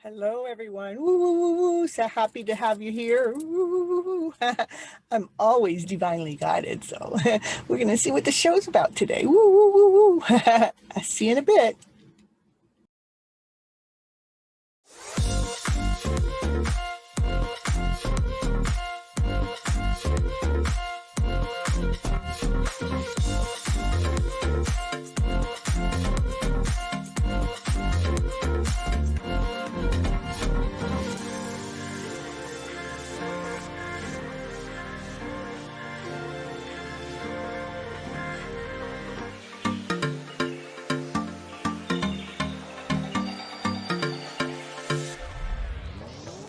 Hello, everyone. Woo, so happy to have you here. Woo. I'm always divinely guided, so we're going to see what the show's about today. Woo, woo, woo, woo. I'll see you in a bit.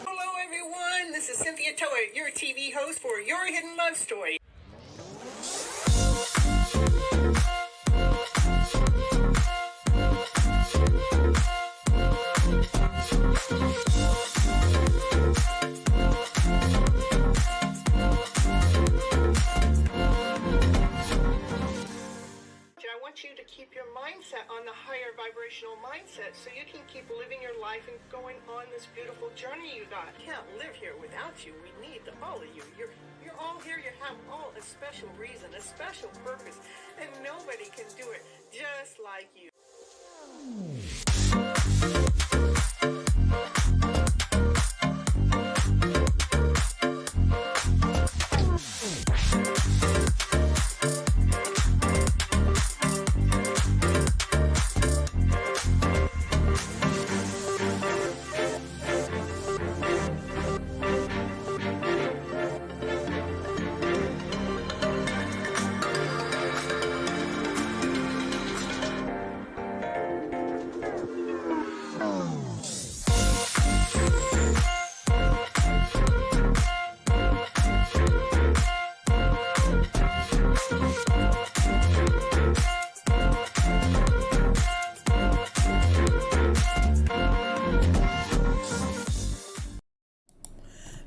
Hello, everyone. This is Cynthia Toet, your TV host for Your Hidden Love Story. I want you to keep your mindset on the higher vibrational mindset so you can keep living your life and going on this beautiful journey you got. I can't live here without you. We need all of you. You're all here. You have all a special reason, a special purpose, and nobody can do it just like you.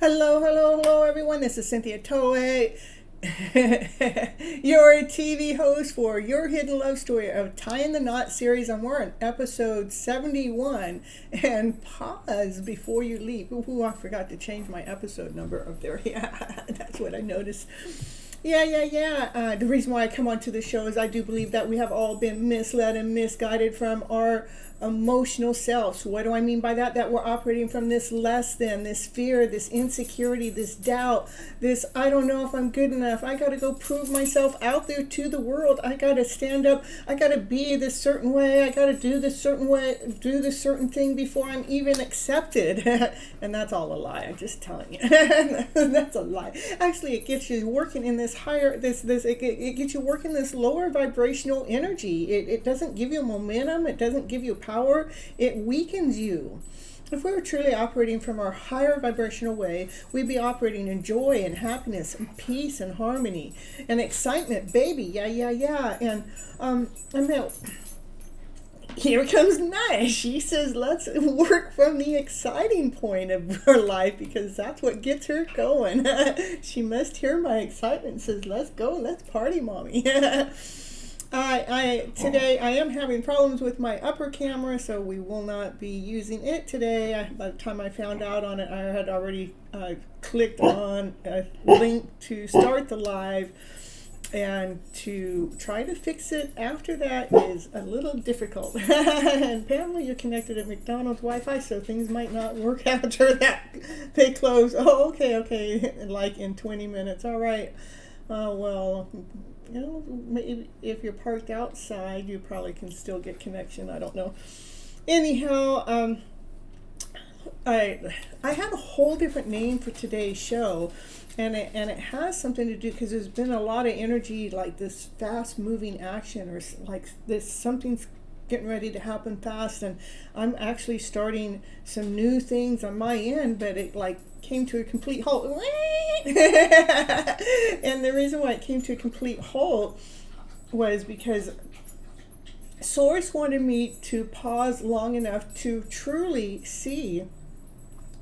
Hello, everyone. This is Cynthia Toet, your TV host for Your Hidden Love Story of Tying the Knot series. And we're on episode 71. And pause before you leave. Ooh, I forgot to change my episode number up there. Yeah, that's what I noticed. Yeah. The reason why I come onto the show is I do believe that we have all been misled and misguided from our emotional selves. What do I mean by that? That we're operating from this less than, this fear, this insecurity, this doubt, this I don't know if I'm good enough. I got to go prove myself out there to the world. I got to stand up. I got to be this certain way. I got to do this certain way, do this certain thing before I'm even accepted. And that's all a lie. I'm just telling you. That's a lie. Actually, it gets you working in this higher, it gets you working this lower vibrational energy. It doesn't give you momentum. It doesn't give you power. It weakens you. If we were truly operating from our higher vibrational way, we'd be operating in joy and happiness and peace and harmony and excitement, baby. Yeah. And I mean, here comes Naya. She says, let's work from the exciting point of her life because that's what gets her going. She must hear my excitement and says, let's go, let's party, mommy. Today I am having problems with my upper camera, so we will not be using it today. By the time I found out on it, I had already clicked on a link to start the live, and to try to fix it after that is a little difficult. And apparently you're connected at McDonald's Wi-Fi, so things might not work after that. They close. Oh, okay. Like in 20 minutes. All right. Well, you know, maybe if you're parked outside, you probably can still get connection. I don't know. Anyhow, I had a whole different name for today's show, and it has something to do because there's been a lot of energy, like this fast moving action, or like this something's getting ready to happen fast, and I'm actually starting some new things on my end, but it like came to a complete halt. And the reason why it came to a complete halt was because Source wanted me to pause long enough to truly see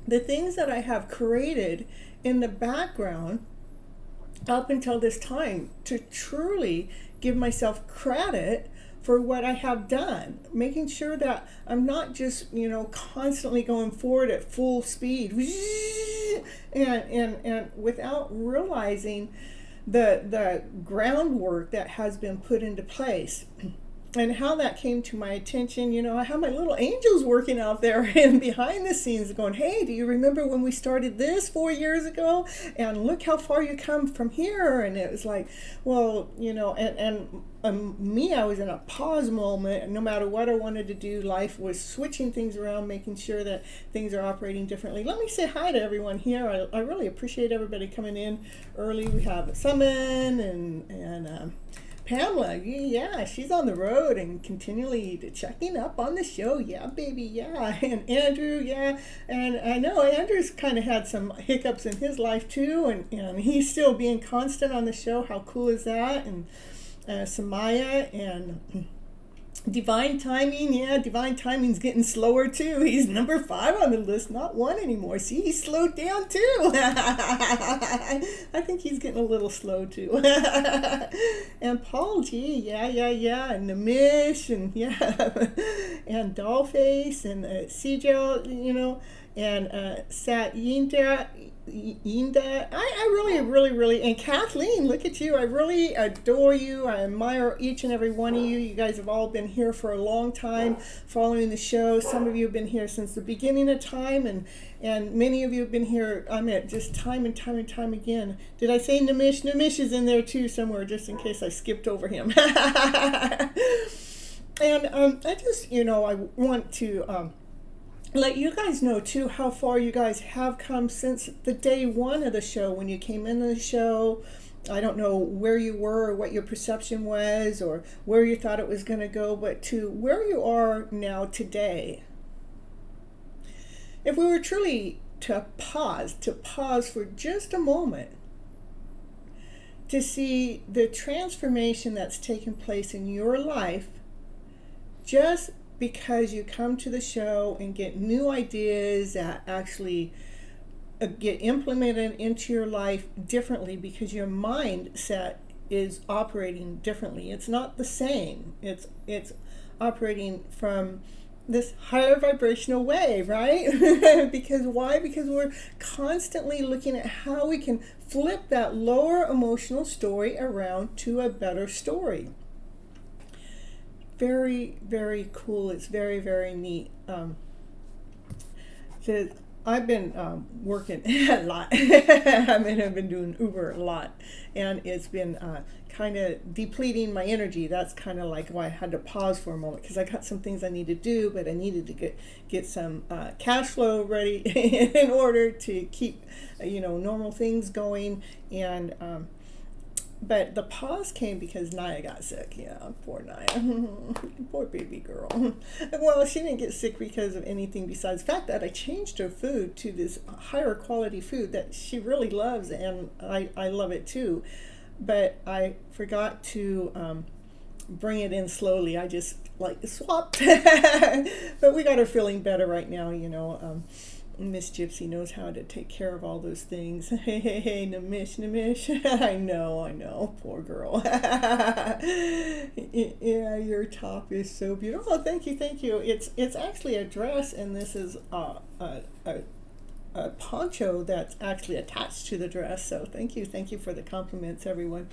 the things that I have created in the background up until this time, to truly give myself credit for what I have done, making sure that I'm not just, constantly going forward at full speed and without realizing the groundwork that has been put into place. And how that came to my attention, I have my little angels working out there and behind the scenes going, hey, do you remember when we started this 4 years ago? And look how far you come from here. And it was like, well, me, I was in a pause moment. No matter what I wanted to do, life was switching things around, making sure that things are operating differently. Let me say hi to everyone here. I really appreciate everybody coming in early. We have Summon and Pamela, yeah, she's on the road and continually checking up on the show. Yeah, baby, yeah. And Andrew, yeah. And I know Andrew's kind of had some hiccups in his life too, and he's still being constant on the show. How cool is that? And Samaya and Divine Timing, yeah, Divine Timing's getting slower too. He's number 5 on the list, not 1 anymore. See, he's slowed down too. I think he's getting a little slow too. And Paul G, yeah, and Namish, and yeah, and Dollface, and CJ, and Satyinda. I really, and Kathleen, look at you. I really adore you. I admire each and every one of you. You guys have all been here for a long time following the show. Some of you have been here since the beginning of time, and many of you have been here, just time and time again. Did I say Namish? Namish is in there too somewhere, just in case I skipped over him. And I just, I want to let you guys know too how far you guys have come since the day 1 of the show. When you came into the show, I don't know where you were or what your perception was or where you thought it was going to go, but to where you are now today. If we were truly to pause for just a moment to see the transformation that's taken place in your life, just because you come to the show and get new ideas that actually get implemented into your life differently because your mindset is operating differently. It's not the same. It's operating from this higher vibrational wave, right? Because why? Because we're constantly looking at how we can flip that lower emotional story around to a better story. Very, very cool. It's very, very neat. I've been working a lot. I've been doing Uber a lot, and it's been kind of depleting my energy. That's kind of like why I had to pause for a moment, because I got some things I need to do, but I needed to get some cash flow ready in order to keep normal things going. And but the pause came because Naya got sick. Yeah, poor Naya. Poor baby girl. Well, she didn't get sick because of anything besides the fact that I changed her food to this higher quality food that she really loves, and I love it too. But I forgot to bring it in slowly. I just swapped. But we got her feeling better right now, Miss Gypsy knows how to take care of all those things. Hey, Namish. I know, poor girl. Yeah, your top is so beautiful. Thank you. It's actually a dress, and this is a poncho that's actually attached to the dress. So thank you for the compliments, everyone.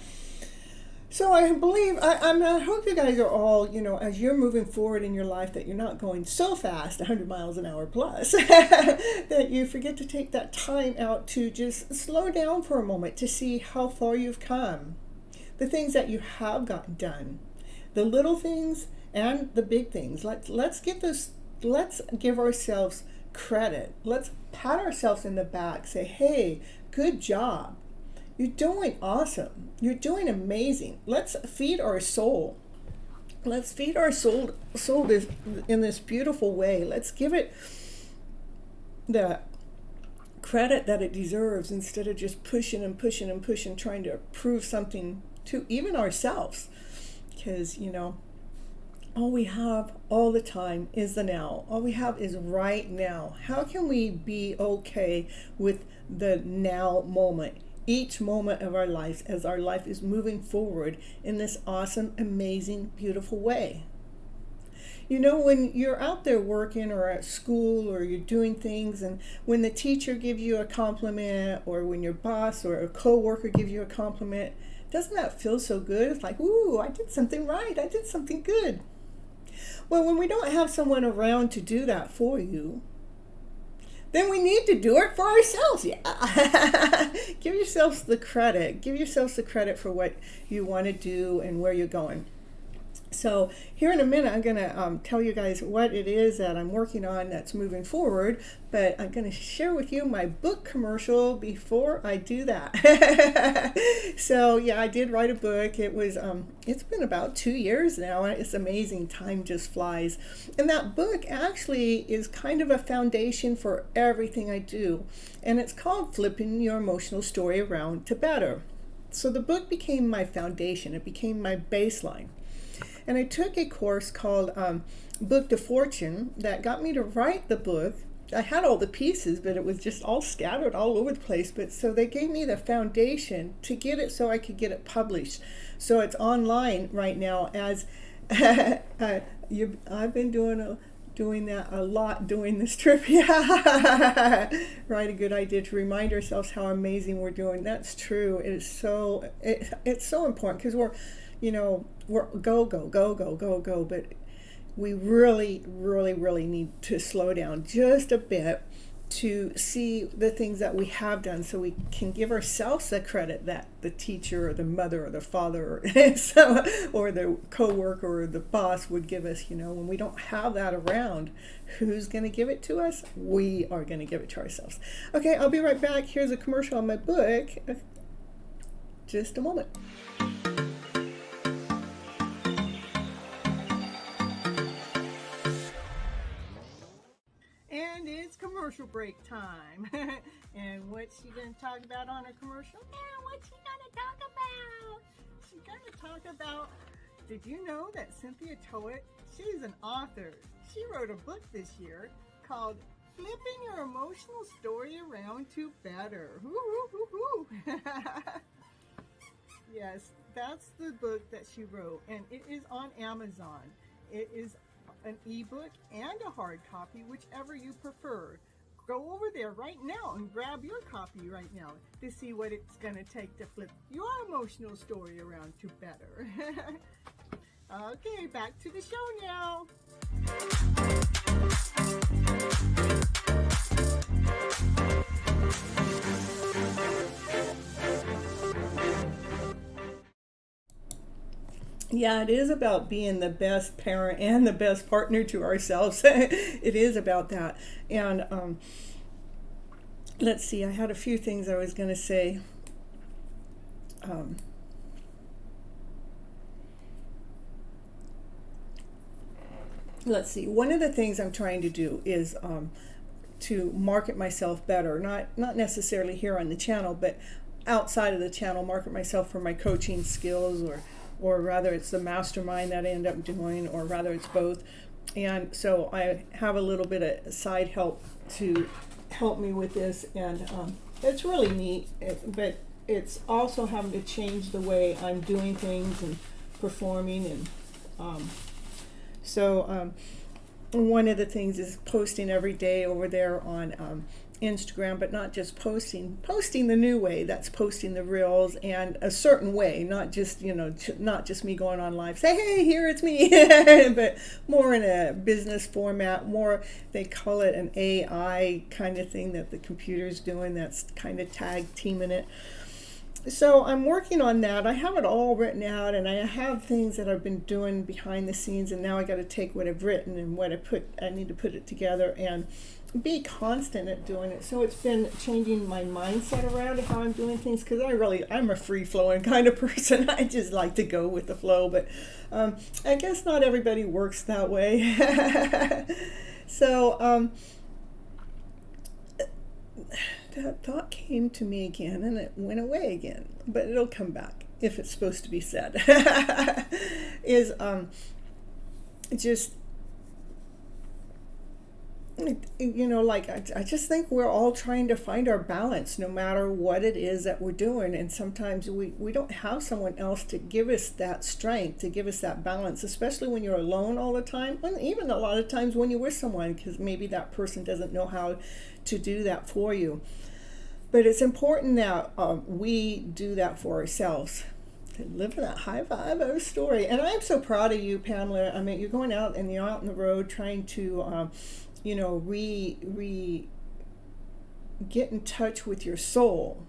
So I believe, I hope you guys are all, as you're moving forward in your life, that you're not going so fast, 100 miles an hour plus, that you forget to take that time out to just slow down for a moment to see how far you've come, the things that you have gotten done, the little things and the big things. Let's give ourselves credit. Let's pat ourselves in the back, say, hey, good job. You're doing awesome. You're doing amazing. Let's feed our soul. Let's feed our soul in this beautiful way. Let's give it the credit that it deserves instead of just pushing, trying to prove something to even ourselves. Because, all we have all the time is the now. All we have is right now. How can we be okay with the now moment? each moment of our lives as our life is moving forward in this awesome, amazing, beautiful way. You know, when you're out there working or at school or you're doing things, and when the teacher gives you a compliment, or when your boss or a coworker gives you a compliment, doesn't that feel so good? It's like, ooh, I did something right. I did something good. Well, when we don't have someone around to do that for you, then we need to do it for ourselves. Yeah. Give yourselves the credit. Give yourselves the credit for what you want to do and where you're going. So here in a minute, I'm going to tell you guys what it is that I'm working on that's moving forward, but I'm going to share with you my book commercial before I do that. So yeah, I did write a book. It was, it's been about 2 years now, and it's amazing. Time just flies. And that book actually is kind of a foundation for everything I do. And it's called Flipping Your Emotional Story Around to Better. So the book became my foundation. It became my baseline. And I took a course called Book to Fortune that got me to write the book. I had all the pieces, but it was just all scattered all over the place. But so they gave me the foundation to get it so I could get it published. So it's online right now. As I've been doing that a lot during this trip. Yeah, right. A good idea to remind ourselves how amazing we're doing. That's true. It is so. It's so important because we're go, but we really, really, really need to slow down just a bit to see the things that we have done so we can give ourselves the credit that the teacher or the mother or the father or the co-worker or the boss would give us. When we don't have that around, who's going to give it to us? We are going to give it to ourselves. Okay, I'll be right back. Here's a commercial on my book. Just a moment. And it's commercial break time. And what's she going to talk about on her commercial? Yeah, what's she going to talk about? She's going to talk about, did you know that Cynthia Toet, she's an author. She wrote a book this year called Flipping Your Emotional Story Around to Better. Yes, that's the book that she wrote, and it is on Amazon. It is an ebook and a hard copy, whichever you prefer. Go over there right now and grab your copy right now to see what it's going to take to flip your emotional story around to better. Okay, back to the show now. Yeah, it is about being the best parent and the best partner to ourselves. It is about that. And let's see, I had a few things I was going to say. Let's see, one of the things I'm trying to do is to market myself better, not necessarily here on the channel, but outside of the channel, market myself for my coaching skills, or rather it's the mastermind that I end up doing, or rather it's both. And so I have a little bit of side help to help me with this, and it's really neat, but it's also having to change the way I'm doing things and performing. And so one of the things is posting every day over there on Instagram, but not just posting the new way. That's posting the reels and a certain way, not just not just me going on live, say, hey, here it's me, but more in a business format, more, they call it an AI kind of thing that the computer's doing, that's kind of tag teaming it. So I'm working on that. I have it all written out, and I have things that I've been doing behind the scenes, and now I got to take what I've written and what I need to put it together and be constant at doing it. So it's been changing my mindset around how I'm doing things, because I'm a free-flowing kind of person. I just like to go with the flow, but I guess not everybody works that way. So that thought came to me again, and it went away again, but it'll come back if it's supposed to be said. Is just like I just think we're all trying to find our balance no matter what it is that we're doing. And sometimes we don't have someone else to give us that strength, to give us that balance, especially when you're alone all the time. And even a lot of times when you're with someone, because maybe that person doesn't know how to do that for you. But it's important that we do that for ourselves. Live in that high vibe of a story. And I'm so proud of you, Pamela. I mean, you're going out and you're out on the road trying to get in touch with your soul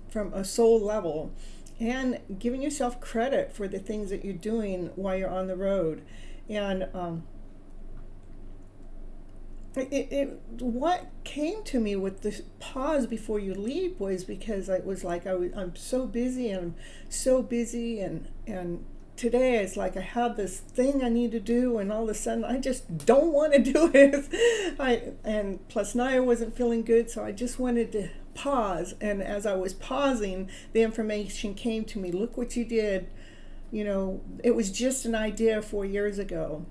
from a soul level, and giving yourself credit for the things that you're doing while you're on the road. And what came to me with the pause before you leave was because it was like I'm so busy and and today it's like I have this thing I need to do, and all of a sudden I just don't want to do it. And plus Naya wasn't feeling good, so I just wanted to pause. And as I was pausing, the information came to me. Look what you did. It was just an idea 4 years ago,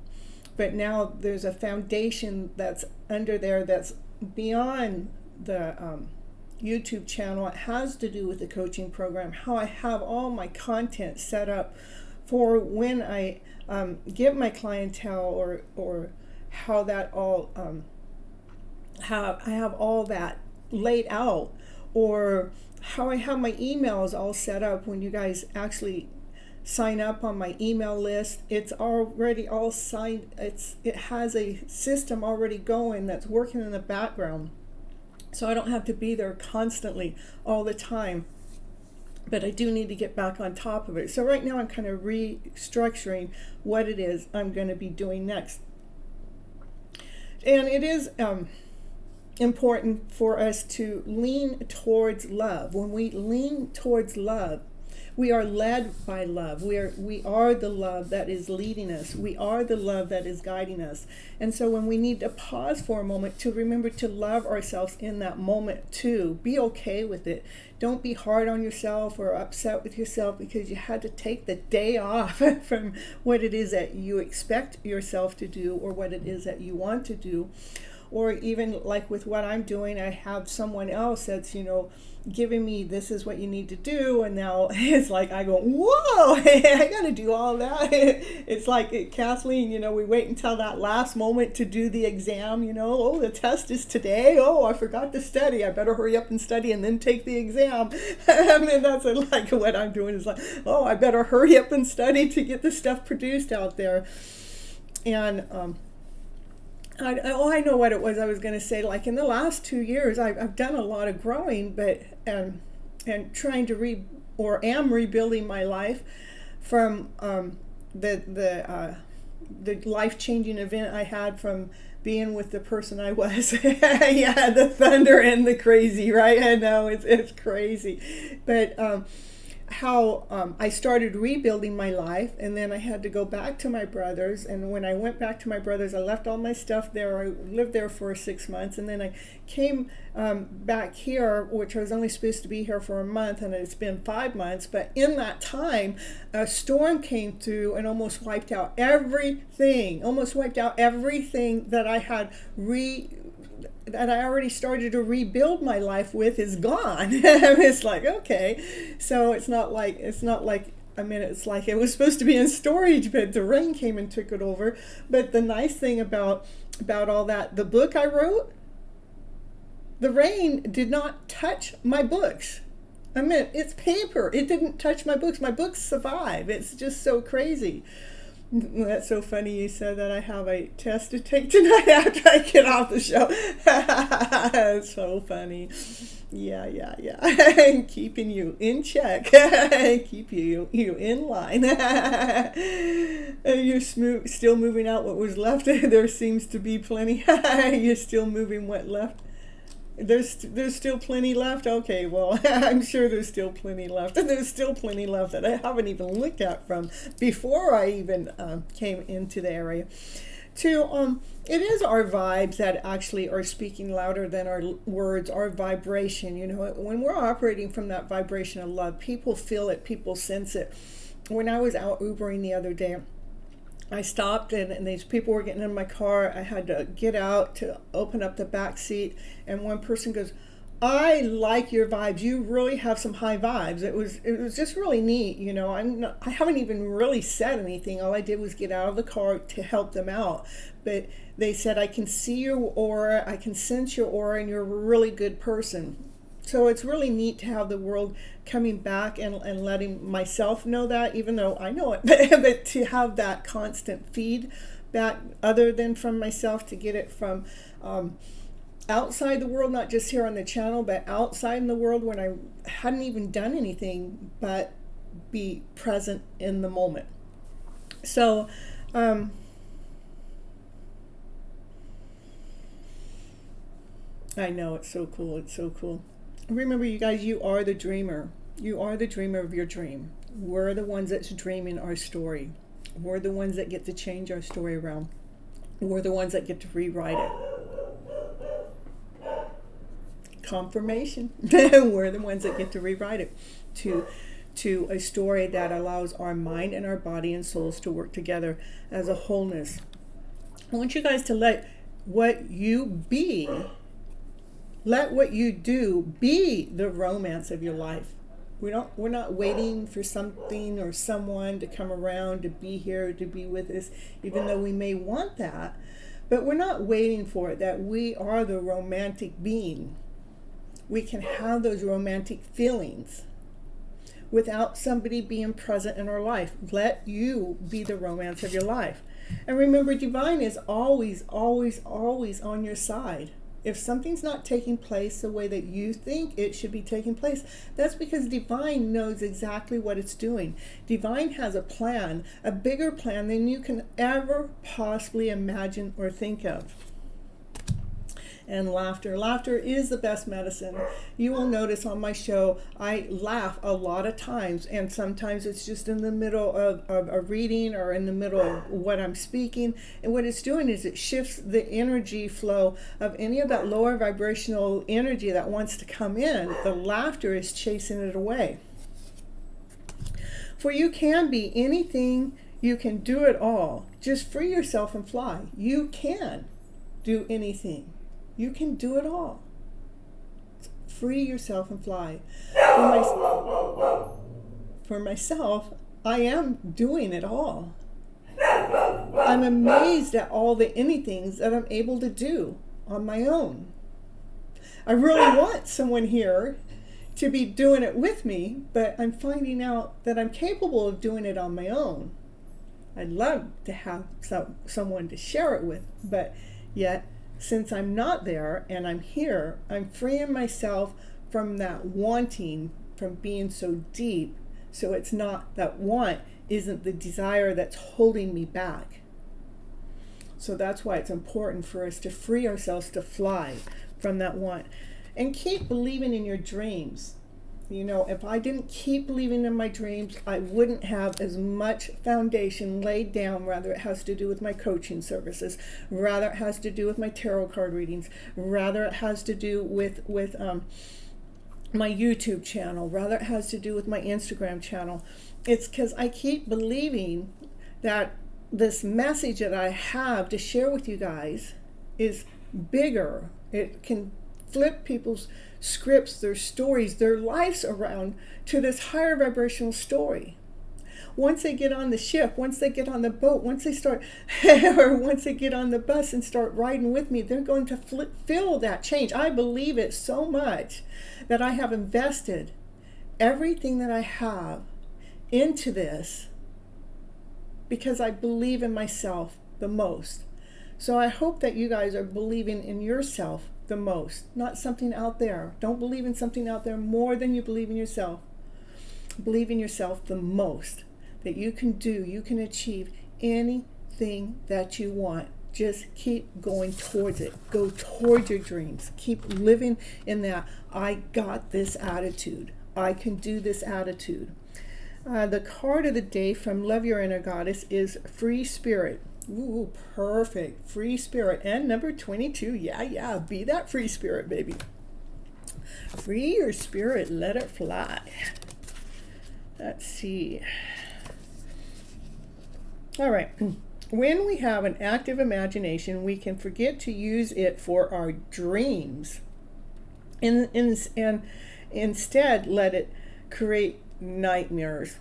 but now there's a foundation that's under there that's beyond the YouTube channel. It has to do with the coaching program, how I have all my content set up for when I get my clientele, or how that all how I have all that laid out, or how I have my emails all set up. When you guys actually sign up on my email list, it's already all signed. It has a system already going that's working in the background, so I don't have to be there constantly all the time. But I do need to get back on top of it. So right now I'm kind of restructuring what it is I'm going to be doing next. And it is important for us to lean towards love. When we lean towards love, we are led by love. We are the love that is leading us. We are the love that is guiding us. And so when we need to pause for a moment, to remember to love ourselves in that moment too. Be okay with it. Don't be hard on yourself or upset with yourself because you had to take the day off from what it is that you expect yourself to do, or what it is that you want to do. Or even like with what I'm doing, I have someone else that's, giving me, this is what you need to do. And now it's like, I go, whoa, I got to do all that. It's like, Kathleen, we wait until that last moment to do the exam, oh, the test is today. Oh, I forgot to study. I better hurry up and study and then take the exam. I mean, that's like what I'm doing is like, oh, I better hurry up and study to get the stuff produced out there. And, I know what it was I was going to say. Like in the last 2 years, I've done a lot of growing, but and trying to am rebuilding my life from the life-changing event I had from being with the person I was. Yeah, the thunder and the crazy, right? I know it's crazy, but how I started rebuilding my life, and then I had to go back to my brother's. And when I went back to my brother's, I left all my stuff there. I lived there for 6 months, and then I came back here, which I was only supposed to be here for a month, and it's been 5 months. But in that time, a storm came through and almost wiped out everything that I had that I already started to rebuild my life with is gone. It's like, okay, so it's not like I mean, it's like it was supposed to be in storage, but the rain came and took it over. But the nice thing about all that, the book I wrote, the rain did not touch my books. I mean, it's paper. It didn't touch my books. My books survive. It's just so crazy. That's so funny you said that. I have a test to take tonight after I get off the show. It's so funny. Yeah. Keeping you in check. Keep you in line. You're still moving out what was left. There seems to be plenty. You're still moving what left. There's still plenty left. Okay, well, I'm sure there's still plenty left, and there's still plenty left that I haven't even looked at from before I even came into the area. It is our vibes that actually are speaking louder than our words, our vibration. When we're operating from that vibration of love, people feel it, people sense it. When I was out Ubering the other day, I stopped, and these people were getting in my car. I had to get out to open up the back seat, and one person goes, "I like your vibes. You really have some high vibes." It was just really neat, you know. I haven't even really said anything. All I did was get out of the car to help them out. But they said, "I can see your aura, I can sense your aura, and you're a really good person." So it's really neat to have the world coming back and letting myself know that, even though I know it, but to have that constant feedback other than from myself, to get it from outside the world, not just here on the channel, but outside in the world when I hadn't even done anything but be present in the moment. So, I know, it's so cool. It's so cool. Remember, you guys, you are the dreamer. You are the dreamer of your dream. We're the ones that's dreaming our story. We're the ones that get to change our story around. We're the ones that get to rewrite it. Confirmation. We're the ones that get to rewrite it to a story that allows our mind and our body and souls to work together as a wholeness. I want you guys to let what you be, let what you do be the romance of your life. We're not waiting for something or someone to come around to be here, to be with us, even though we may want that. But we're not waiting for it, that we are the romantic being. We can have those romantic feelings without somebody being present in our life. Let you be the romance of your life. And remember, divine is always, always, always on your side. If something's not taking place the way that you think it should be taking place, that's because divine knows exactly what it's doing. Divine has a plan, a bigger plan than you can ever possibly imagine or think of. And laughter. Laughter is the best medicine. You will notice on my show, I laugh a lot of times, and sometimes it's just in the middle of a reading or in the middle of what I'm speaking. And what it's doing is it shifts the energy flow of any of that lower vibrational energy that wants to come in. The laughter is chasing it away. For you can be anything, you can do it all. Just free yourself and fly. You can do anything. You can do it all. Free yourself and fly. For myself, I am doing it all. I'm amazed at all the anythings that I'm able to do on my own. I really want someone here to be doing it with me, but I'm finding out that I'm capable of doing it on my own. I'd love to have someone to share it with, but yet, since I'm not there and I'm here, I'm freeing myself from that wanting, from being so deep. So it's not that want isn't the desire that's holding me back. So that's why it's important for us to free ourselves to fly from that want. And keep believing in your dreams. You know, if I didn't keep believing in my dreams, I wouldn't have as much foundation laid down, whether it has to do with my coaching services, rather it has to do with my tarot card readings, rather it has to do with my YouTube channel, rather it has to do with my Instagram channel. It's because I keep believing that this message that I have to share with you guys is bigger. It can flip people's scripts, their stories, their lives around to this higher vibrational story. Once they get on the ship, once they get on the boat, once they start, or once they get on the bus and start riding with me, they're going to feel that change. I believe it so much that I have invested everything that I have into this because I believe in myself the most. So I hope that you guys are believing in yourself the most, not something out there. Don't believe in something out there more than you believe in yourself. Believe in yourself the most, that you can do, you can achieve anything that you want. Just keep going towards it. Go towards your dreams. Keep living in that I got this attitude. I can do this attitude. The card of the day from Love Your Inner Goddess is Free Spirit. Ooh, perfect. Free spirit. And number 22. Yeah. Be that free spirit, baby. Free your spirit. Let it fly. Let's see. All right. When we have an active imagination, we can forget to use it for our dreams and instead let it create nightmares.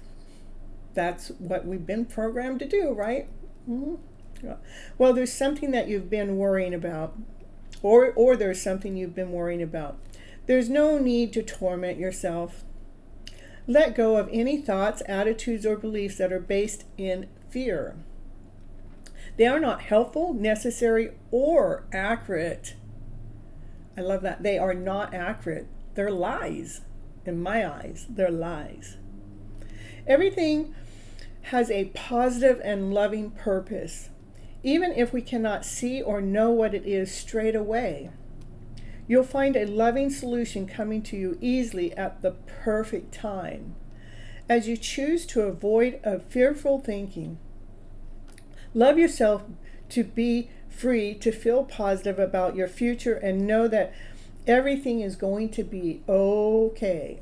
That's what we've been programmed to do, right? Mm-hmm. Yeah. Well, there's something that you've been worrying about, or there's something you've been worrying about. There's no need to torment yourself. Let go of any thoughts, attitudes, or beliefs that are based in fear. They are not helpful, necessary, or accurate. I love that. They are not accurate. They're lies. In my eyes, they're lies. Everything has a positive and loving purpose, even if we cannot see or know what it is straight away. You'll find a loving solution coming to you easily at the perfect time, as you choose to avoid a fearful thinking. Love yourself to be free to feel positive about your future and know that everything is going to be okay.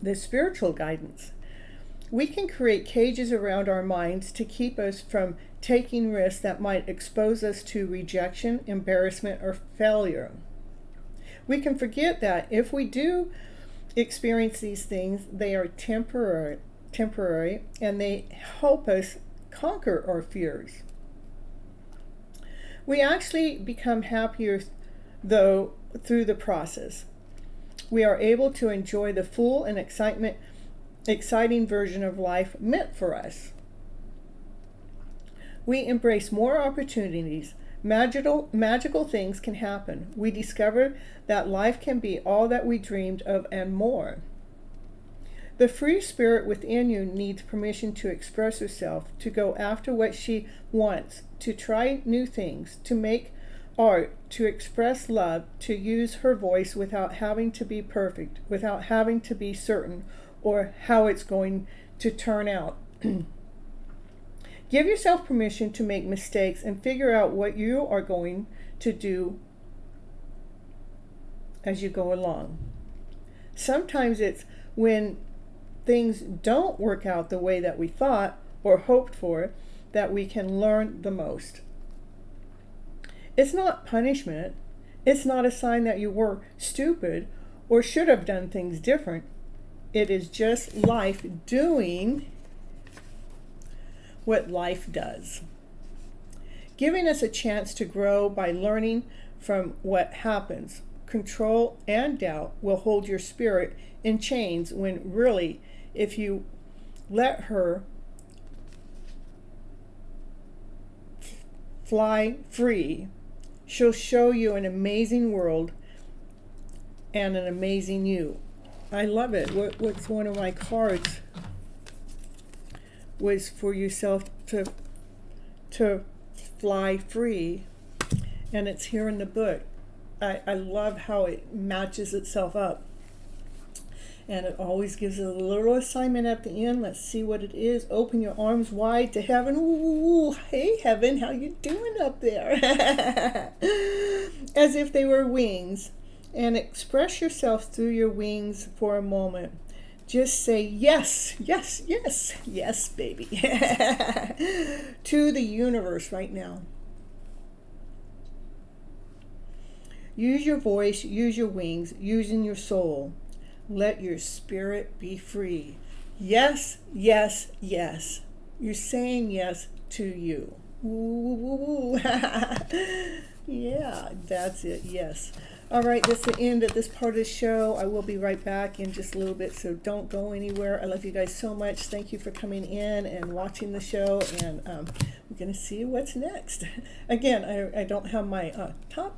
The spiritual guidance. We can create cages around our minds to keep us from taking risks that might expose us to rejection, embarrassment, or failure. We can forget that if we do experience these things, they are temporary, and they help us conquer our fears. We actually become happier, though, through the process. We are able to enjoy the full and exciting version of life meant for us. We embrace more opportunities. Magical things can happen. We discover that life can be all that we dreamed of and more. The free spirit within you needs permission to express herself, to go after what she wants, to try new things, to make art, to express love, to use her voice without having to be perfect, without having to be certain or how it's going to turn out. Give yourself permission to make mistakes and figure out what you are going to do as you go along. Sometimes it's when things don't work out the way that we thought or hoped for that we can learn the most. It's not punishment. It's not a sign that you were stupid or should have done things different. It is just life doing what life does, giving us a chance to grow by learning from what happens. Control and doubt will hold your spirit in chains when really, if you let her fly free, she'll show you an amazing world and an amazing you. I love it. What's one of my cards was for yourself to fly free, and it's here in the book. I love how it matches itself up, and it always gives a little assignment at the end. Let's see what it is. Open your arms wide to heaven. Ooh, hey heaven, how you doing up there? As if they were wings, and express yourself through your wings for a moment. Just say yes, yes, yes, yes, baby, to the universe right now. Use your voice, use your wings, using your soul. Let your spirit be free. Yes, yes, yes. You're saying yes to you. Ooh. Yeah, that's it, yes. All right, that's the end of this part of the show. I will be right back in just a little bit, so don't go anywhere. I love you guys so much. Thank you for coming in and watching the show, and we're going to see what's next. Again, I don't have my top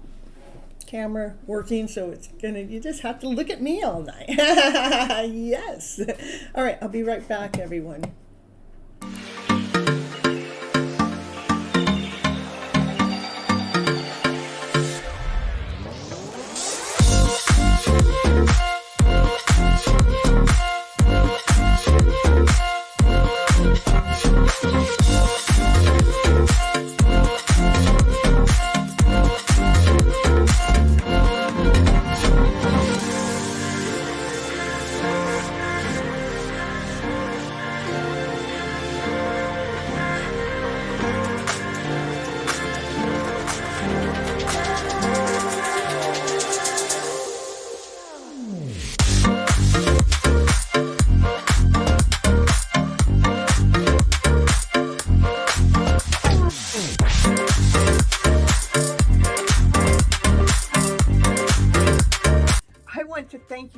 camera working, so you just have to look at me all night. Yes. All right, I'll be right back, everyone.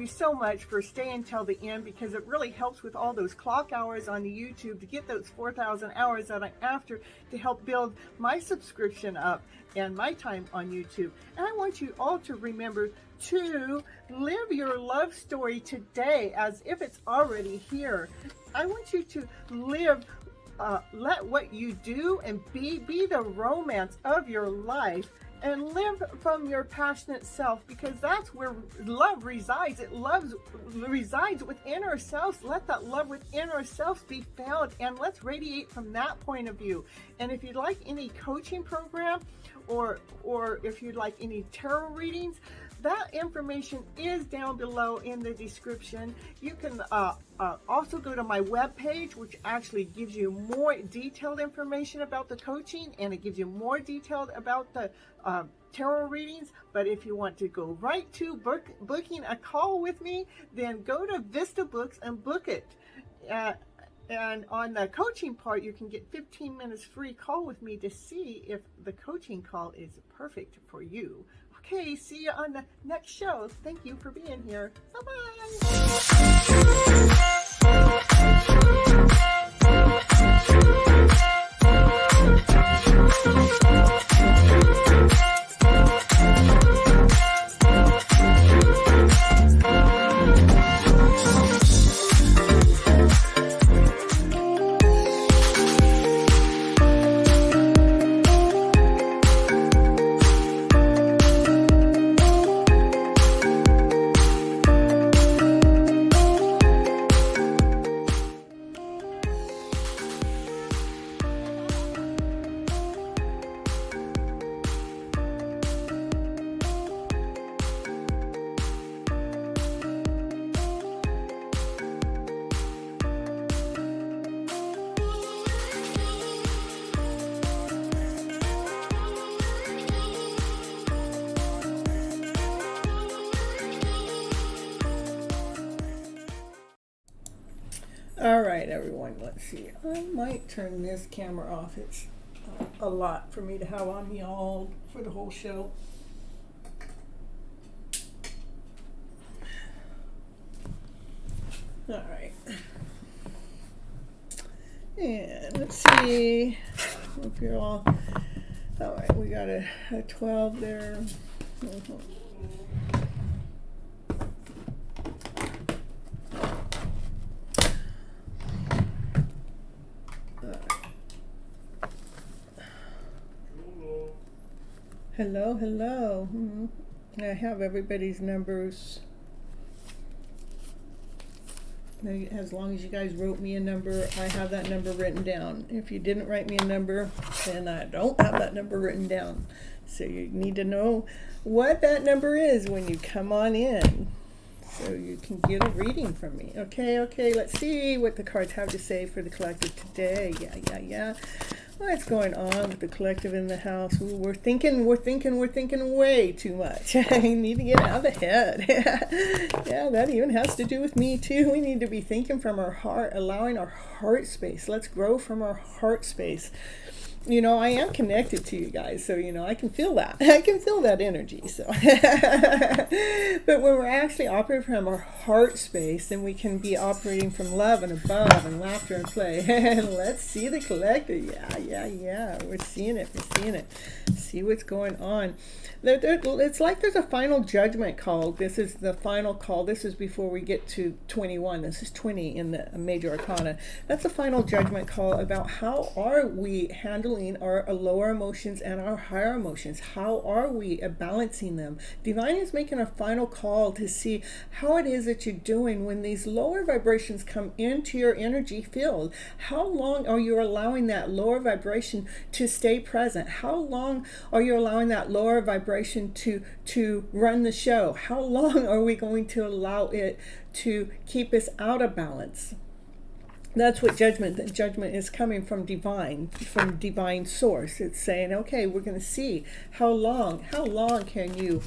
you so much for staying till the end, because it really helps with all those clock hours on the YouTube to get those 4,000 hours that I'm after to help build my subscription up and my time on YouTube. And I want you all to remember to live your love story today as if it's already here. I want you to live, let what you do and be the romance of your life, and live from your passionate self, because that's where love resides. It resides within ourselves. Let that love within ourselves be found, and let's radiate from that point of view. And if you'd like any coaching program, or if you'd like any tarot readings, that information is down below in the description. You can also go to my webpage, which actually gives you more detailed information about the coaching, and it gives you more detailed about the tarot readings. But if you want to go right to booking a call with me, then go to Vista Books and book it. And on the coaching part, you can get 15 minutes free call with me to see if the coaching call is perfect for you. Okay, see you on the next show. Thank you for being here. All right, everyone, let's see. I might turn this camera off. It's a lot for me to have on me all for the whole show. All right. And let's see if you're all right, we got a 12 there. Hello, hello. I have everybody's numbers. As long as you guys wrote me a number, I have that number written down. If you didn't write me a number, then I don't have that number written down. So you need to know what that number is when you come on in, so you can get a reading from me. Okay, let's see what the cards have to say for the collective today. Yeah. What's going on with the collective in the house? Ooh, we're thinking way too much. I need to get out of the head. Yeah, that even has to do with me too. We need to be thinking from our heart, allowing our heart space. Let's grow from our heart space. You know, I am connected to you guys, so, you know, I can feel that. I can feel that energy, so. But when we're actually operating from our heart space, then we can be operating from love and above and laughter and play. And let's see the collective. Yeah. We're seeing it. See what's going on. It's like there's a final judgment call. This is the final call. This is before we get to 21. This is 20 in the major arcana. That's a final judgment call about how are we handling our lower emotions and our higher emotions. How are we balancing them? Divine is making a final call to see how it is that you're doing when these lower vibrations come into your energy field. How long are you allowing that lower vibration to stay present? How long are you allowing that lower vibration to run the show? How long are we going to allow it to keep us out of balance? That's what judgment is coming from divine source. It's saying, okay, we're going to see how long can you,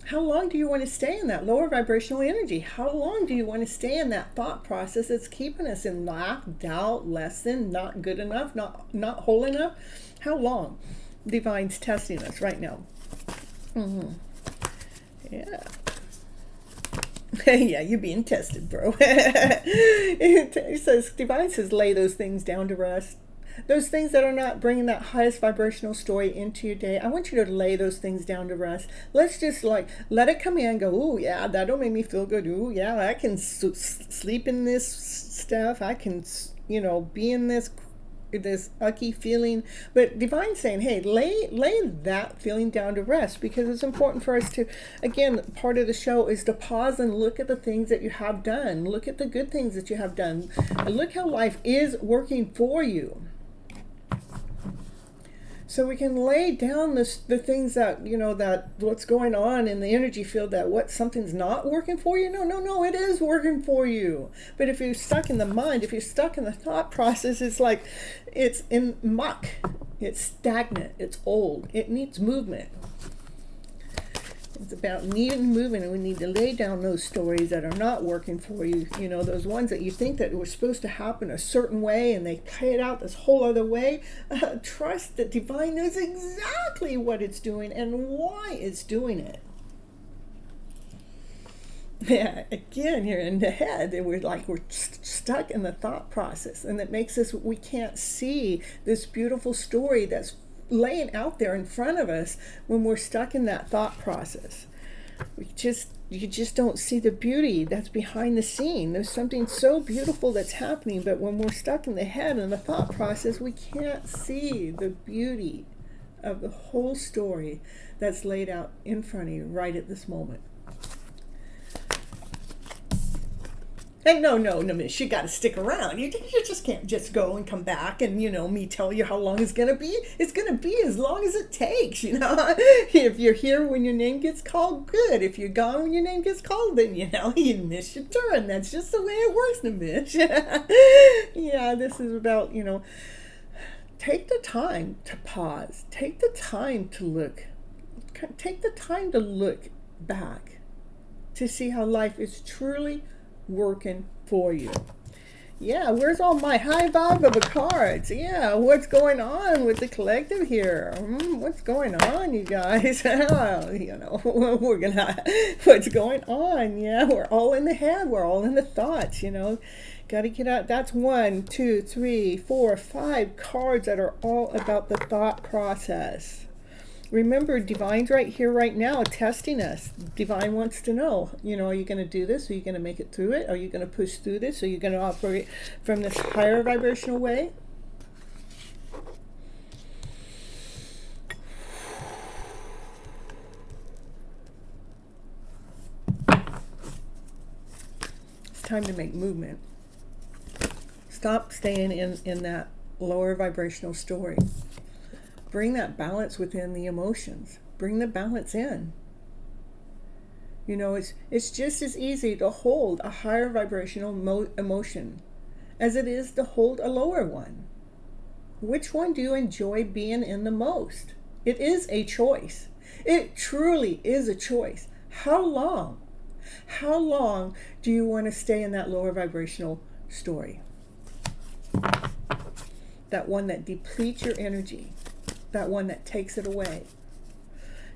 how long do you want to stay in that lower vibrational energy? How long do you want to stay in that thought process that's keeping us in lack, doubt, less than, not good enough, not whole enough? How long? Divine's testing us right now. Yeah. Yeah, you're being tested, bro. It says, Divine says, lay those things down to rest. Those things that are not bringing that highest vibrational story into your day, I want you to lay those things down to rest. Let's just let it come in and go, oh yeah, that'll make me feel good. Oh yeah, I can sleep in this stuff. I can, be in this ucky feeling. But Divine's saying, hey, lay that feeling down to rest, because it's important for us to, again, part of the show is to pause and look at the things that you have done. Look at the good things that you have done. And look how life is working for you. So we can lay down the things that, that what's going on in the energy field, that something's not working for you. No, it is working for you. But if you're stuck in the mind, if you're stuck in the thought process, it's like it's in muck. It's stagnant. It's old. It needs movement. It's about needing movement, and we need to lay down those stories that are not working for you. Those ones that you think that were supposed to happen a certain way and they play it out this whole other way. Trust that Divine knows exactly what it's doing and why it's doing it. Yeah, again, you're in the head, and we're stuck in the thought process, and it makes us, we can't see this beautiful story that's laying out there in front of us when we're stuck in that thought process. You just don't see the beauty that's behind the scene. There's something so beautiful that's happening, but when we're stuck in the head and the thought process, we can't see the beauty of the whole story that's laid out in front of you right at this moment. And no, miss, you got to stick around. You just can't just go and come back and, me tell you how long it's going to be. It's going to be as long as it takes, If you're here when your name gets called, good. If you're gone when your name gets called, then, you miss your turn. That's just the way it works, miss. Yeah, this is about, take the time to pause. Take the time to look. Take the time to look back to see how life is truly working for you. Yeah, where's all my high vibe of the cards? Yeah, what's going on with the collective here? What's going on, you guys? We're gonna, what's going on? Yeah, we're all in the head. We're all in the thoughts, Got to get out. That's 1, 2, 3, 4, 5 cards that are all about the thought process. Remember, Divine's right here, right now, testing us. Divine wants to know, are you going to do this? Are you going to make it through it? Are you going to push through this? Are you going to operate from this higher vibrational way? It's time to make movement. Stop staying in that lower vibrational story. Bring that balance within the emotions. Bring the balance in. It's just as easy to hold a higher vibrational emotion as it is to hold a lower one. Which one do you enjoy being in the most? It is a choice. It truly is a choice. How long? How long do you want to stay in that lower vibrational story? That one that depletes your energy. That one that takes it away.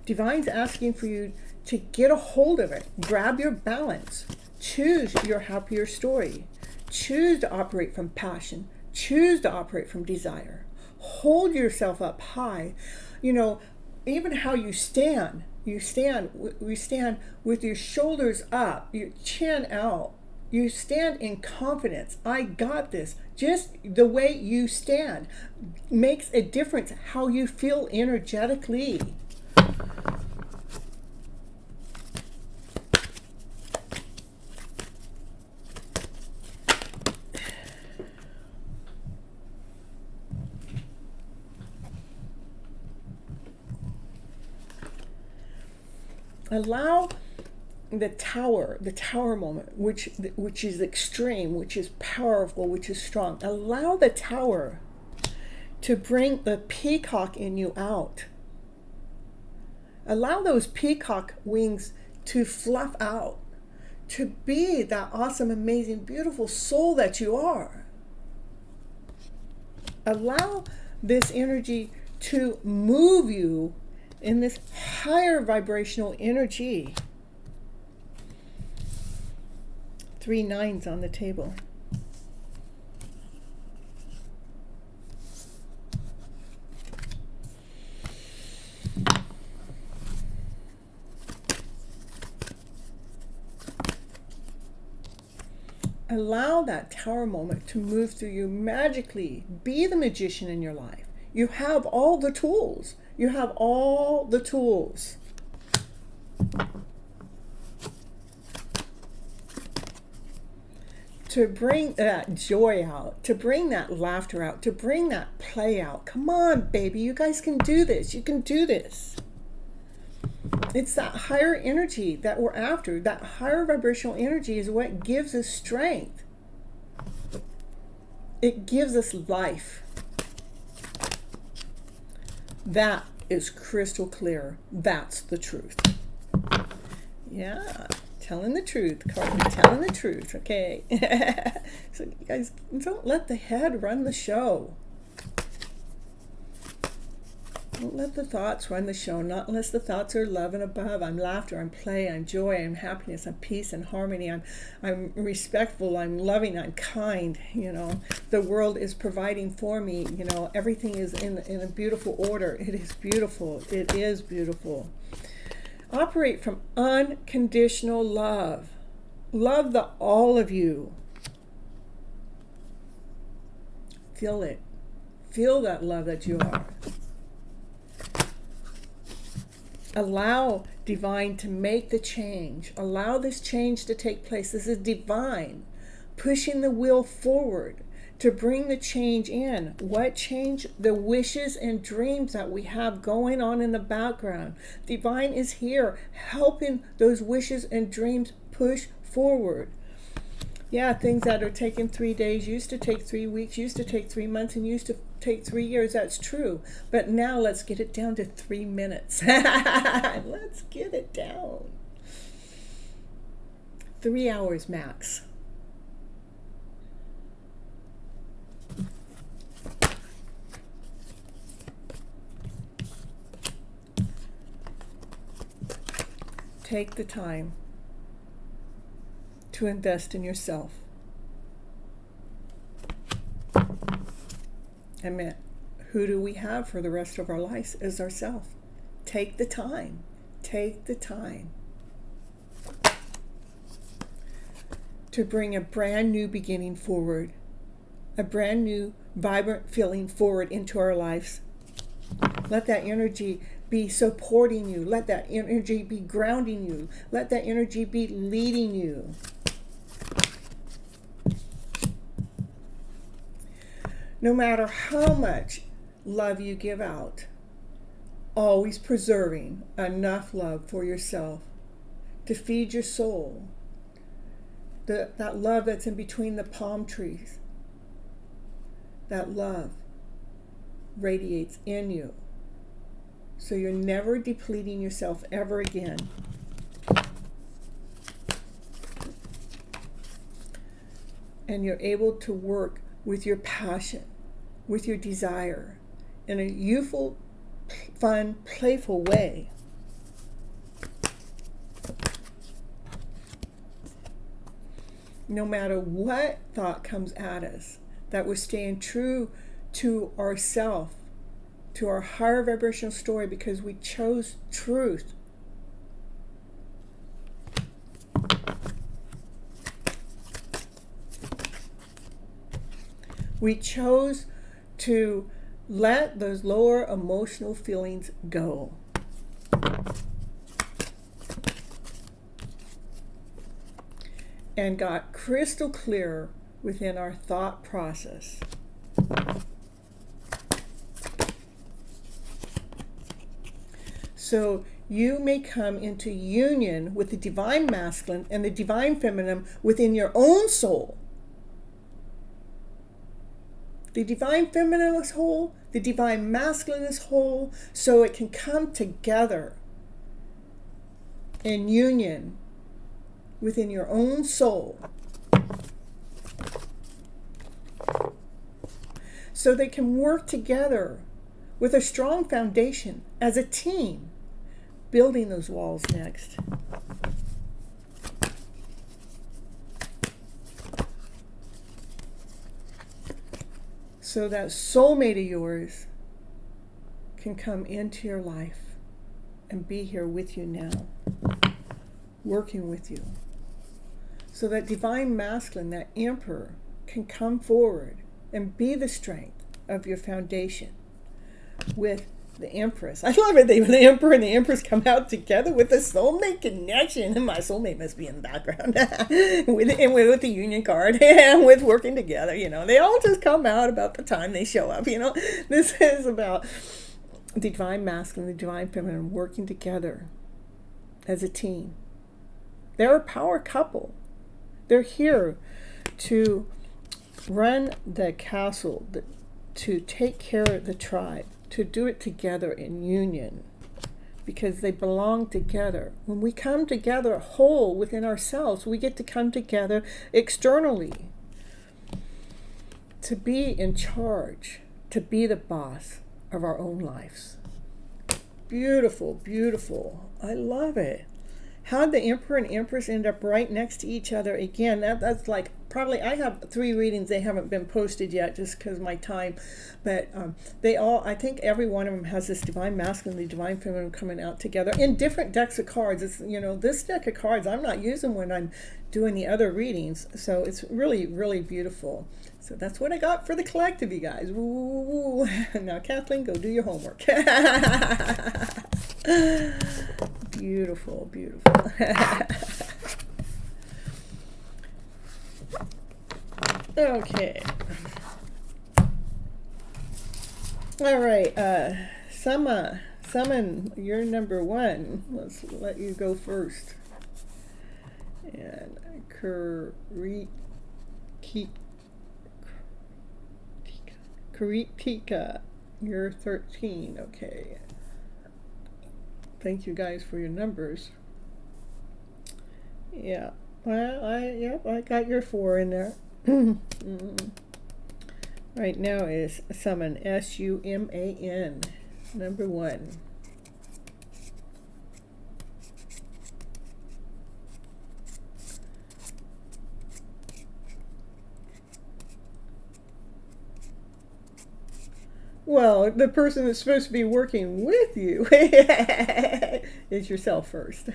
Divine's asking for you to get a hold of it. Grab your balance. Choose your happier story. Choose to operate from passion. Choose to operate from desire. Hold yourself up high. Even how you stand. We stand with your shoulders up, your chin out. You stand in confidence. I got this. Just the way you stand makes a difference how you feel energetically. Allow the tower moment, which is extreme, which is powerful, which is strong. Allow the tower to bring the peacock in you out. Allow those peacock wings to fluff out, to be that awesome, amazing, beautiful soul that you are. Allow this energy to move you in this higher vibrational energy. 3 9s on the table. Allow that tower moment to move through you magically. Be the magician in your life. You have all the tools. You have all the tools. To bring that joy out, to bring that laughter out, to bring that play out. Come on, baby, you guys can do this. You can do this. It's that higher energy that we're after. That higher vibrational energy is what gives us strength. It gives us life. That is crystal clear. That's the truth. Yeah, telling the truth, Carly, telling the truth, okay? So you guys, don't let the head run the show. Don't let the thoughts run the show, not unless the thoughts are love and above. I'm laughter, I'm play, I'm joy, I'm happiness, I'm peace and harmony, I'm respectful, I'm loving, I'm kind, The world is providing for me, everything is in a beautiful order. It is beautiful. It is beautiful. Operate from unconditional love. Love all of you. Feel it. Feel that love that you are. Allow divine to make the change. Allow this change to take place. This is divine, pushing the wheel forward to bring the change in. What change? The wishes and dreams that we have going on in the background. Divine is here helping those wishes and dreams push forward. Yeah, things that are taking 3 days used to take 3 weeks, used to take 3 months, and used to take 3 years. That's true. But now let's get it down to 3 minutes. Let's get it down. 3 hours max. Take the time to invest in yourself. I mean, who do we have for the rest of our lives is ourselves. Take the time. Take the time to bring a brand new beginning forward, a brand new vibrant feeling forward into our lives. Let that energy be supporting you. Let that energy be grounding you. Let that energy be leading you. No matter how much love you give out, always preserving enough love for yourself to feed your soul. That love that's in between the palm trees. That love radiates in you. So you're never depleting yourself ever again. And you're able to work with your passion, with your desire, in a youthful, fun, playful way. No matter what thought comes at us, that we're staying true to ourselves, to our higher vibrational story, because we chose truth. We chose to let those lower emotional feelings go. And got crystal clear within our thought process. So you may come into union with the divine masculine and the divine feminine within your own soul. The divine feminine is whole, the divine masculine is whole, so it can come together in union within your own soul. So they can work together with a strong foundation as a team, building those walls next. so that soulmate of yours can come into your life and be here with you now, working with you. So that divine masculine, that emperor, can come forward and be the strength of your foundation with the empress. I love it. The emperor and the empress come out together with a soulmate connection. And my soulmate must be in the background with the union card and with working together. You know, they all just come out about the time they show up. You know, this is about the divine masculine, the divine feminine working together as a team. They're a power couple. They're here to run the castle, to take care of the tribe, to do it together in union, because they belong together. When we come together whole within ourselves, we get to come together externally to be in charge, to be the boss of our own lives. Beautiful, beautiful. I love it. How'd the emperor and empress end up right next to each other again? That's like, probably, I have 3 readings. They haven't been posted yet just because of my time. But they all, I think every one of them has this divine masculine, the divine feminine coming out together in different decks of cards. It's, you know, this deck of cards I'm not using when I'm doing the other readings. So it's really, really beautiful. So that's what I got for the collective, you guys. Woo. Now, Kathleen, go do your homework. Beautiful, beautiful. Okay. All right. Summon, you're number 1. Let's let you go first. And Kuritika, you're 13. Okay. Thank you guys for your numbers. Yeah. Well, I got your 4 in there. Right now is summon, SUMAN, number 1. Well, the person that's supposed to be working with you is yourself first.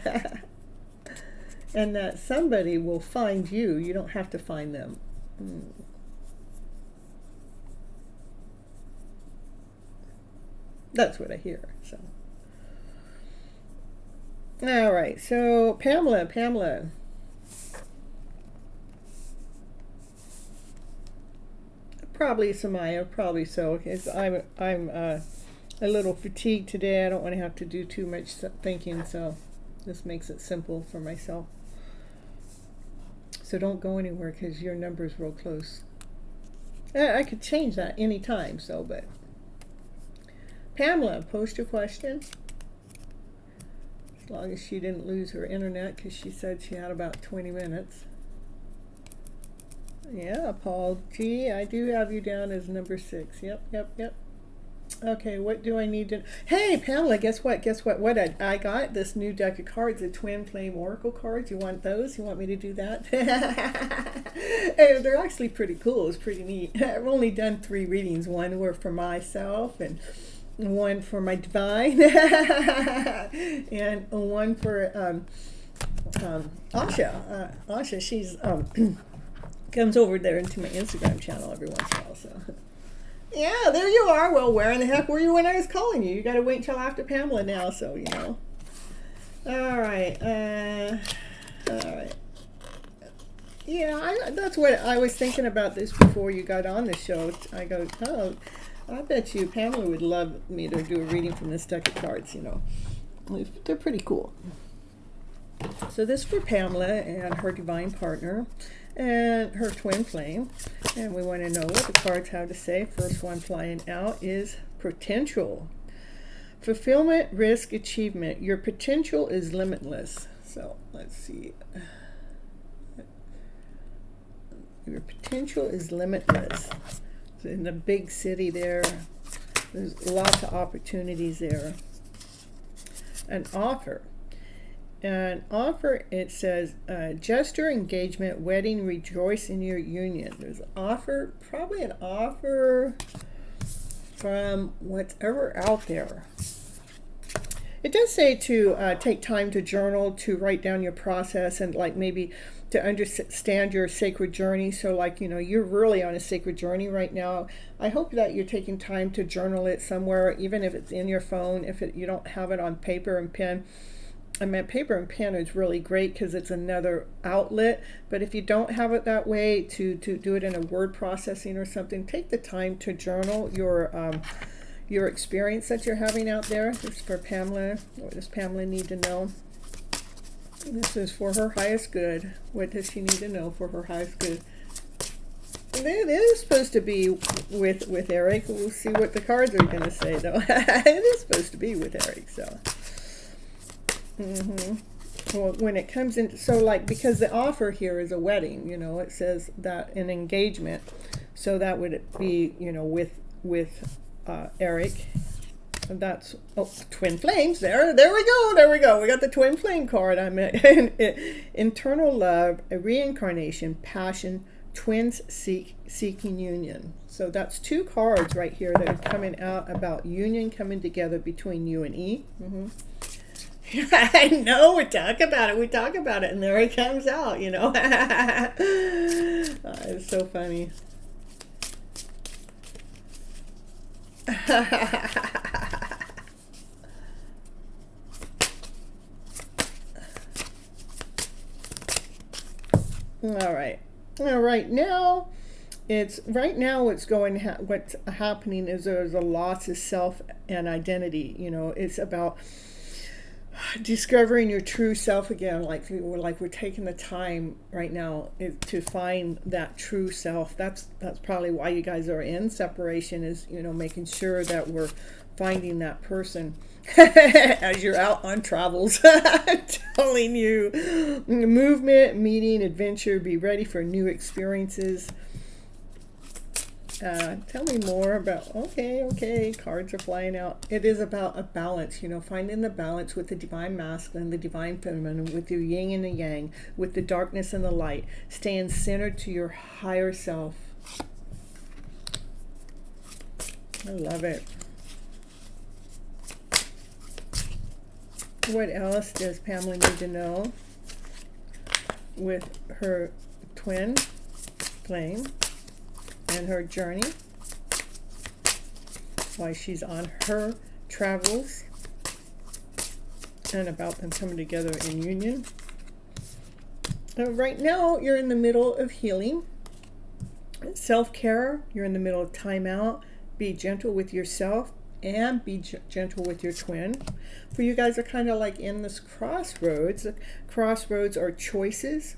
And that somebody will find you. You don't have to find them. That's what I hear. So, all right. So Pamela. Probably Samaya. Probably so. Because I'm a little fatigued today. I don't want to have to do too much thinking. So this makes it simple for myself. So don't go anywhere because your number's real close. I could change that anytime. So, but Pamela, post your question. As long as she didn't lose her internet, because she said she had about 20 minutes. Yeah, Paul G, I do have you down as number 6. Yep. Okay, what do I need to... Hey, Pamela, guess what? What I got this new deck of cards, the Twin Flame Oracle cards. You want those? You want me to do that? Hey, they're actually pretty cool. It's pretty neat. I've only done 3 readings. 1 were for myself, and 1 for my divine, and 1 for Asha. Asha, she's comes over there into my Instagram channel every once in a while. So, yeah, there you are. Well, where in the heck were you when I was calling you? You got to wait until after Pamela now. So you know. All right. All right. Yeah, that's what I was thinking about this before you got on the show. I go, oh, I bet you Pamela would love me to do a reading from this deck of cards, you know. They're pretty cool. So this is for Pamela and her divine partner and her twin flame. And we want to know what the cards have to say. First one flying out is potential. Fulfillment, risk, achievement. Your potential is limitless. So let's see. Your potential is limitless. In the big city there, there's lots of opportunities there. An offer. An offer, it says, gesture, engagement, wedding, rejoice in your union. There's an offer, probably an offer from whatever out there. It does say to take time to journal, to write down your process, and like maybe to understand your sacred journey. So like, you're really on a sacred journey right now. I hope that you're taking time to journal it somewhere, even if it's in your phone, if you don't have it on paper and pen. I mean, paper and pen is really great because it's another outlet. But if you don't have it that way, to do it in a word processing or something, take the time to journal your experience that you're having out there. This is for Pamela. What does Pamela need to know? This is for her highest good. What does she need to know for her highest good? It is supposed to be with Eric. We'll see what the cards are going to say, though. It is supposed to be with Eric, so. Well, when it comes in, so like, because the offer here is a wedding, it says that an engagement, so that would be, with Eric. And that's twin flames. There we go. We got the twin flame card. I'm internal love, a reincarnation, passion, twins seeking union. So that's two cards right here that are coming out about union coming together between you and E. I know, we talk about it, and there it comes out, It's so funny. All right. What's happening is there's a loss of self and identity. It's about discovering your true self again, like we're taking the time right now to find that true self. That's probably why you guys are in separation, is making sure that we're finding that person as you're out on travels. Telling you, movement, meeting, adventure, be ready for new experiences. Tell me more about, okay, cards are flying out. It is about a balance, finding the balance with the divine masculine, the divine feminine, with your yin and the yang, with the darkness and the light, staying centered to your higher self. I love it. What else does Pamela need to know with her twin flame and her journey, why she's on her travels, and about them coming together in union? Right now, you're in the middle of healing, self-care. You're in the middle of timeout. Be gentle with yourself and be gentle with your twin. For you guys are kind of like in this crossroads. Crossroads are choices,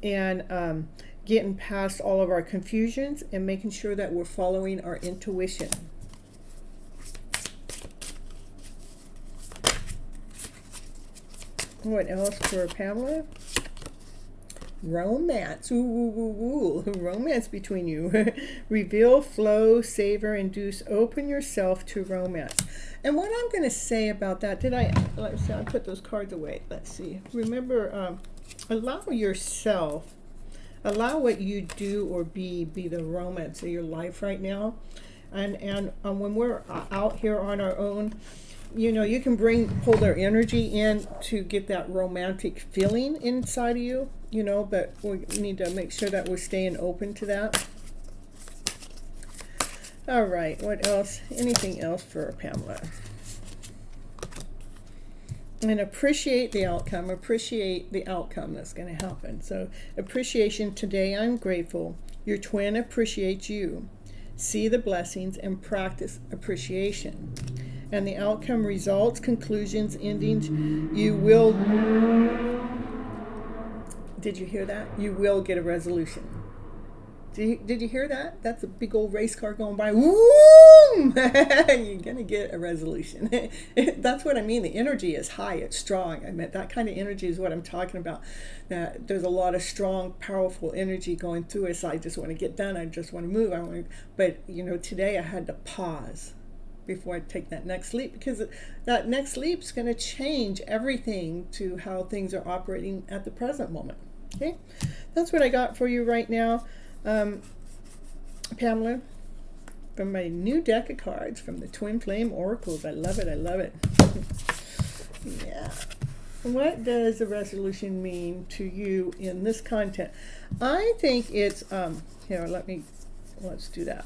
and getting past all of our confusions and making sure that we're following our intuition. What else for Pamela? Romance. Ooh. Romance between you. Reveal, flow, savor, induce, open yourself to romance. And what I'm going to say about that, let's see, I put those cards away. Let's see. Remember, allow yourself, allow what you do or be the romance of your life right now. And when we're out here on our own, you can pull their energy in to get that romantic feeling inside of you, but we need to make sure that we're staying open to that. All right, what else? Anything else for Pamela? And appreciate the outcome. Appreciate the outcome that's going to happen. So appreciation today. I'm grateful. Your twin appreciates you. See the blessings and practice appreciation. And the outcome, results, conclusions, endings. You will. Did you hear that? You will get a resolution. Did you hear that? That's a big old race car going by. Woo! You're going to get a resolution. That's what I mean. The energy is high. It's strong. I mean, that kind of energy is what I'm talking about. There's a lot of strong, powerful energy going through us. I just want to get done. I just want to move. But, today I had to pause. before I take that next leap, because that next leap's going to change everything to how things are operating at the present moment. Okay, that's what I got for you right now, Pamela, from my new deck of cards from the Twin Flame Oracles. I love it. I love it. Yeah. What does the resolution mean to you in this content? I think it's here. Let's do that.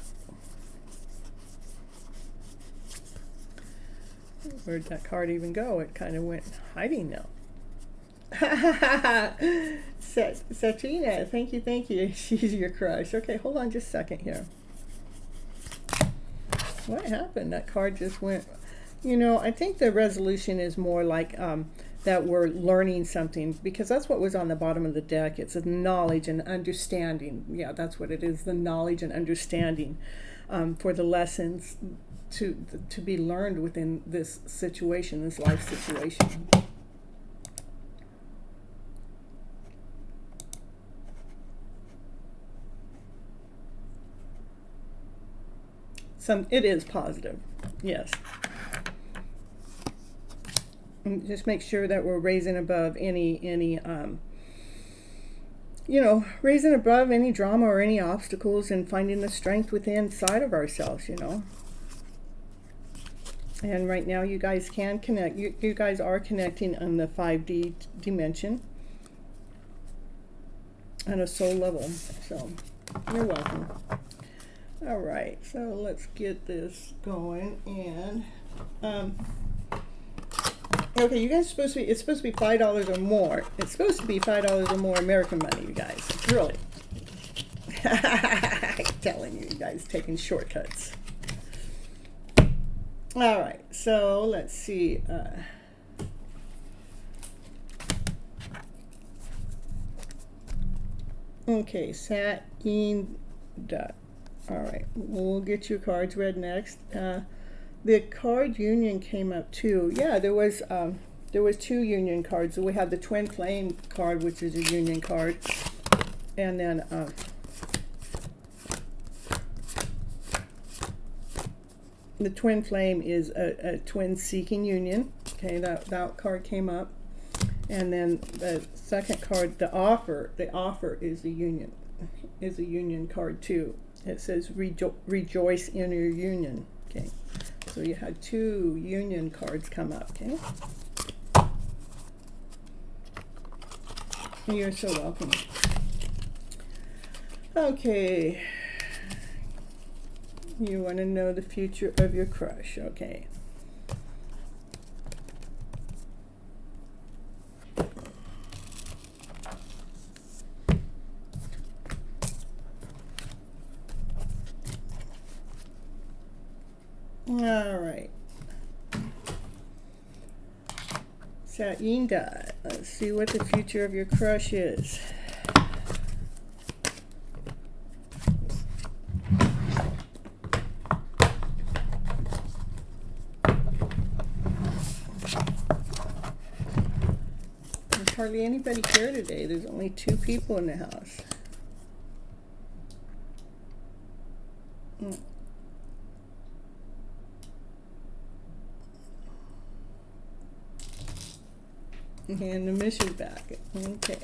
Where'd that card even go? It kind of went hiding now. Satrina, thank you. She's your crush. Okay, hold on just a second here. What happened? That card just went. I think the resolution is more like that we're learning something, because that's what was on the bottom of the deck. It's a knowledge and understanding. Yeah, that's what it is, the knowledge and understanding for the lessons to be learned within this situation, this life situation. It is positive, yes. And just make sure that we're raising above any raising above any drama or any obstacles, and finding the strength within inside of ourselves, And right now you guys can connect. You guys are connecting on the 5D dimension on a soul level. So you're welcome. All right, so let's get this going. And okay, you guys it's supposed to be $5 or more. It's supposed to be $5 or more American money, you guys. Really. I'm telling you, you guys taking shortcuts. All right, so let's see. Okay, Satinda. All right, we'll get your cards read next. The card union came up too. Yeah, there was 2 union cards. So we had the Twin Flame card, which is a union card, and then the Twin Flame is a twin seeking union. Okay, that card came up, and then the second card, the offer is a union card too. It says rejoice in your union. Okay, so you had 2 union cards come up. Okay, you're so welcome. Okay, you want to know the future of your crush. Okay. All right. Satinda, let's see what the future of your crush is. There's hardly anybody here today. There's only 2 people in the house. And the mission back. Okay.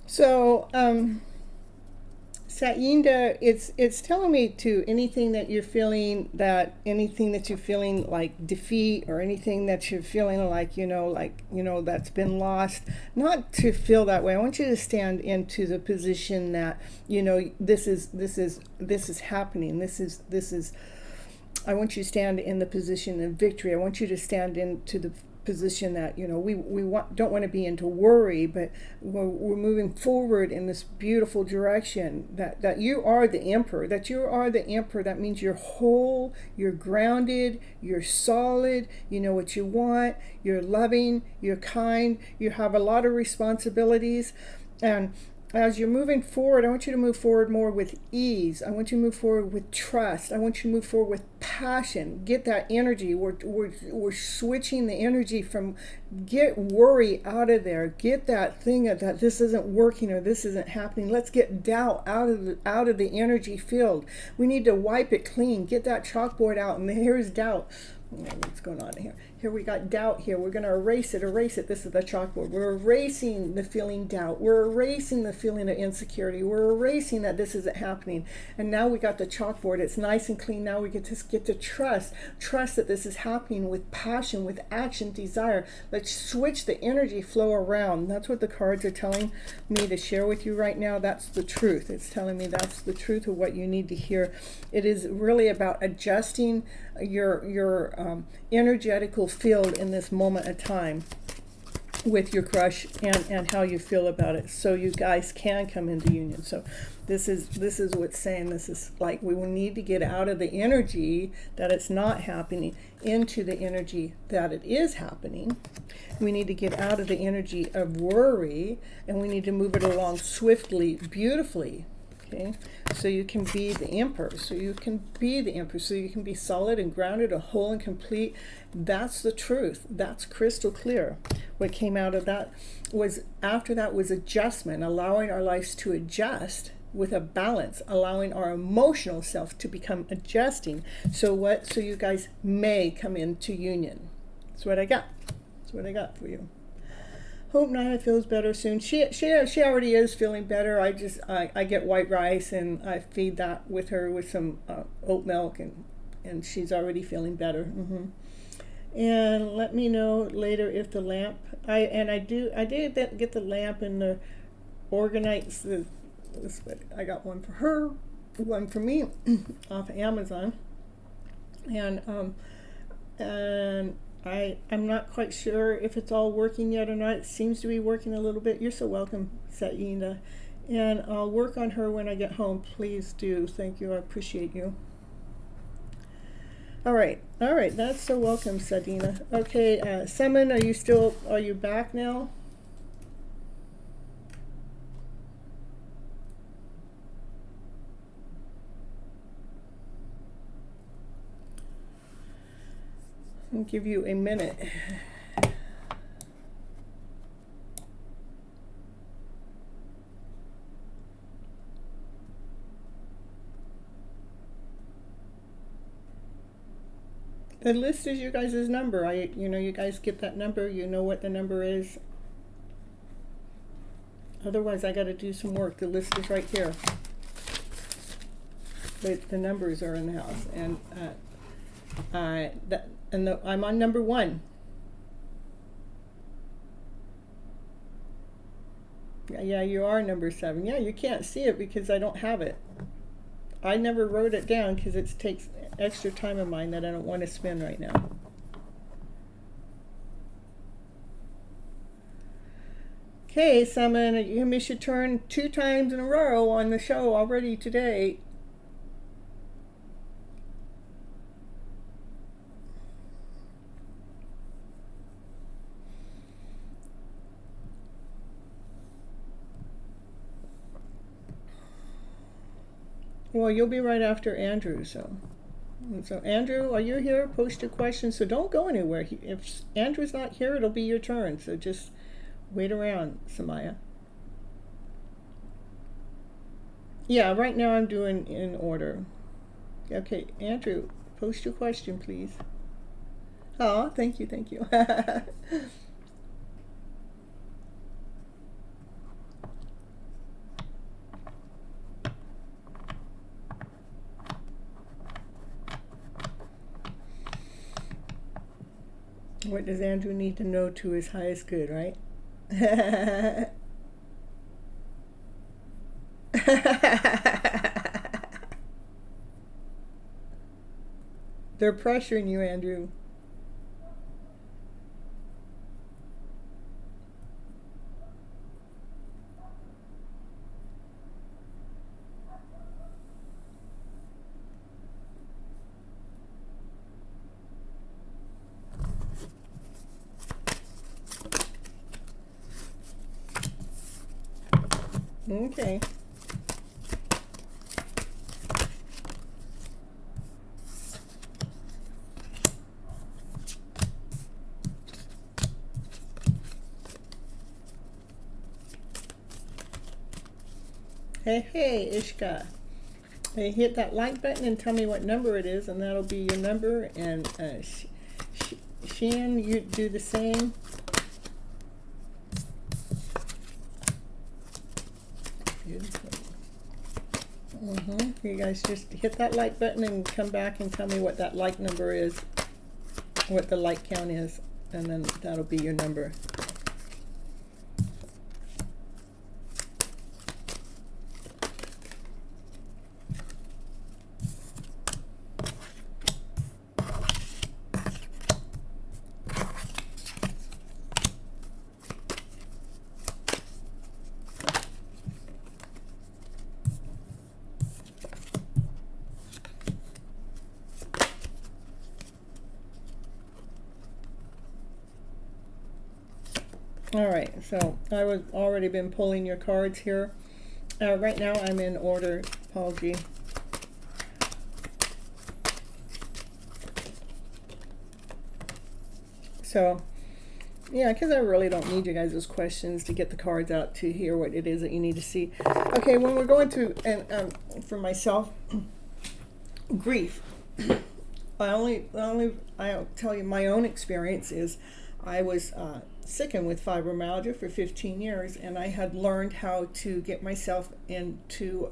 So, Sainda, it's telling me to anything that you're feeling like defeat, or anything that you're feeling like, that's been lost, not to feel that way. I want you to stand into the position that, this is happening. I want you to stand in the position of victory. I want you to stand into the position that, you know, don't want to be into worry, but we're moving forward in this beautiful direction, that you are the emperor, that means you're whole, you're grounded, you're solid, you know what you want, you're loving, you're kind, you have a lot of responsibilities. And as you're moving forward, I want you to move forward more with ease. I want you to move forward with trust. I want you to move forward with passion. Get that energy. We're switching the energy from, get worry out of there. Get that thing of that this isn't working or this isn't happening. Let's get doubt out of the energy field. We need to wipe it clean. Get that chalkboard out. And here's doubt. What's going on here? Here we got doubt here. We're going to erase it. This is the chalkboard. We're erasing the feeling doubt. We're erasing the feeling of insecurity. We're erasing that this isn't happening. And now we got the chalkboard. It's nice and clean. Now we get to trust that this is happening with passion, with action, desire. Let's switch the energy flow around. That's what the cards are telling me to share with you right now. That's the truth. It's telling me that's the truth of what you need to hear. It is really about adjusting your energetical field in this moment of time with your crush, and how you feel about it, so you guys can come into union. So this is what's saying. This is like, we will need to get out of the energy that it's not happening into the energy that it is happening. We need to get out of the energy of worry, and we need to move it along swiftly, beautifully. Okay, so you can be the emperor, so you can be solid and grounded, a whole and complete. That's the truth. That's crystal clear. What came out of that was, after that was adjustment, allowing our lives to adjust with a balance, allowing our emotional self to become adjusting. So you guys may come into union. That's what I got. That's what I got for you. Hope Naya feels better soon. She already is feeling better. I get white rice and I feed that with her with some oat milk, and she's already feeling better. And let me know later if the lamp, I did get the lamp and the organites. I got one for her, one for me off of Amazon, and I'm not quite sure if it's all working yet or not. It seems to be working a little bit. You're so welcome, Saina. And I'll work on her when I get home. Please do. Thank you. I appreciate you. All right. That's so welcome, Sadina. Okay, Summon, are you back now? I'll give you a minute. The list is you guys' number. You guys get that number. You know what the number is. Otherwise, I got to do some work. The list is right here. But the numbers are in the house, and I'm on number 1. Yeah, you are number 7. Yeah, you can't see it because I don't have it. I never wrote it down because it takes extra time of mine that I don't want to spend right now. Okay, Summon, you missed your turn 2 times in a row on the show already today. Well, you'll be right after Andrew, so Andrew, are you here? Post your questions. So don't go anywhere. If Andrew's not here, it'll be your turn. So just wait around, Samaya. Yeah, right now I'm doing in order. Okay, Andrew, post your question, please. Oh, thank you. What does Andrew need to know to his highest good, right? They're pressuring you, Andrew. Okay. Hey, Ishka. Hey, hit that like button and tell me what number it is, and that'll be your number. And Shan, you do the same. Beautiful. You guys just hit that like button and come back and tell me what that like number is, what the like count is, and then that'll be your number. All right, so I was already been pulling your cards here. Right now I'm in order, Paul G. So, yeah, because I really don't need you guys' questions to get the cards out to hear what it is that you need to see. Okay, when we're going through, and for myself, grief. I'll tell you my own experience is I was sickened with fibromyalgia for 15 years, and I had learned how to get myself into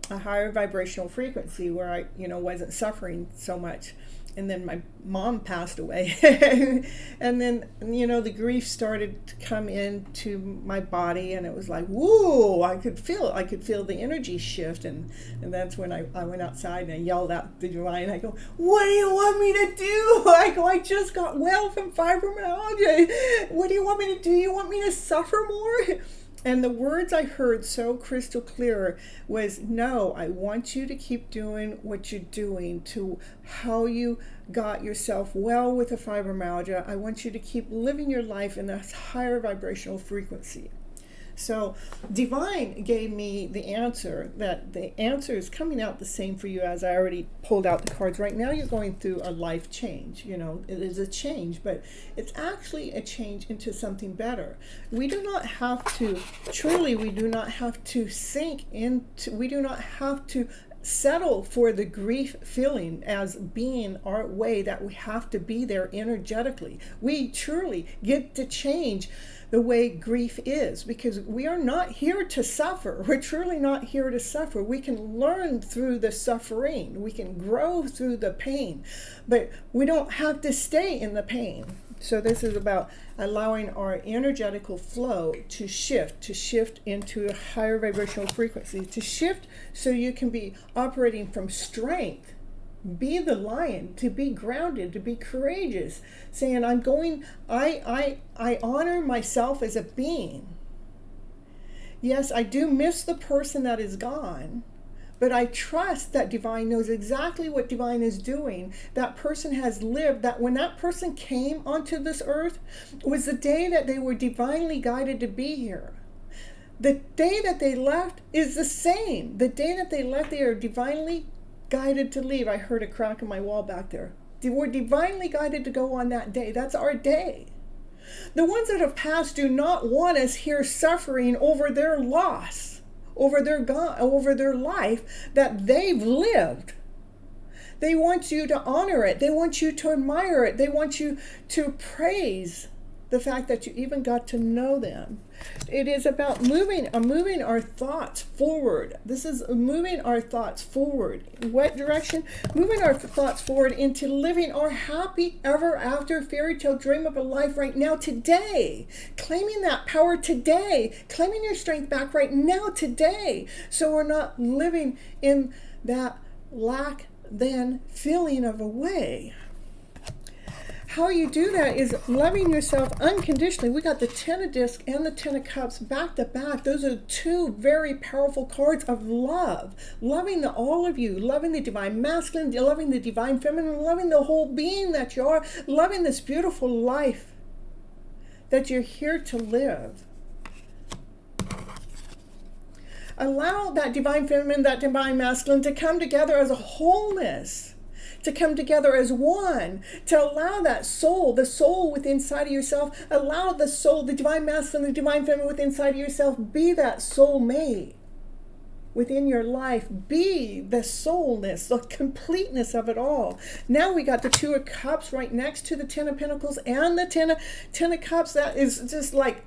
a higher vibrational frequency where I, wasn't suffering so much. And then my mom passed away, and then the grief started to come into my body, and it was like, whoa! I could feel the energy shift, and that's when I went outside and I yelled out the divine. I go, what do you want me to do? I go, I just got well from fibromyalgia. What do you want me to do? You want me to suffer more? And the words I heard so crystal clear was, no, I want you to keep doing what you're doing, to how you got yourself well with the fibromyalgia. I want you to keep living your life in a higher vibrational frequency. So Divine gave me the answer, that the answer is coming out the same for you as I already pulled out the cards. Right now you're going through a life change. It is a change, but it's actually a change into something better. We do not have to, truly, we do not have to sink into, we do not have to settle for the grief feeling as being our way, that we have to be there energetically. We truly get to change the way grief is, because we are not here to suffer. We're truly not here to suffer. We can learn through the suffering. We can grow through the pain, but we don't have to stay in the pain. So this is about allowing our energetical flow to shift into a higher vibrational frequency, to shift so you can be operating from strength. Be the lion, to be grounded, to be courageous, saying, I honor myself as a being. Yes, I do miss the person that is gone, but I trust that Divine knows exactly what Divine is doing. That person has lived, that when that person came onto this earth was the day that they were divinely guided to be here. The day that they left is the same. The day that they left, they are divinely guided to leave. I heard a crack in my wall back there. We're divinely guided to go on that day. That's our day. The ones that have passed do not want us here suffering over their loss, over their life that they've lived. They want you to honor it. They want you to admire it. They want you to praise the fact that you even got to know them. It is about moving our thoughts forward. This is moving our thoughts forward. What direction? Moving our thoughts forward into living our happy ever after fairy tale dream of a life right now, today. Claiming that power today. Claiming your strength back right now, today. So we're not living in that lack then feeling of a way. How you do that is loving yourself unconditionally. We got the 10 of discs and the 10 of cups back to back. Those are two very powerful cards of love. Loving all of you, loving the divine masculine, loving the divine feminine, loving the whole being that you are, loving this beautiful life that you're here to live. Allow that divine feminine, that divine masculine to come together as a wholeness, to come together as one, to allow that soul, the soul within inside of yourself, allow the soul, the divine masculine, the divine feminine within inside of yourself, be that soulmate within your life. Be the soulness, the completeness of it all. Now we got the Two of Cups right next to the Ten of Pentacles and the Ten of Cups. That is just like,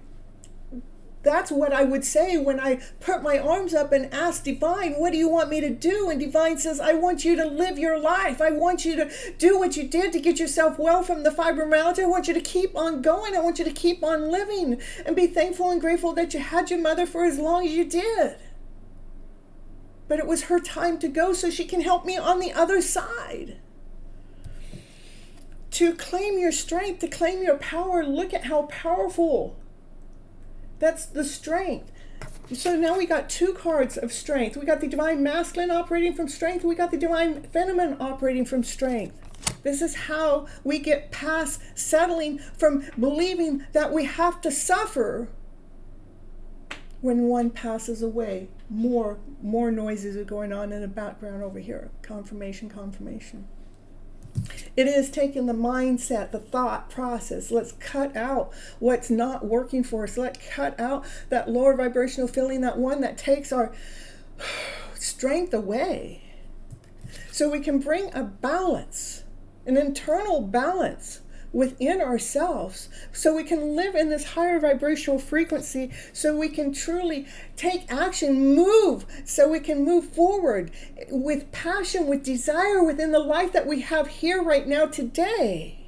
that's what I would say when I put my arms up and ask Divine, what do you want me to do? And Divine says, I want you to live your life. I want you to do what you did to get yourself well from the fibromyalgia. I want you to keep on going. I want you to keep on living and be thankful and grateful that you had your mother for as long as you did. But it was her time to go so she can help me on the other side. To claim your strength, to claim your power. Look at how powerful. That's the strength. So now we got two cards of strength. We got the divine masculine operating from strength. We got the divine feminine operating from strength. This is how we get past settling from believing that we have to suffer when one passes away. More noises are going on in the background over here. Confirmation, confirmation. It is taking the mindset, the thought process. Let's cut out what's not working for us. Let's cut out that lower vibrational feeling, that one that takes our strength away. So we can bring a balance, an internal balance within ourselves, so we can live in this higher vibrational frequency, so we can truly take action, move, so we can move forward with passion, with desire within the life that we have here right now today.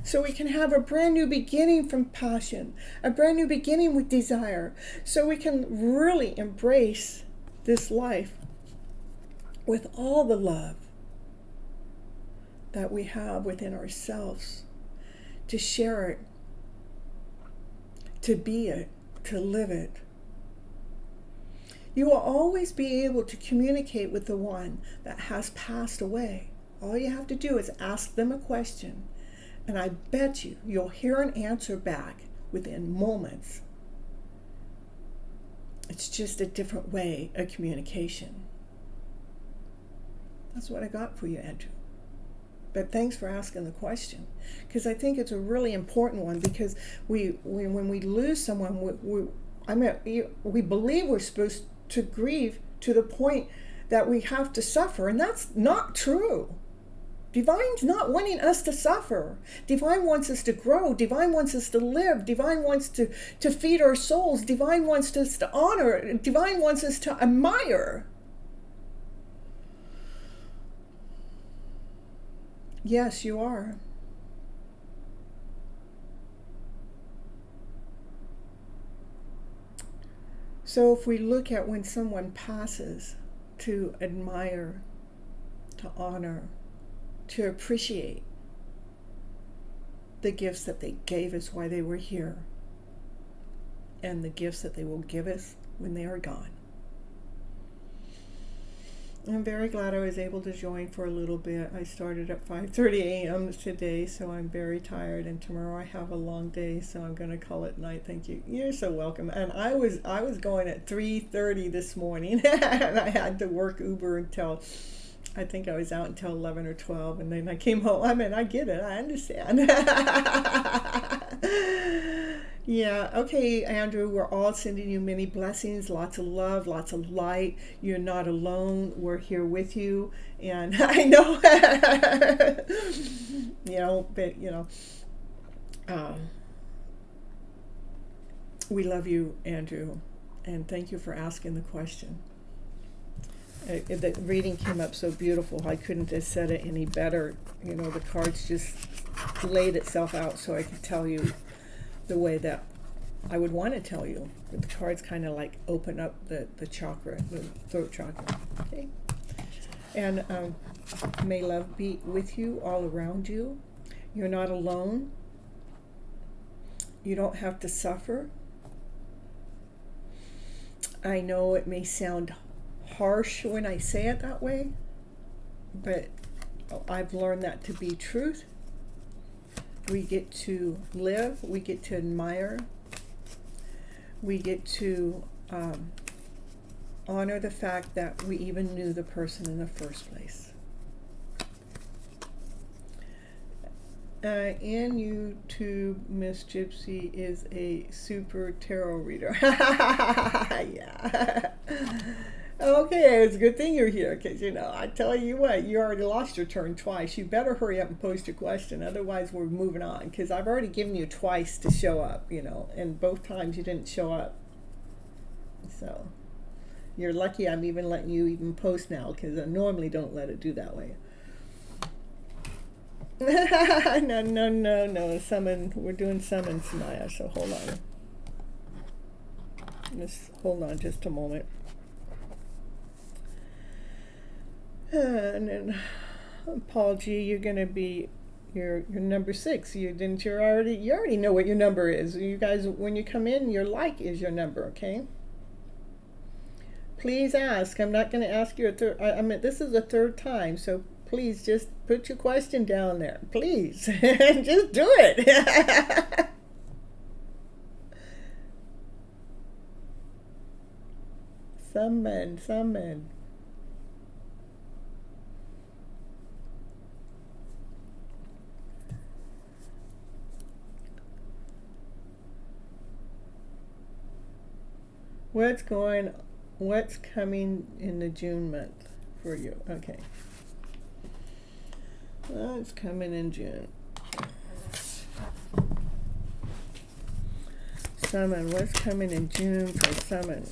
So we can have a brand new beginning from passion, a brand new beginning with desire, so we can really embrace this life with all the love that we have within ourselves, to share it, to be it, to live it. You will always be able to communicate with the one that has passed away. All you have to do is ask them a question, and I bet you'll hear an answer back within moments. It's just a different way of communication. That's what I got for you, Andrew. But thanks for asking the question, because I think it's a really important one, because when we lose someone, we believe we're supposed to grieve to the point that we have to suffer, and that's not true. Divine's not wanting us to suffer. Divine wants us to grow. Divine wants us to live. Divine wants to feed our souls. Divine wants us to honor. Divine wants us to admire. Yes, you are. So if we look at when someone passes, to admire, to honor, to appreciate the gifts that they gave us while they were here, and the gifts that they will give us when they are gone. I'm very glad I was able to join for a little bit. I started at 5:30 a.m. today, so I'm very tired, and tomorrow I have a long day, so I'm going to call it night. Thank you. You're so welcome. And I was going at 3:30 this morning, and I had to work Uber until, I think I was out until 11 or 12, and then I came home. I mean, I get it. I understand. Yeah, okay, Andrew, we're all sending you many blessings, lots of love, lots of light. You're not alone. We're here with you. And I know, we love you, Andrew. And thank you for asking the question. The reading came up so beautiful. I couldn't have said it any better. The cards just laid itself out so I could tell you the way that I would want to tell you. But the cards kind of like open up the chakra, the throat chakra. Okay. And may love be with you, all around you. You're not alone. You don't have to suffer. I know it may sound harsh when I say it that way, but I've learned that to be truth. We get to live, we get to admire, we get to honor the fact that we even knew the person in the first place. In YouTube, Miss Gypsy is a super tarot reader. Yeah. Okay, it's a good thing you're here, because, I tell you what, you already lost your turn twice. You better hurry up and post your question, otherwise we're moving on, because I've already given you twice to show up, and both times you didn't show up. So, you're lucky I'm even letting you even post now, because I normally don't let it do that way. No. Summon. We're doing summons, Samaya, so hold on. Just hold on just a moment. And then, Paul G, you're gonna be your number 6. You already know what your number is. You guys, when you come in, your like is your number, okay? Please ask. I'm not gonna ask you a third. I mean, this is the third time, so please just put your question down there. Please. Just do it. Summon. What's coming in the June month for you? Okay. Well, it's coming in June. Summon. What's coming in June for Summon?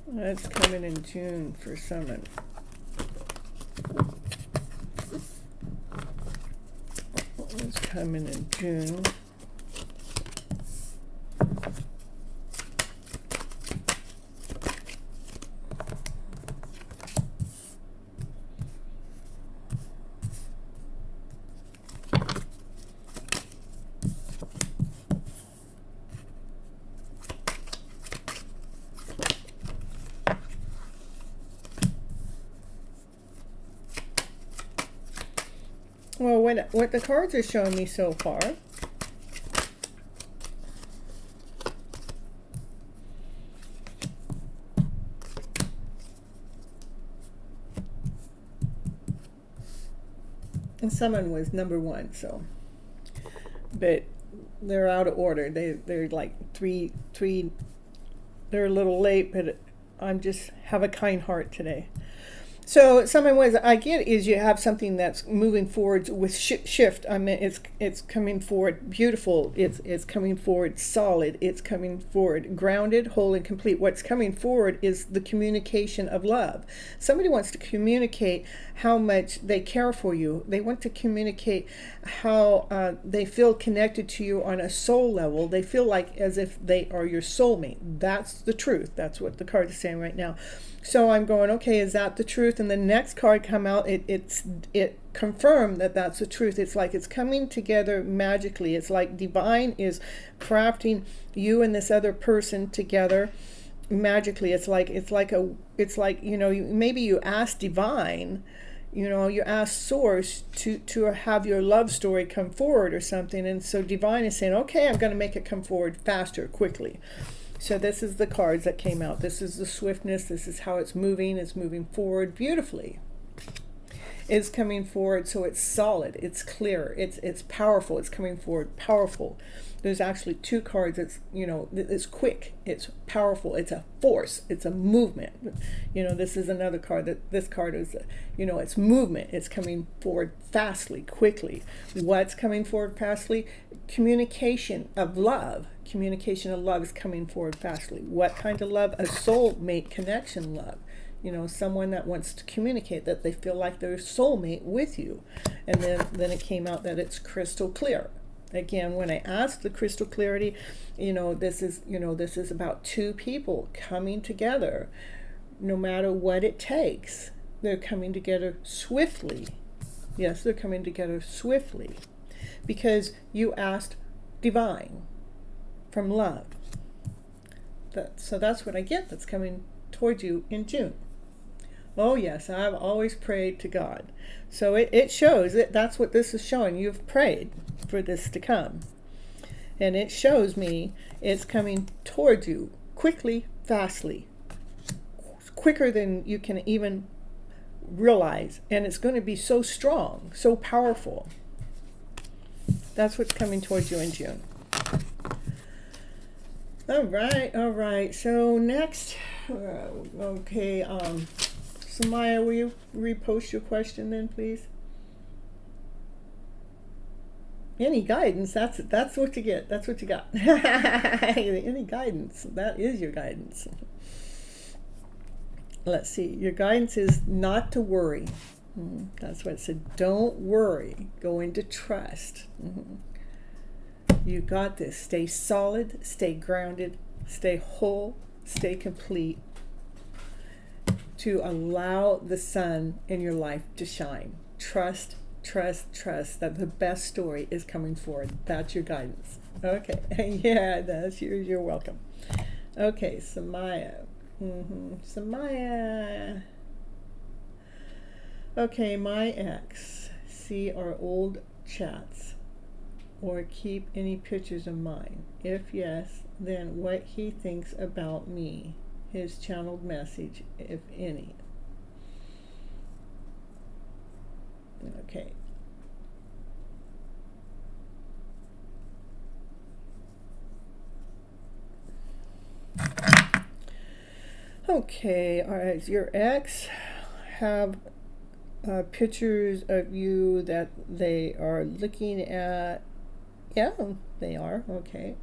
What's coming in June for Summon? What's coming in June? Well, what the cards are showing me so far and Summon was number 1, so, but they're out of order. They're like three. They're a little late, but I'm just have a kind heart today. So Summon was, I get, is you have something that's moving forward with shift. I mean, it's coming forward beautiful. It's coming forward solid. It's coming forward grounded, whole, and complete. What's coming forward is the communication of love. Somebody wants to communicate how much they care for you. They want to communicate how they feel connected to you on a soul level. They feel like as if they are your soulmate. That's the truth. That's what the card is saying right now. So I'm going, okay, is that the truth? And the next card come out, it confirmed that that's the truth. It's like it's coming together magically. It's like divine is crafting you and this other person together magically. It's like maybe you ask divine, you ask source to have your love story come forward or something, and so divine is saying, okay, I'm going to make it come forward faster, quickly. So this is the cards that came out. This is the swiftness. This is how it's moving. It's moving forward beautifully. It's coming forward, so it's solid. It's clear. It's powerful. It's coming forward powerful. There's actually 2 cards. It's quick. It's powerful. It's a force. It's a movement. This is another card. This card is, it's movement. It's coming forward fastly, quickly. What's coming forward fastly? Communication of love. Communication of love is coming forward fastly. What kind of love? A soulmate connection love. Someone that wants to communicate, that they feel like they're a soulmate with you. And then it came out that it's crystal clear. Again, when I asked the crystal clarity, this is about 2 people coming together, no matter what it takes. They're coming together swiftly. Yes, they're coming together swiftly, because you asked divine from love. So that's what I get. That's coming towards you in June. Oh yes, I've always prayed to God. So it shows that that's what this is showing. You've prayed for this to come. And it shows me it's coming towards you quickly, fastly, quicker than you can even realize, and it's going to be so strong, so powerful. That's what's coming towards you in June. All right. So next, okay, Samaya, will you repost your question then, please? Any guidance? That's what you get. That's what you got. Any guidance? That is your guidance. Let's see. Your guidance is not to worry. That's what it said. Don't worry. Go into trust. You got this. Stay solid. Stay grounded. Stay whole. Stay complete. To allow the sun in your life to shine. Trust that the best story is coming forward. That's your guidance. Okay. Yeah, that's yours. You're welcome. Okay, Samaya. Samaya. Okay, my ex. See our old chats or keep any pictures of mine. If yes, then what he thinks about me. His channeled message, if any. Okay. Okay, all right. Your ex have pictures of you that they are looking at. Yeah, they are. Okay.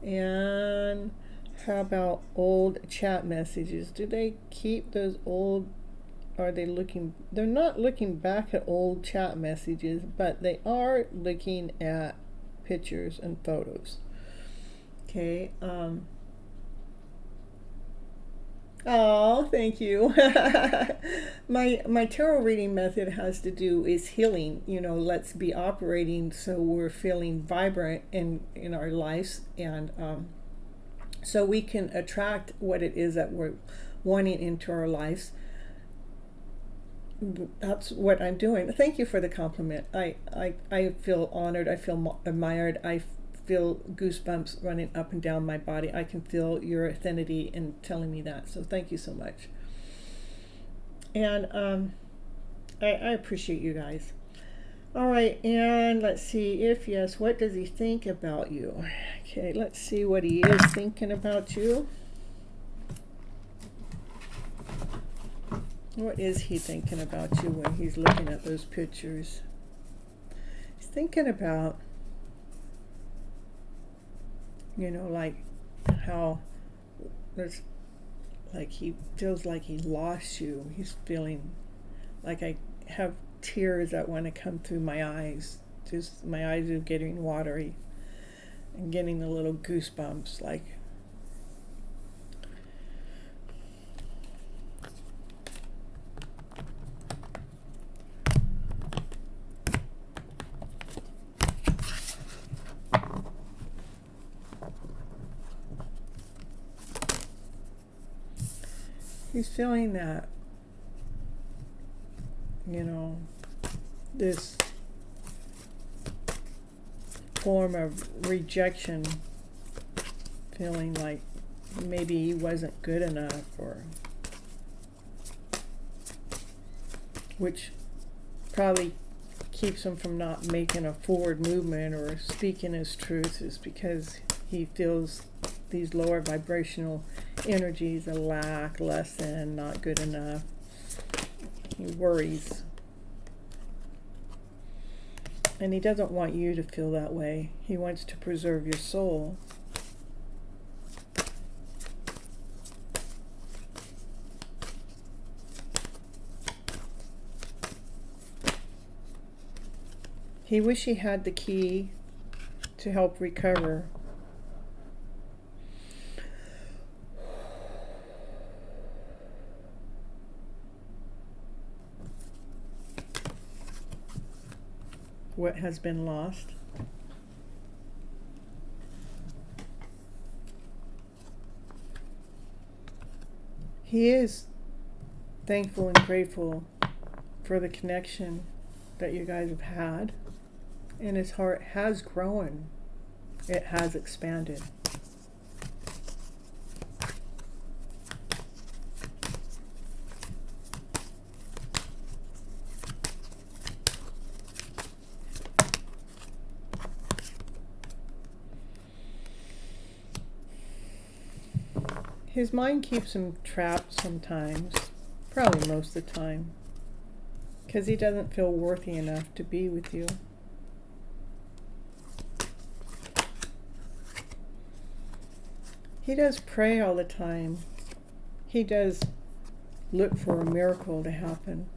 And how about old chat messages? Do they keep those old? Are they looking? They're not looking back at old chat messages, but they are looking at pictures and photos. Okay. Oh, thank you. My tarot reading method has to do is healing. Let's be operating so we're feeling vibrant in our lives, and so we can attract what it is that we're wanting into our lives. That's what I'm doing. Thank you for the compliment. I feel honored. I feel admired. I feel goosebumps running up and down my body. I can feel your affinity in telling me that. So thank you so much. And I appreciate you guys. All right, and let's see. If yes, what does he think about you? Okay, let's see what he is thinking about you. What is he thinking about you when he's looking at those pictures? He's thinking about, like how there's, like he feels like he lost you. He's feeling like I have tears that want to come through my eyes. Just my eyes are getting watery and getting a little goosebumps, like. He's feeling that, this form of rejection, feeling like maybe he wasn't good enough, or which probably keeps him from not making a forward movement or speaking his truth, is because he feels these lower vibrational energies, a lack, less than, not good enough. He worries. And he doesn't want you to feel that way. He wants to preserve your soul. He wishes he had the key to help recover. What has been lost. He is thankful and grateful for the connection that you guys have had, and his heart has grown. It has expanded. his mind keeps him trapped sometimes, probably most of the time, because he doesn't feel worthy enough to be with you. He does pray all the time. He does look for a miracle to happen.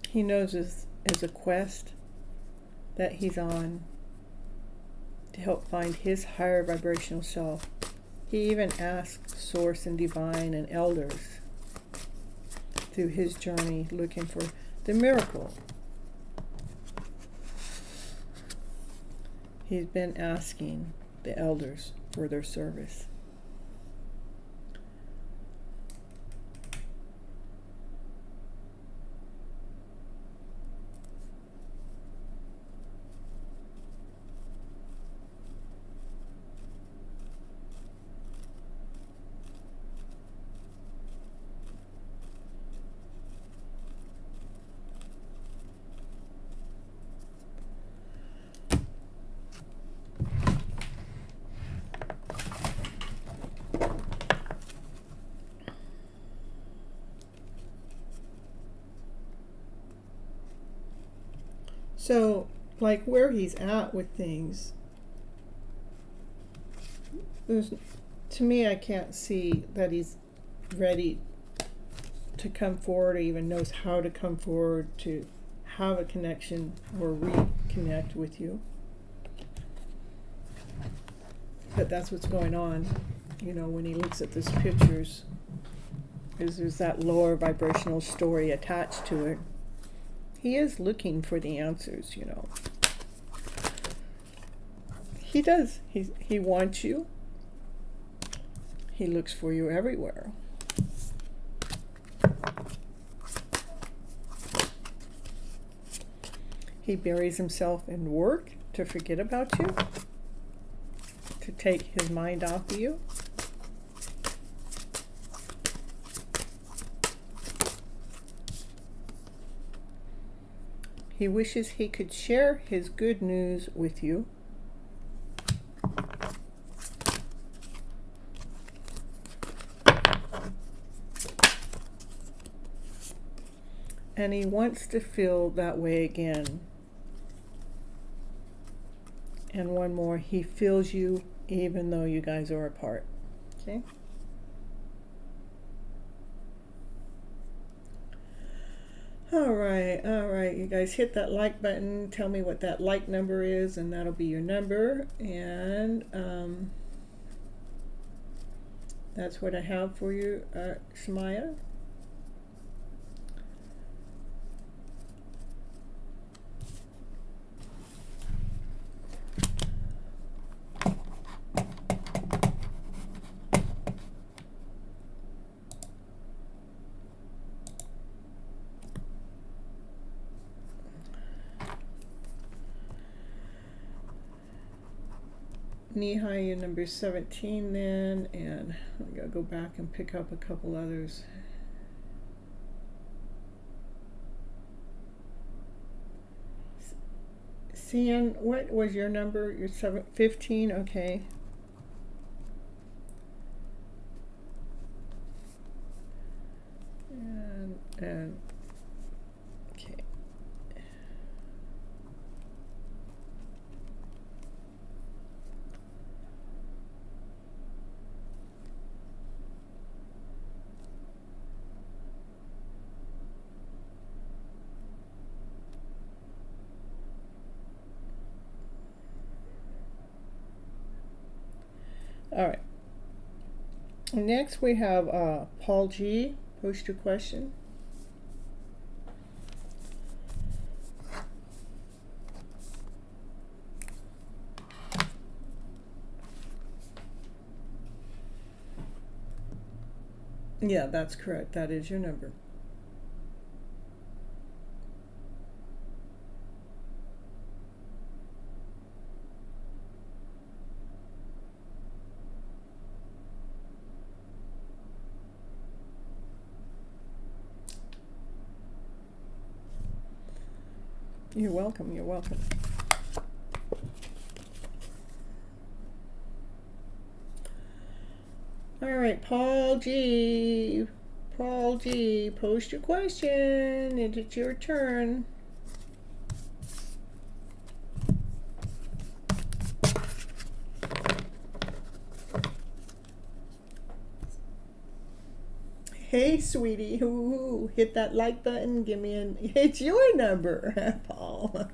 He knows it's a quest that he's on to help find his higher vibrational self. He even asks Source and Divine and Elders through his journey looking for the miracle. He's been asking the Elders for their service. So, like where he's at with things, to me, I can't see that he's ready to come forward or even knows how to come forward to have a connection or reconnect with you. But that's what's going on, you know, when he looks at these pictures, is there's that lower vibrational story attached to it. He is looking for the answers, you know. He does. He wants you. He looks for you everywhere. He buries himself in work to forget about you, to take his mind off of you. He wishes he could share his good news with you. And he wants to feel that way again. And one more, he feels you even though you guys are apart. Okay? All right, you guys hit that like button. Tell me what that like number is, and that'll be your number. And that's what I have for you, Shemaya. Knee-high, you're number 17 then, and I gotta go back and pick up a couple others. Cian, what was your number? You're 15, okay. And okay. All right. Next we have Paul G. Post your question. Yeah, that's correct. That is your number. You're welcome. You're welcome. All right, Paul G. Paul G, post your question. It's your turn. Hey, sweetie, ooh, hit that like button. Give me it's your number, Paul.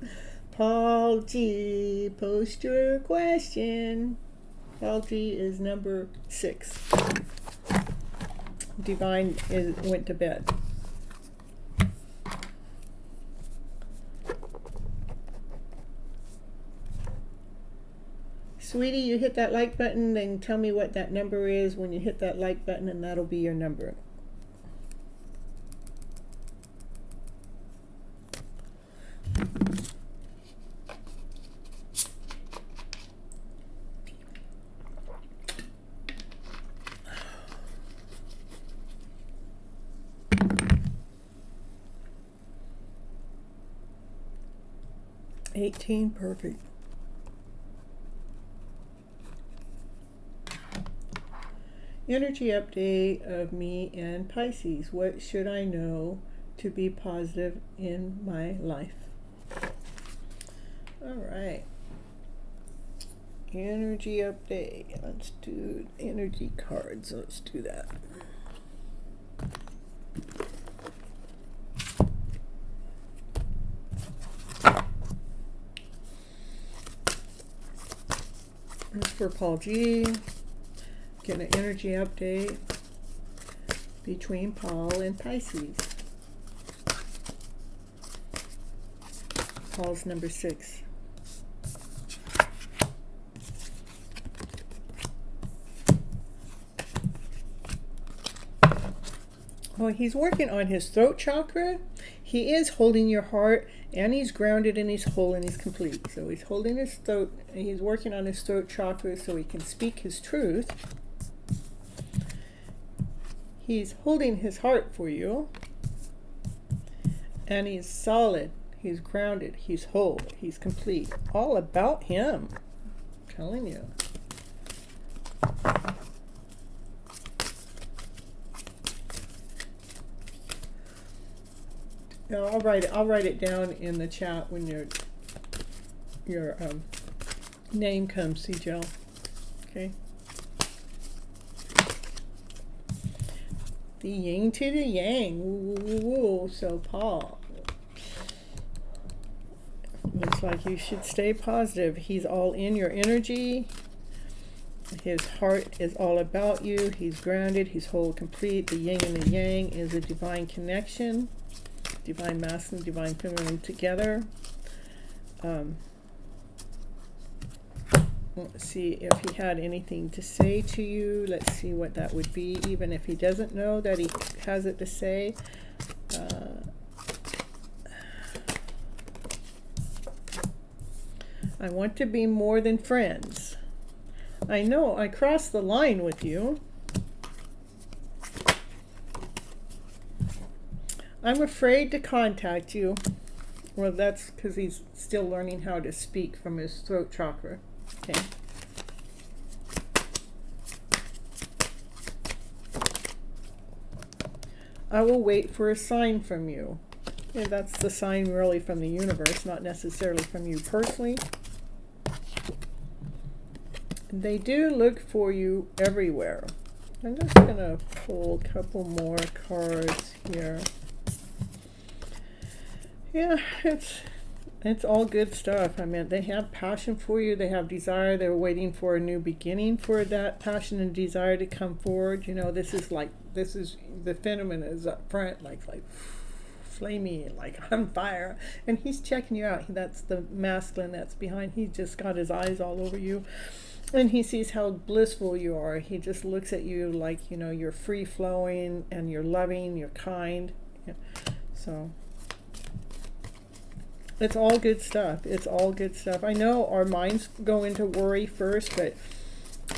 Paul G, post your question. Paul G is number 6. Divine went to bed. Sweetie, you hit that like button, then tell me what that number is when you hit that like button, and that'll be your number. $18, perfect. Energy update of me and Pisces. What should I know to be positive in my life? All right. Energy update. Let's do energy cards. Let's do that. This is for Paul G. Get an energy update between Paul and Pisces. Paul's number 6. Well, he's working on his throat chakra. He is holding your heart, and he's grounded, and he's whole, and he's complete. So he's holding his throat, and he's working on his throat chakra so he can speak his truth. He's holding his heart for you, and he's solid, he's grounded, he's whole, he's complete. All about him, I'm telling you. Now, I'll write it down in the chat when your name comes, C-Gel. Okay. The yin to the yang. Ooh, so Paul, looks like you should stay positive. He's all in your energy. His heart is all about you. He's grounded. He's whole, complete. The yin and the yang is a divine connection. Divine masculine, divine feminine together. Let's see if he had anything to say to you. Let's see what that would be, even if he doesn't know that he has it to say. I want to be more than friends. I know I crossed the line with you. I'm afraid to contact you. Well, that's because he's still learning how to speak from his throat chakra. Okay. I will wait for a sign from you. Okay, that's the sign really from the universe, not necessarily from you personally. They do look for you everywhere. I'm just going to pull a couple more cards here. Yeah, it's all good stuff. I mean, they have passion for you. They have desire. They're waiting for a new beginning for that passion and desire to come forward. You know, this is the feminine is up front, like flamey, like on fire. And he's checking you out. That's the masculine that's behind. He's just got his eyes all over you. And he sees how blissful you are. He just looks at you like, you know, you're free-flowing and you're loving, you're kind. Yeah. So it's all good stuff. It's all good stuff. I know our minds go into worry first, but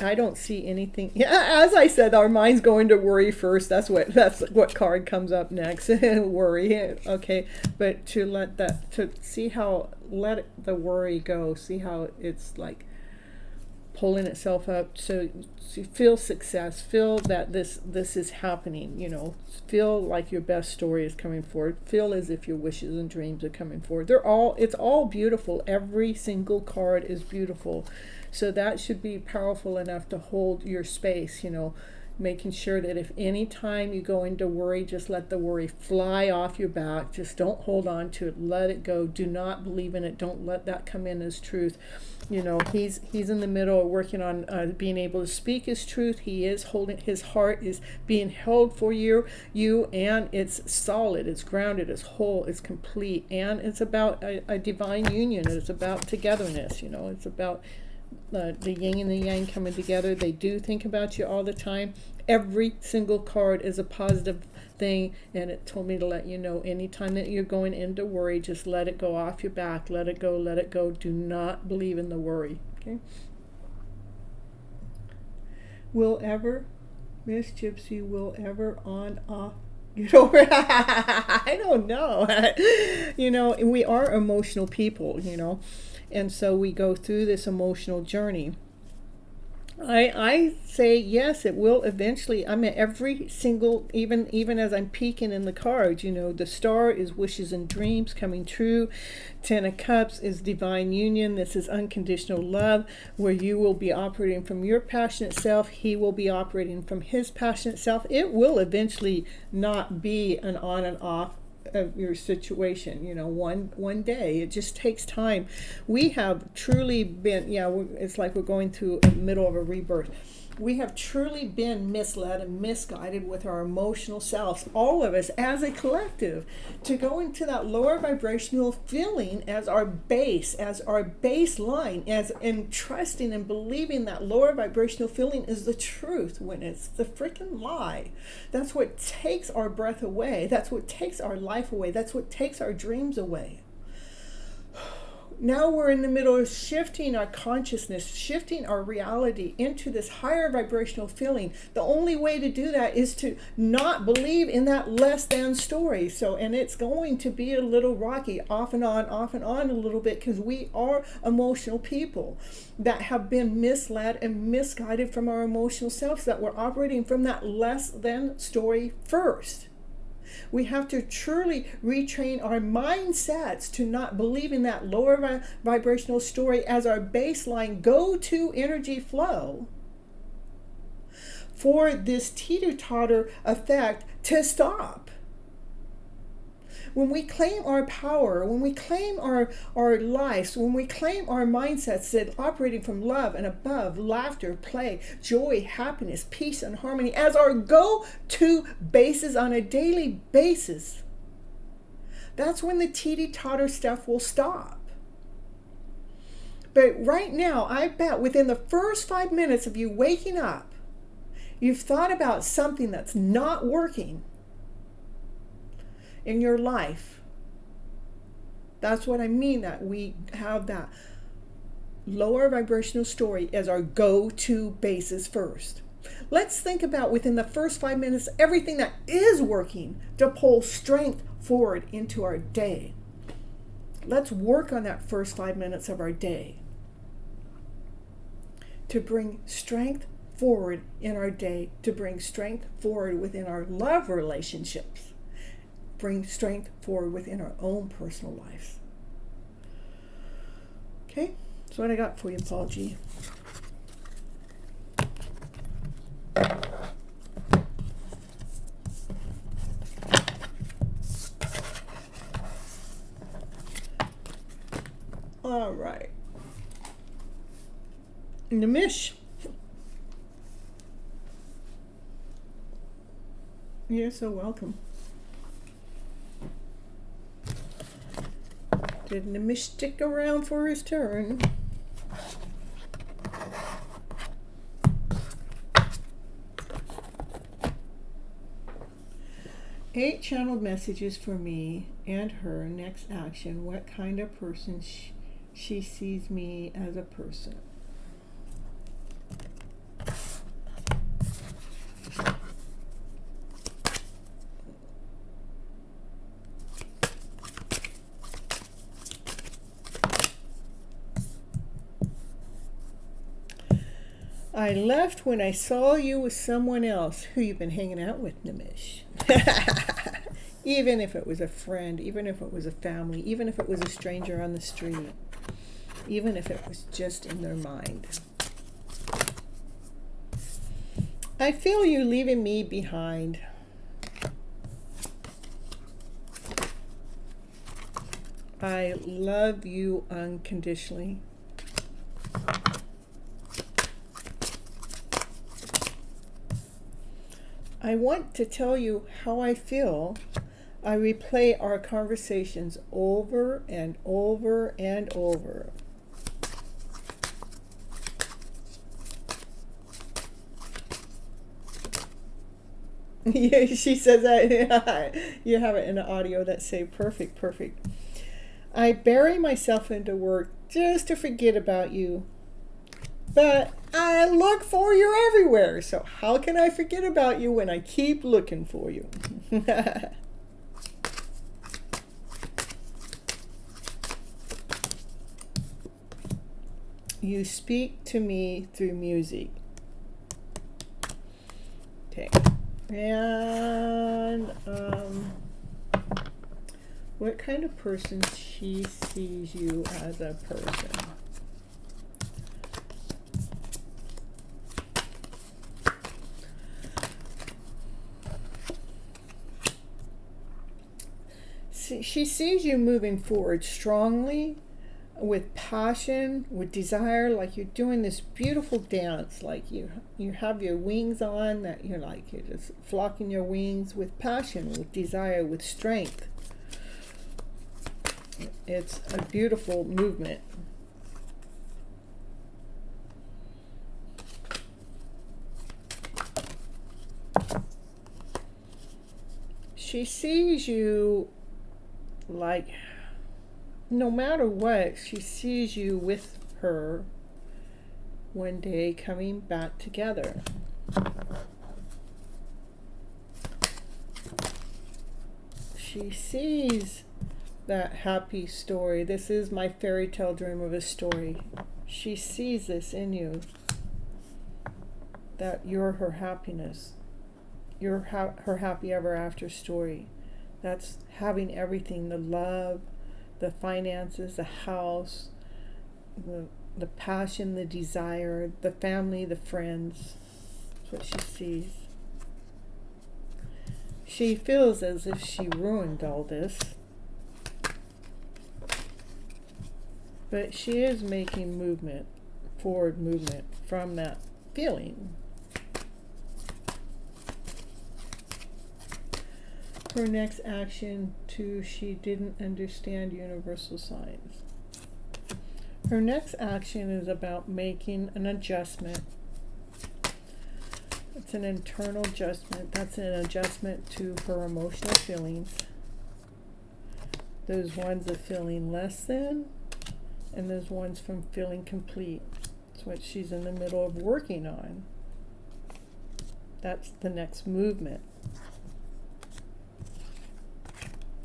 I don't see anything. Yeah, as I said, our minds go into worry first. That's what card comes up next. Worry. Okay, but to let the worry go. See how it's like pulling itself up. So feel success, feel that this is happening, feel like your best story is coming forward, feel as if your wishes and dreams are coming forward. It's all beautiful. Every single card is beautiful. So that should be powerful enough to hold your space, making sure that if any time you go into worry, just let the worry fly off your back. Just don't hold on to it. Let it go. Do not believe in it. Don't let that come in as truth. He's in the middle of working on being able to speak his truth. He is holding, his heart is being held for you, and it's solid, it's grounded, it's whole, it's complete, and it's about a divine union. It's about togetherness. It's about the yin and the yang coming together. They do think about you all the time. Every single card is a positive thing, and it told me to let you know, anytime that you're going into worry, just let it go off your back. Let it go, let it go. Do not believe in the worry. Okay? Miss Gypsy, will ever on off get over? I don't know. We are emotional people, and so we go through this emotional journey. I say yes, it will eventually. I mean, every single, even as I'm peeking in the cards, the star is wishes and dreams coming true. 10 of Cups is divine union. This is unconditional love, where you will be operating from your passionate self. He will be operating from his passionate self. It will eventually not be an on and off of your situation, one day. It just takes time. We have truly been, it's like we're going through the middle of a rebirth. We have truly been misled and misguided with our emotional selves, all of us as a collective, to go into that lower vibrational feeling as our base, as our baseline, as in trusting and believing that lower vibrational feeling is the truth when it's the freaking lie. That's what takes our breath away. That's what takes our life away. That's what takes our dreams away. Now we're in the middle of shifting our consciousness, shifting our reality into this higher vibrational feeling. The only way to do that is to not believe in that less than story. And it's going to be a little rocky, off and on a little bit, because we are emotional people that have been misled and misguided from our emotional selves, that we're operating from that less than story first. We have to truly retrain our mindsets to not believe in that lower vibrational story as our baseline go-to energy flow for this teeter-totter effect to stop. When we claim our power, when we claim our lives, when we claim our mindsets that operating from love and above, laughter, play, joy, happiness, peace, and harmony as our go-to basis on a daily basis, that's when the teeter-totter stuff will stop. But right now, I bet within the first 5 minutes of you waking up, you've thought about something that's not working in your life. That's what I mean, that we have that lower vibrational story as our go-to basis first. Let's think about within the first 5 minutes everything that is working to pull strength forward into our day. Let's work on that first 5 minutes of our day to bring strength forward in our day, to bring strength forward within our love relationships, bring strength forward within our own personal lives. Okay, that's what I got for you, Paul G. All right. Nimish. You're so welcome. Did Nimish stick around for his turn? Eight channeled messages for me and her. Next action. What kind of person she sees me as a person. I left when I saw you with someone else. Who you've been hanging out with, Nimish? Even if it was a friend, even if it was a family, even if it was a stranger on the street, even if it was just in their mind. I feel you leaving me behind. I love you unconditionally. I want to tell you how I feel. I replay our conversations over and over and over. Yeah, she says that. You have it in the audio that say perfect, perfect. I bury myself into work just to forget about you. But I look for you everywhere. So how can I forget about you when I keep looking for you? You speak to me through music. Okay. And what kind of person she sees you as a person? She sees you moving forward strongly, with passion, with desire, like you're doing this beautiful dance, like you have your wings on, that you're just flocking your wings with passion, with desire, with strength. It's a beautiful movement. She sees you like, no matter what, she sees you with her one day coming back together. She sees that happy story. This is my fairy tale dream of a story. She sees this in you, that you're her happiness. You're her happy ever after story. That's having everything, the love, the finances, the house, the passion, the desire, the family, the friends. That's what she sees. She feels as if she ruined all this. But she is making movement, forward movement from that feeling. Her next action to she didn't understand universal signs. Her next action is about making an adjustment. It's an internal adjustment. That's an adjustment to her emotional feelings. Those ones of feeling less than, and those ones from feeling complete. That's what she's in the middle of working on. That's the next movement,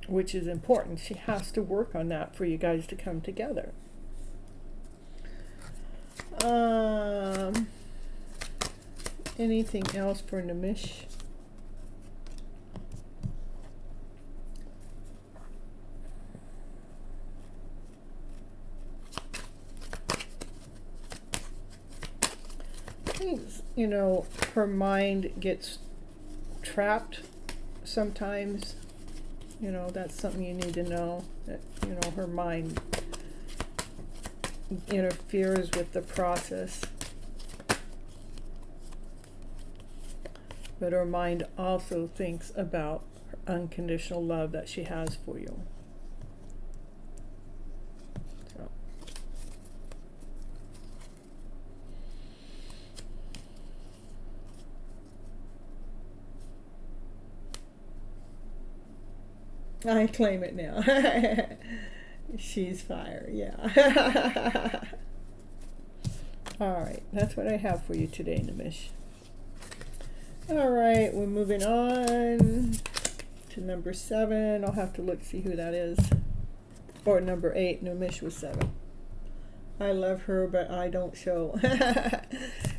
which is important. She has to work on that for you guys to come together. Anything else for Nimish? You know, her mind gets trapped sometimes. You know, that's something you need to know, that, you know, her mind interferes with the process. But her mind also thinks about her unconditional love that she has for you. So. I claim it now. She's fire, yeah. All right, that's what I have for you today, Nimish. All right, we're moving on to number 7. I'll have to look to see who that is. Or number 8, Nimish was 7. I love her, but I don't show.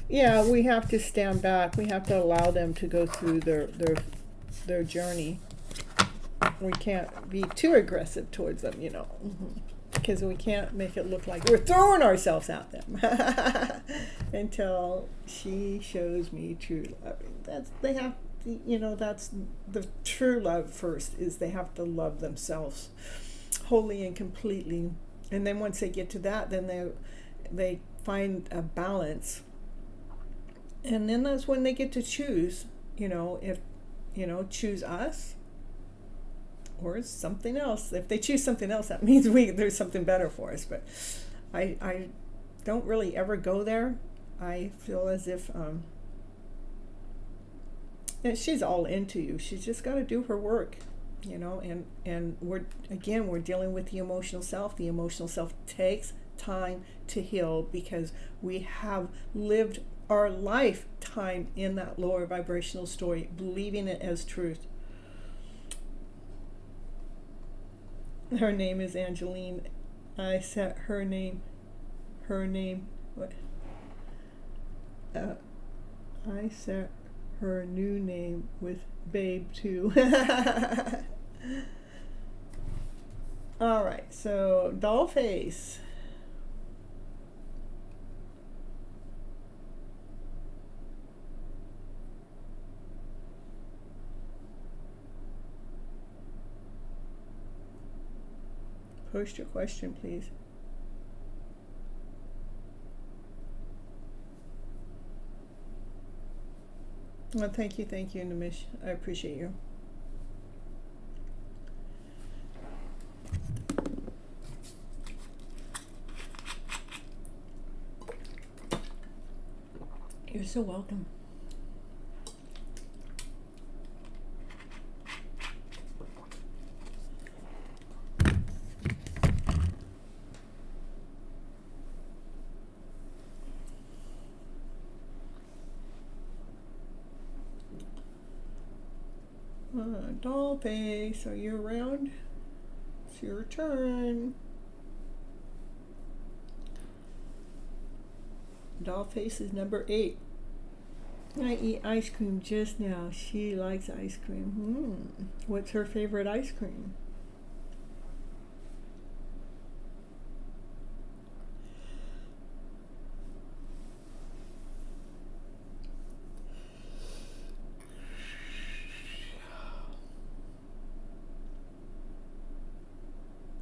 Yeah, we have to stand back. We have to allow them to go through their journey. We can't be too aggressive towards them, you know, because we can't make it look like we're throwing ourselves at them until she shows me true love. That's they have to, you know, that's the true love first is they have to love themselves wholly and completely, and then once they get to that, then they find a balance, and then that's when they get to choose, you know, if you know, choose us or something else. If they choose something else, that means there's something better for us. But I don't really ever go there. I feel as if and she's all into you. She's just got to do her work, you know. And we're dealing with the emotional self. The emotional self takes time to heal because we have lived our lifetime in that lower vibrational story, believing it as truth. Her name is Angeline. I set her name, what? I set her new name with Babe too. All right, so Dollface. Post your question, please. Well, thank you, Nimish. I appreciate you. You're so welcome. Dollface, are you around? It's your turn. Dollface is number 8. I eat ice cream just now. She likes ice cream. What's her favorite ice cream?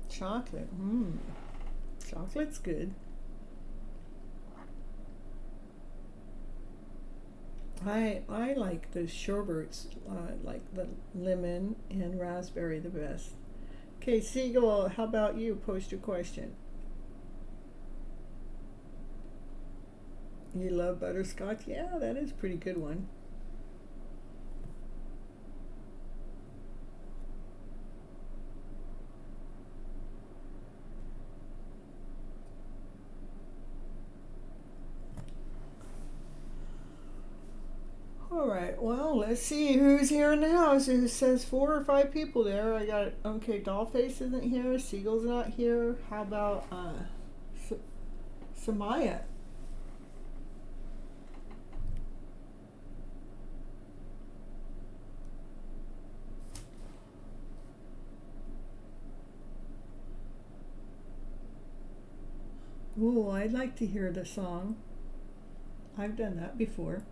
Chocolate. Chocolate's good. I like the sherbets, like the lemon and raspberry the best. Okay, Siegel, how about you? Post your question. You love butterscotch? Yeah, that is a pretty good one. All right, well, let's see who's here now. So it says 4 or 5 people there. I got, okay, Dollface isn't here, Siegel's not here. How about Samaya? Ooh, I'd like to hear the song. I've done that before.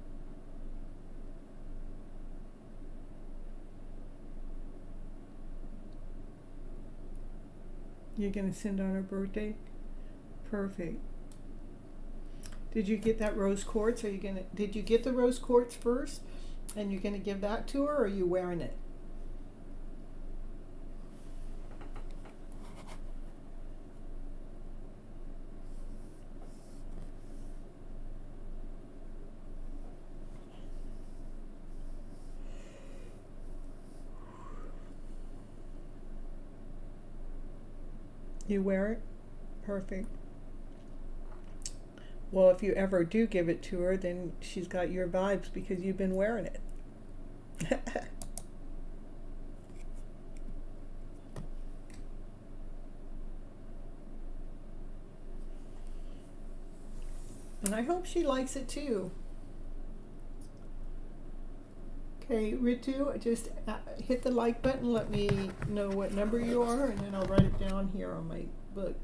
You're gonna send on her birthday? Perfect. Did you get that rose quartz? Did you get the rose quartz first and you're gonna give that to her, or are you wearing it? You wear it? Perfect. Well, if you ever do give it to her, then she's got your vibes because you've been wearing it. And I hope she likes it too. Okay, Ritu, just hit the like button. Let me know what number you are, and then I'll write it down here on my book.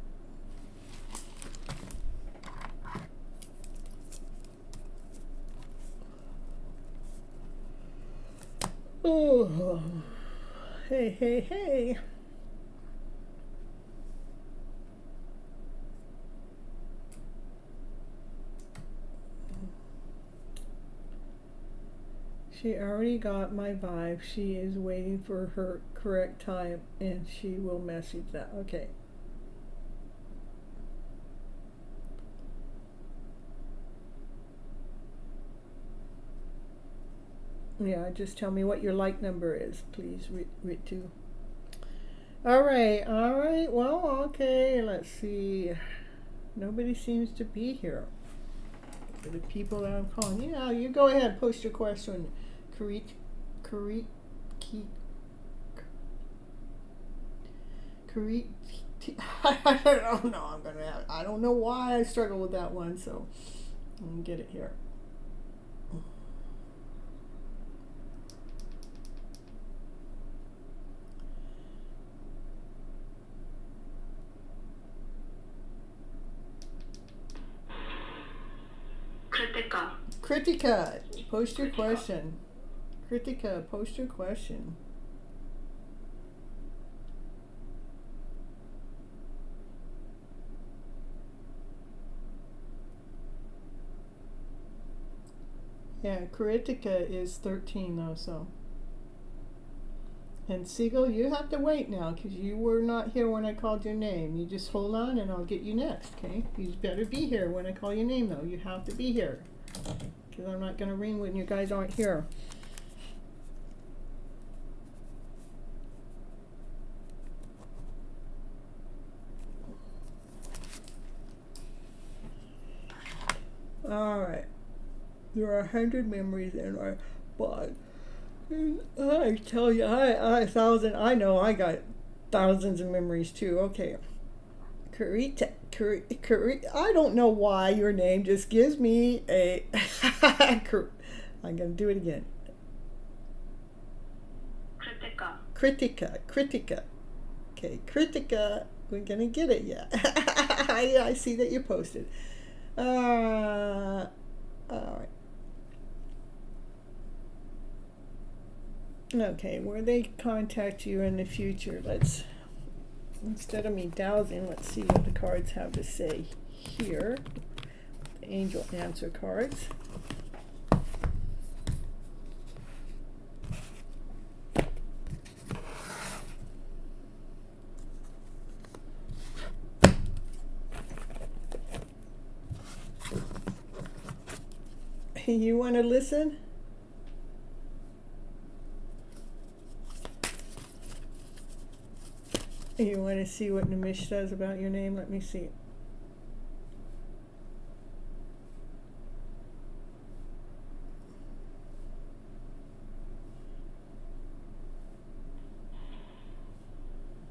Oh, hey, hey, hey. She already got my vibe. She is waiting for her correct time, and she will message that. Okay. Yeah, just tell me what your like number is, please, Ritu. All right, well, okay, let's see. Nobody seems to be here. For the people that I'm calling. Yeah, you go ahead, post your question. I don't know. I don't know why I struggle with that one, so I'm gonna get it here. Kritika, post your question. Kritika, post your question. Yeah, Kritika is 13 though, so. And Siegel, you have to wait now because you were not here when I called your name. You just hold on and I'll get you next, okay? You better be here when I call your name though. You have to be here. Because I'm not going to ring when you guys aren't here. Alright. There are 100 memories in our blog. I tell you, I got thousands of memories too. Okay. Karita, I don't know why your name just gives me a. I'm going to do it again. Kritika. Okay, Kritika. We're going to get it, yeah. I see that you posted. All right. Okay, where they contact you in the future, instead of me dowsing, let's see what the cards have to say here. The angel answer cards. You want to listen? You want to see what Nimish says about your name? Let me see.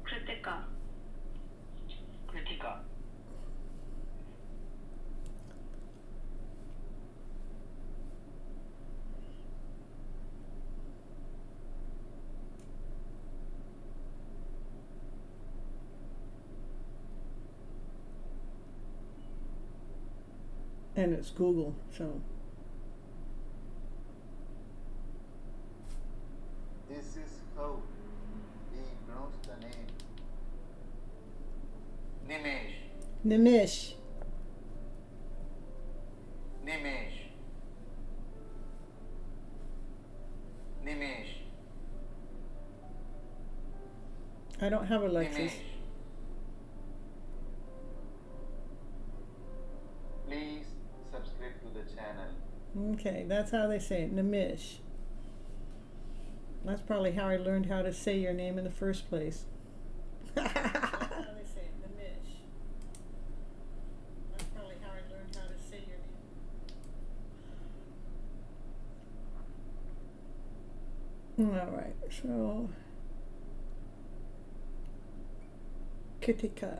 Kritika. And it's Google, so. This is how we pronounce the name. Nimish. I don't have Alexis. Please subscribe to the channel. Okay, that's how they say it, Nimish. That's probably how I learned how to say your name in the first place. That's how they say it, Nimish. That's probably how I learned how to say your name. All right, so Kritika.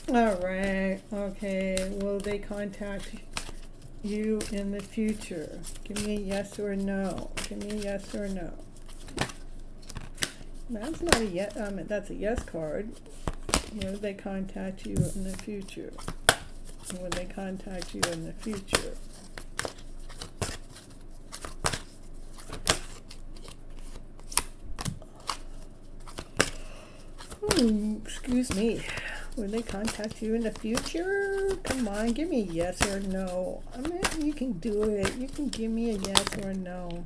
All right. Okay. Will they contact you in the future? Give me a yes or a no. Give me a yes or a no. That's not a yes. That's a yes card. Will they contact you in the future? Will they contact you in the future? Excuse me. Will they contact you in the future? Come on, give me a yes or a no. I mean, you can do it. You can give me a yes or a no.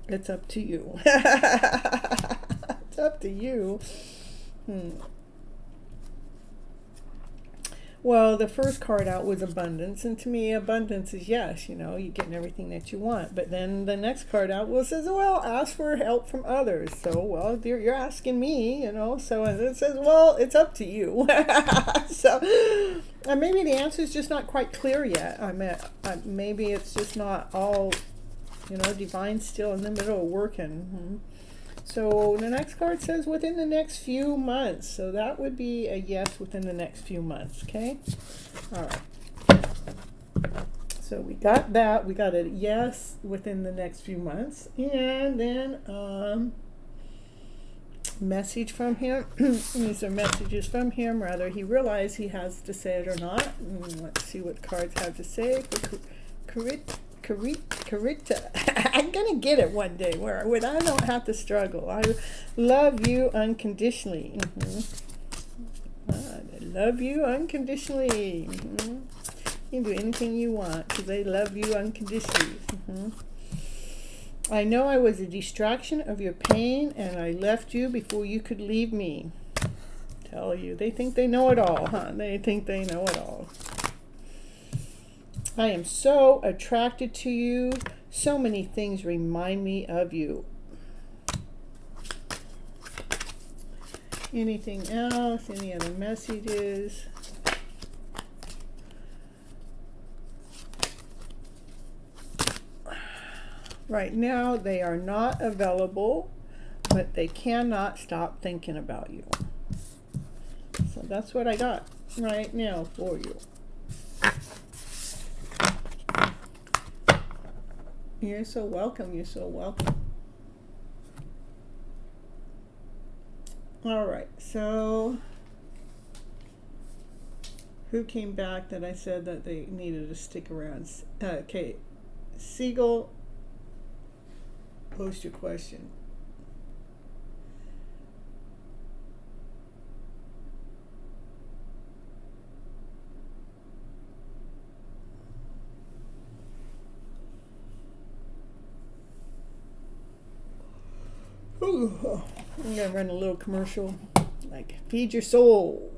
It's up to you. It's up to you. Well, the first card out was abundance, and to me, abundance is yes, you're getting everything that you want. But then the next card out says, well, ask for help from others. So, well, you're asking me, so it says, well, it's up to you. So, maybe the answer is just not quite clear yet. Maybe it's just not all, divine's still in the middle of working. So the next card says within the next few months. So that would be a yes within the next few months. Okay. All right. So we got that. We got a yes within the next few months. And then message from him. These are messages from him. Rather, he realized he has to say it or not. Let's see what cards have to say for Carita. I'm gonna get it one day where I don't have to struggle. I love you unconditionally. I love you unconditionally. You can do anything you want because I love you unconditionally. I know I was a distraction of your pain and I left you before you could leave me. Tell you, they think they know it all, huh? They think they know it all. I am so attracted to you. So many things remind me of you. Anything else? Any other messages? Right now, they are not available, but they cannot stop thinking about you. So that's what I got right now for you. You're so welcome. You're so welcome. All right. So who came back that I said that they needed to stick around? Okay. Siegel, post your question. Ooh, I'm gonna run a little commercial, like feed your soul.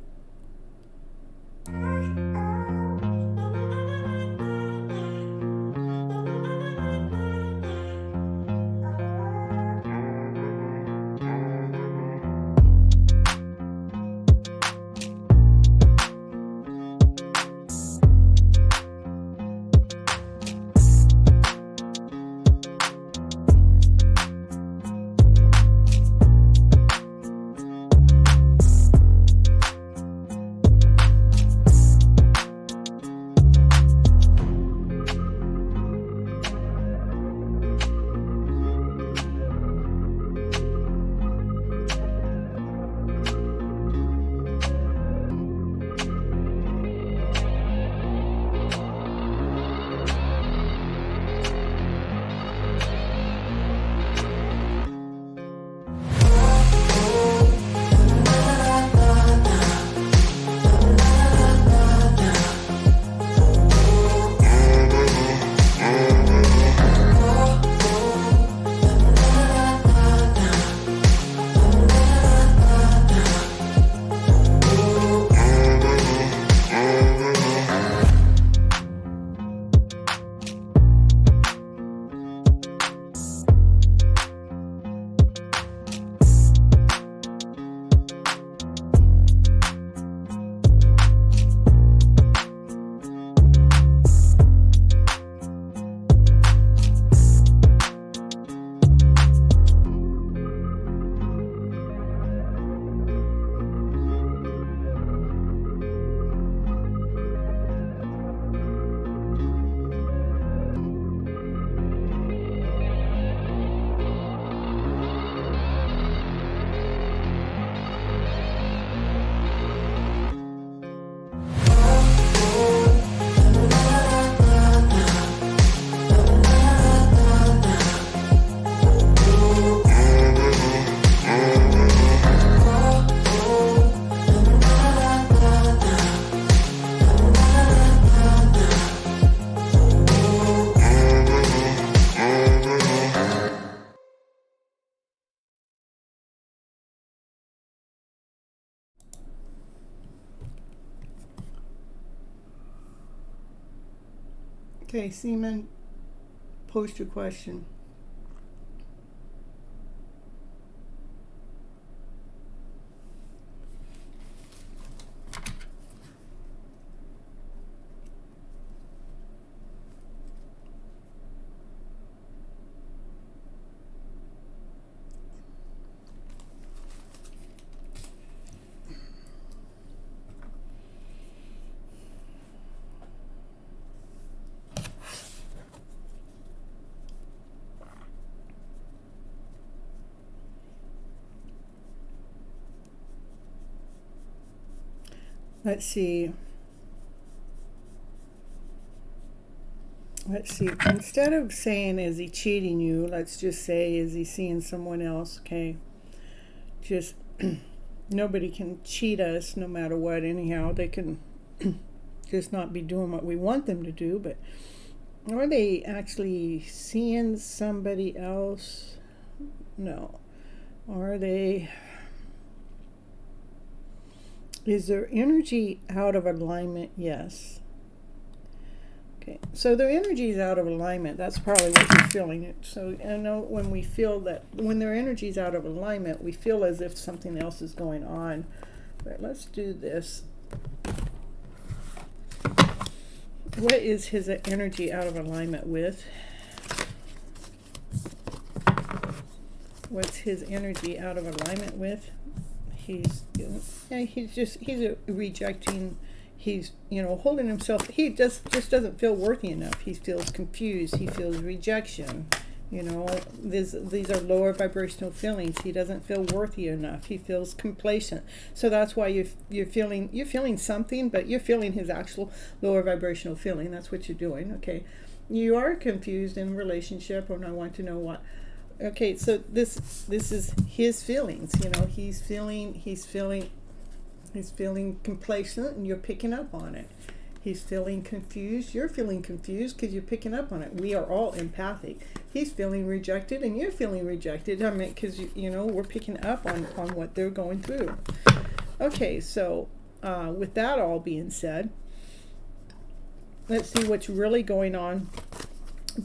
Okay, Seaman, post your question. Let's see. Instead of saying, is he cheating you, let's just say, is he seeing someone else? Okay. Just, nobody can cheat us no matter what, anyhow. They can just not be doing what we want them to do, but are they actually seeing somebody else? No. Are they... Is their energy out of alignment? Yes. Okay, so their energy is out of alignment. That's probably what you're feeling. So I know when we feel that, when their energy is out of alignment, we feel as if something else is going on. But let's do this. What is his energy out of alignment with? What's his energy out of alignment with? He's rejecting, he's, holding himself, he just doesn't feel worthy enough. He feels confused, he feels rejection, these are lower vibrational feelings. He doesn't feel worthy enough. He feels complacent. So that's why you're feeling something, but you're feeling his actual lower vibrational feeling. That's what you're doing. Okay, you are confused in relationship, and I want to know what. Okay, so this is his feelings. He's feeling complacent, and you're picking up on it. He's feeling confused. You're feeling confused because you're picking up on it. We are all empathic. He's feeling rejected, and you're feeling rejected. I mean, because we're picking up on what they're going through. Okay, so with that all being said, let's see what's really going on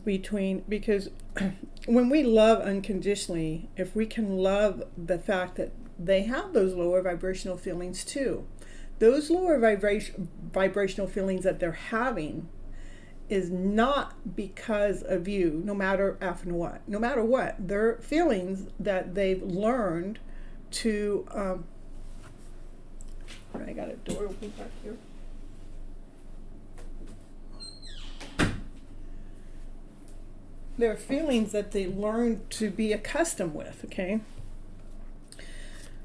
because when we love unconditionally, if we can love the fact that they have those lower vibrational feelings too, those lower vibrational feelings that they're having is not because of you, no matter what, they're feelings that they've learned to I got a door open back here. They're feelings that they learn to be accustomed with, okay?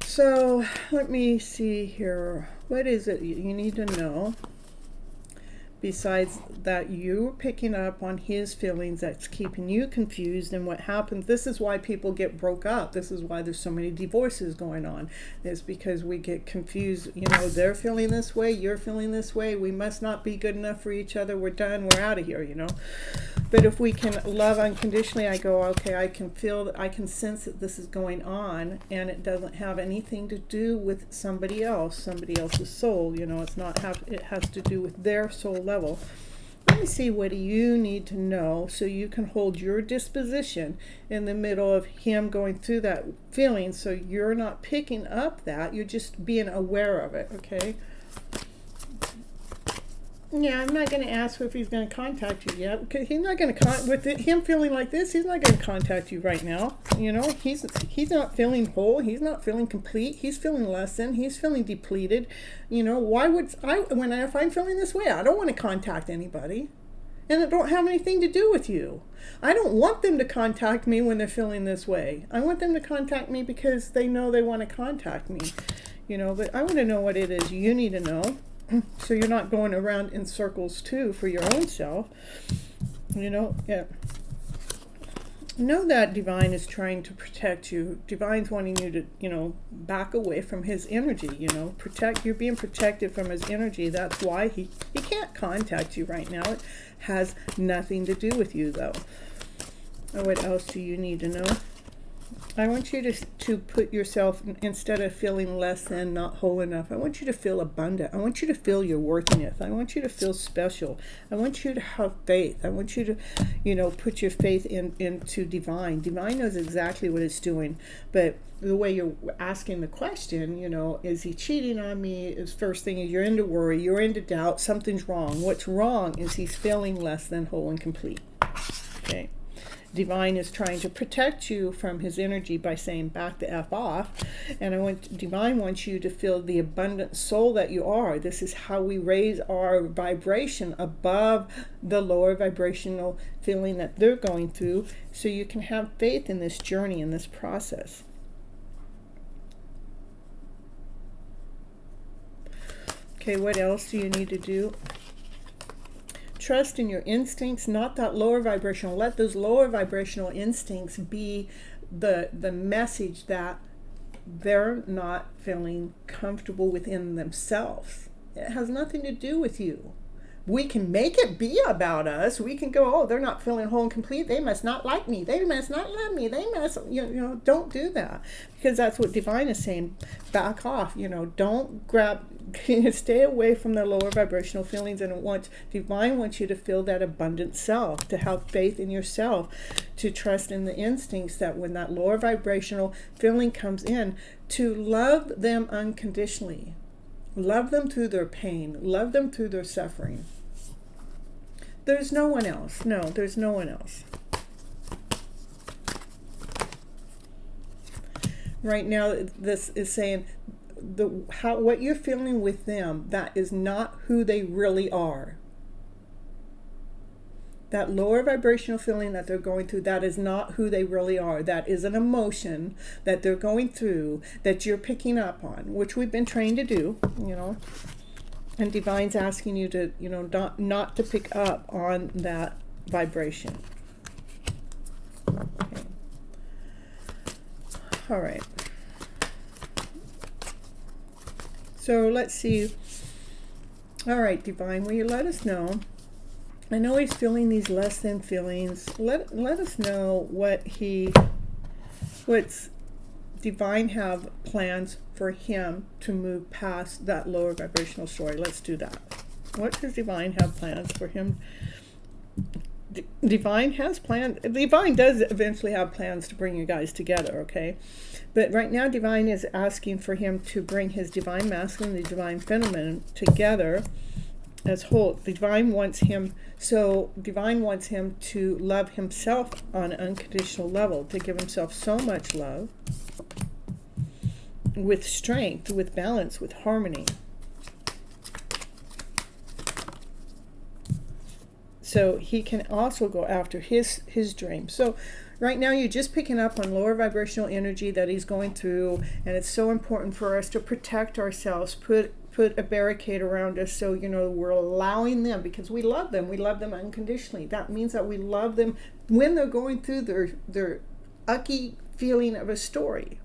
So let me see here. What is it you need to know? Besides that, you're picking up on his feelings that's keeping you confused. And what happens, this is why people get broke up. This is why there's so many divorces going on. It's because we get confused. They're feeling this way, you're feeling this way. We must not be good enough for each other. We're done, we're out of here, But if we can love unconditionally, I go, okay, I can sense that this is going on, and it doesn't have anything to do with somebody else's soul. It has to do with their soul level. Let me see, what do you need to know so you can hold your disposition in the middle of him going through that feeling, so you're not picking up that, you're just being aware of it, okay? Yeah, I'm not going to ask if he's going to contact you yet, because he's not going to with him feeling like this, he's not going to contact you right now. He's not feeling whole, he's not feeling complete, he's feeling less than, he's feeling depleted. Why would if I'm feeling this way, I don't want to contact anybody, and it don't have anything to do with you. I don't want them to contact me when they're feeling this way. I want them to contact me because they know they want to contact me. But I want to know what it is you need to know. So you're not going around in circles too for your own self. Yeah. Know that Divine is trying to protect you. Divine's wanting you to, back away from his energy, you're being protected from his energy. That's why he can't contact you right now. It has nothing to do with you, though. What else do you need to know? I want you to put yourself, instead of feeling less than, not whole enough, I want you to feel abundant. I want you to feel your worthiness. I want you to feel special. I want you to have faith. I want you to, put your faith into divine. Divine knows exactly what it's doing. But the way you're asking the question, is he cheating on me? Is first thing is you're into worry, you're into doubt, something's wrong. What's wrong is he's feeling less than whole and complete. Okay. Divine is trying to protect you from his energy by saying back the F off. And Divine wants you to feel the abundant soul that you are. This is how we raise our vibration above the lower vibrational feeling that they're going through, so you can have faith in this journey, in this process. Okay, what else do you need to do? Trust in your instincts, not that lower vibrational. Let those lower vibrational instincts be the message that they're not feeling comfortable within themselves. It has nothing to do with you. We can make it be about us. We can go, oh, they're not feeling whole and complete. They must not like me. They must not love me. They must, don't do that. Because that's what Divine is saying. Back off, don't grab, stay away from the lower vibrational feelings. And Divine wants you to feel that abundant self, to have faith in yourself, to trust in the instincts that when that lower vibrational feeling comes in, to love them unconditionally. Love them through their pain. Love them through their suffering. There's no one else. No, there's no one else. Right now, this is saying what you're feeling with them, that is not who they really are. That lower vibrational feeling that they're going through, that is not who they really are. That is an emotion that they're going through that you're picking up on, which we've been trained to do, And Divine's asking you to, not to pick up on that vibration. Okay. All right. So let's see. All right, Divine, will you let us know? I know he's feeling these less than feelings. Let us know what's Divine have plans for him to move past that lower vibrational story. Let's do that. What does Divine have plans for him? Divine has plans. Divine does eventually have plans to bring you guys together, okay? But right now, Divine is asking for him to bring his Divine Masculine and Divine Feminine together as whole. Divine wants him to love himself on an unconditional level, to give himself so much love with strength, with balance, with harmony. So he can also go after his dream. So right now you're just picking up on lower vibrational energy that he's going through, and it's so important for us to protect ourselves, put a barricade around us, so we're allowing them, because we love them unconditionally. That means that we love them when they're going through their ucky feeling of a story.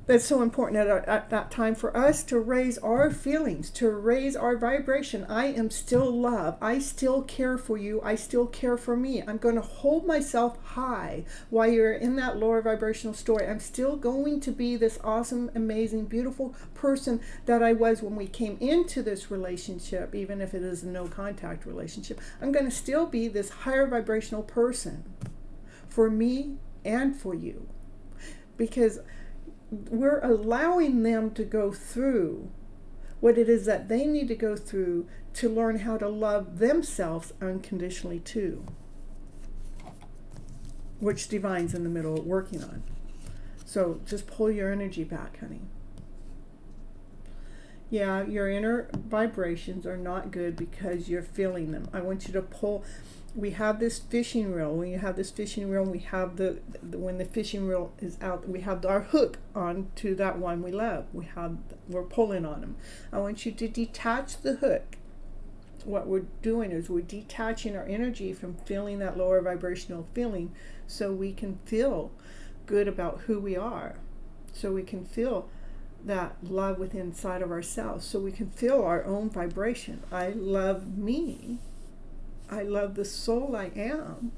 That's so important at that time for us to raise our feelings, to raise our vibration. I am still love. I still care for you. I still care for me. I'm going to hold myself high while you're in that lower vibrational story. I'm still going to be this awesome, amazing, beautiful person that I was when we came into this relationship, even if it is a no contact relationship. I'm going to still be this higher vibrational person for me and for you, because we're allowing them to go through what it is that they need to go through to learn how to love themselves unconditionally too, which Divine's in the middle of working on. So just pull your energy back, honey. Yeah, your inner vibrations are not good because you're feeling them. I want you to pull. We have this fishing reel. When you have this fishing reel, we have when the fishing reel is out, we have our hook on to that one we love. We're pulling on them. I want you to detach the hook. What we're doing is we're detaching our energy from feeling that lower vibrational feeling, so we can feel good about who we are, so we can feel that love within inside of ourselves, so we can feel our own vibration. I love me. I love the soul I am.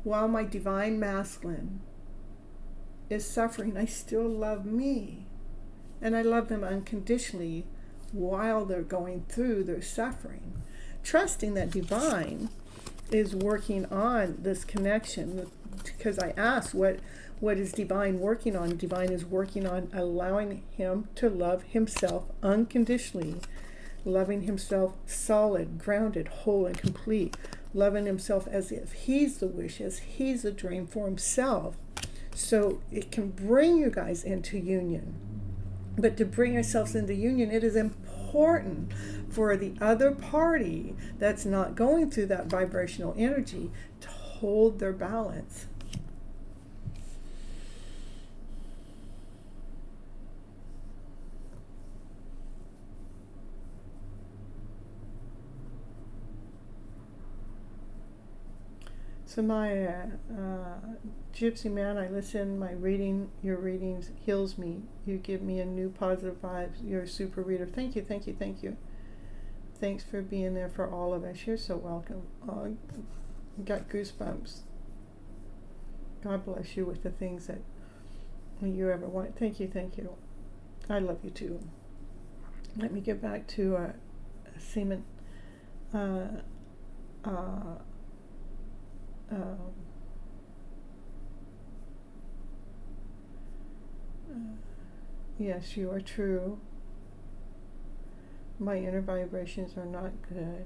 while my divine masculine is suffering, I still love me. And I love them unconditionally while they're going through their suffering. Trusting that divine is working on this connection. Because I asked, what is divine working on? Divine is working on allowing him to love himself unconditionally. Loving himself solid, grounded, whole, and complete. Loving himself as if he's the wish, as he's the dream for himself. So it can bring you guys into union. But to bring yourselves into union, it is important for the other party that's not going through that vibrational energy to hold their balance. So my Gypsy man, I listen, your readings heals me. You give me a new positive vibes. You're a super reader. Thank you, thank you, thank you. Thanks for being there for all of us. You're so welcome. Oh, got goosebumps. God bless you with the things that you ever want. Thank you, thank you. I love you too. Let me get back to Seaman. Yes, you are true. My inner vibrations are not good.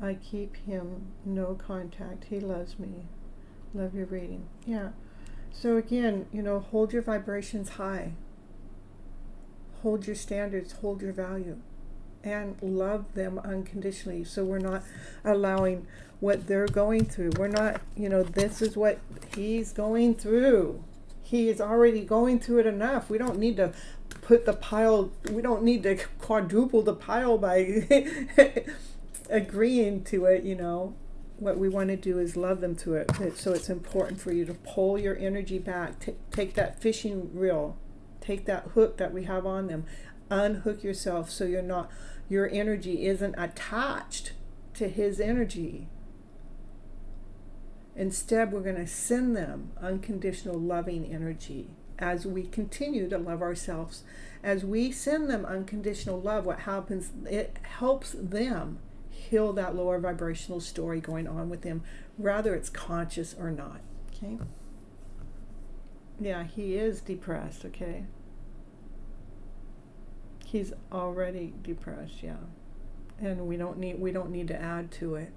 I keep him no contact. He loves me. Love your reading. Yeah. So again, hold your vibrations high. Hold your standards, hold your value. And love them unconditionally. So we're not allowing what they're going through. We're not, this is what he's going through. He is already going through it enough. We don't need to we don't need to quadruple the pile by agreeing to it, What we want to do is love them through it. So it's important for you to pull your energy back. Take that fishing reel. Take that hook that we have on them. Unhook yourself so your energy isn't attached to his energy. Instead, we're going to send them unconditional loving energy as we continue to love ourselves. As we send them unconditional love, what happens, it helps them heal that lower vibrational story going on with them, whether it's conscious or not. Okay? Yeah, he is depressed, okay? He's already depressed, yeah. And we don't need to add to it.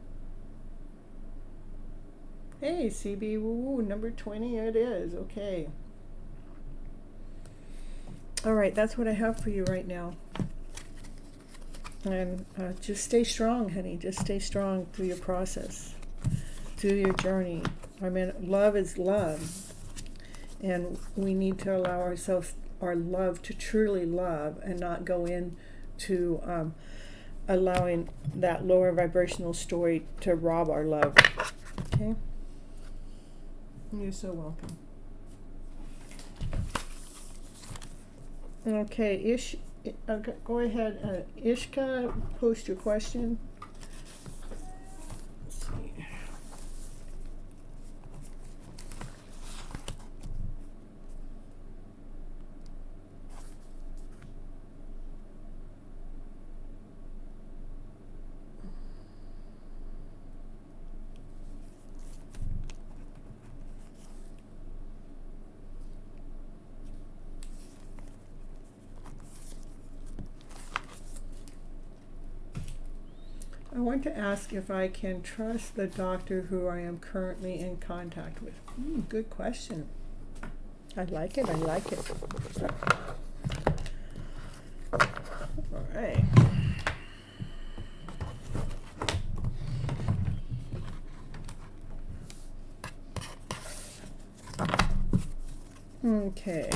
Hey, CB, woo, number 20 it is, okay. All right, that's what I have for you right now. And just stay strong, honey. Just stay strong through your process, through your journey. I mean, love is love. And we need to allow ourselves, our love, to truly love and not go into allowing that lower vibrational story to rob our love. Okay? You're so welcome. Okay, go ahead, Ishka, post your question. Let's see. I want to ask if I can trust the doctor who I am currently in contact with. Good question. I like it. All right. Okay.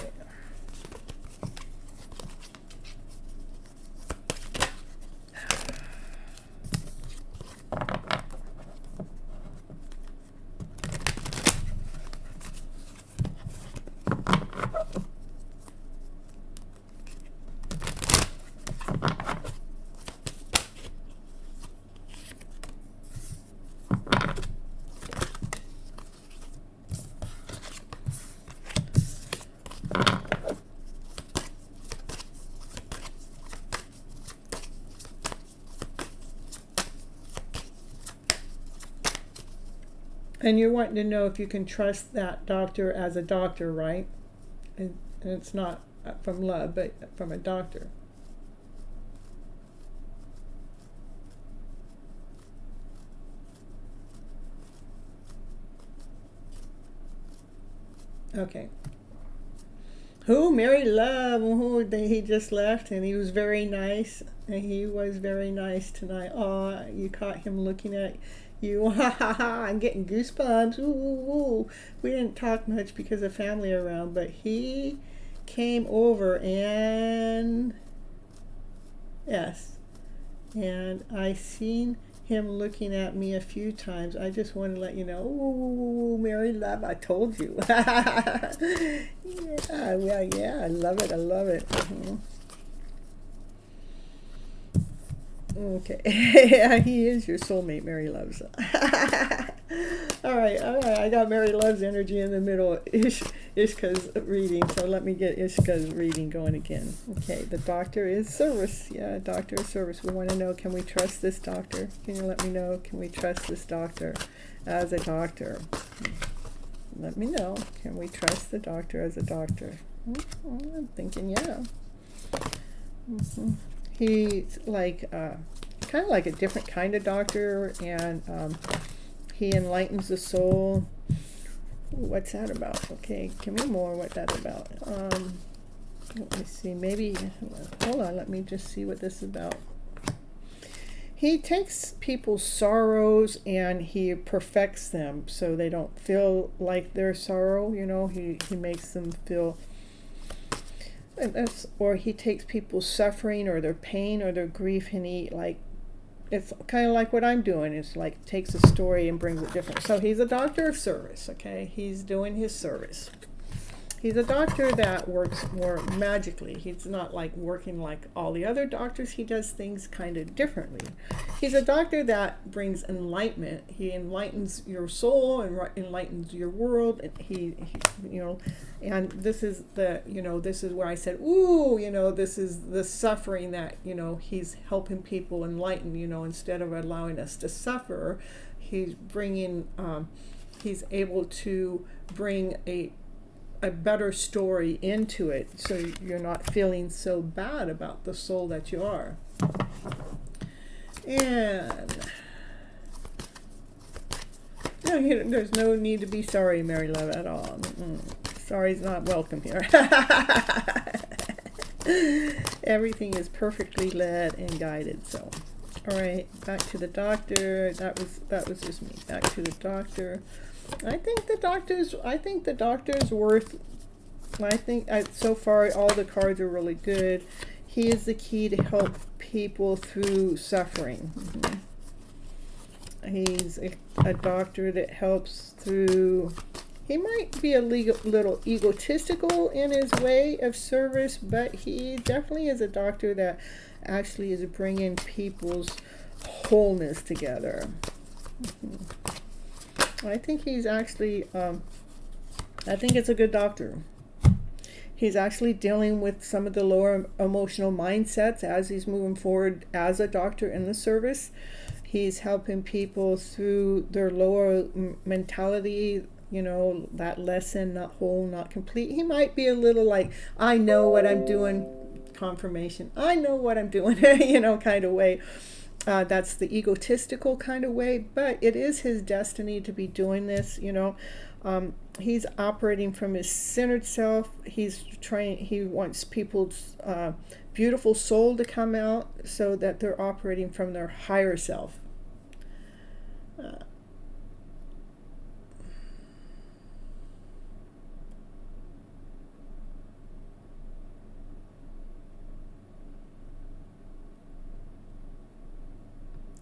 And you're wanting to know if you can trust that doctor as a doctor, right? And it's not from love, but from a doctor. Okay. Who? Mary Love. Oh, he just left, and he was very nice. And he was very nice tonight. Oh, you caught him looking at you. Ha ha ha! I'm getting goosebumps. Ooh, ooh, ooh. We didn't talk much because of family around, but he came over and yes, and I seen him looking at me a few times. I just want to let you know. Ooh, Mary Love, I told you. Yeah, well, yeah, I love it. I love it. Okay. Yeah, he is your soulmate, Mary Love's. All right. I got Mary Love's energy in the middle. Ishka's reading, so let me get Ishka's reading going again. Okay, the doctor is service. Yeah, doctor is service. We want to know, can we trust this doctor? Can you let me know, can we trust this doctor as a doctor? Let me know, can we trust the doctor as a doctor? I'm thinking, yeah. He's like, kind of like a different kind of doctor, and he enlightens the soul. What's that about? Okay, give me more what that's about. Let me see, maybe, hold on, let me just see what this is about. He takes people's sorrows and he perfects them so they don't feel like their sorrow, you know, he makes them feel, or he takes people's suffering or their pain or their grief, and he, like, it's kind of like what I'm doing. It's like takes a story and brings it different. So he's a doctor of service, okay? He's doing his service. He's a doctor that works more magically. He's not like working like all the other doctors. He does things kind of differently. He's a doctor that brings enlightenment. He enlightens your soul and enlightens your world. And he you know, and this is the, you know, this is where I said, ooh, you know, this is the suffering that, you know, he's helping people enlighten, you know, instead of allowing us to suffer. He's bringing, he's able to bring a better story into it, so you're not feeling so bad about the soul that you are. And there's no need to be sorry, Mary Love, at all. Sorry's not welcome here. Everything is perfectly led and guided. So, all right, back to the doctor. That was just me. Back to the doctor. I think the doctor's worth. So far all the cards are really good. He is the key to help people through suffering. He's a doctor that helps through. He might be a little egotistical in his way of service, but he definitely is a doctor that actually is bringing people's wholeness together. I think he's actually, I think it's a good doctor. He's actually dealing with some of the lower emotional mindsets as he's moving forward as a doctor in the service. He's helping people through their lower mentality, you know, that lesson, not whole, not complete. He might be a little like, I know what I'm doing, confirmation, I know what I'm doing, you know, kind of way. That's the egotistical kind of way, but it is his destiny to be doing this, you know. He's operating from his centered self. He wants people's beautiful soul to come out so that they're operating from their higher self.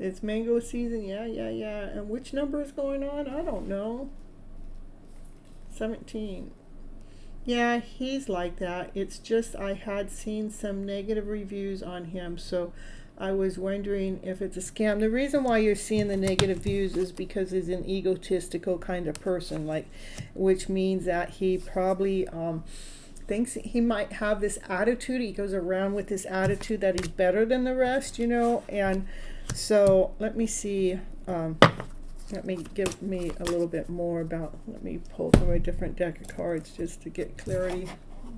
It's mango season, yeah. And which number is going on? I don't know. 17. Yeah, he's like that. It's just I had seen some negative reviews on him, so I was wondering if it's a scam. The reason why you're seeing the negative views is because he's an egotistical kind of person, like, which means that he probably thinks he might have this attitude. He goes around with this attitude that he's better than the rest, you know, and so let me see. let me give me a little bit more about, let me pull from a different deck of cards just to get clarity.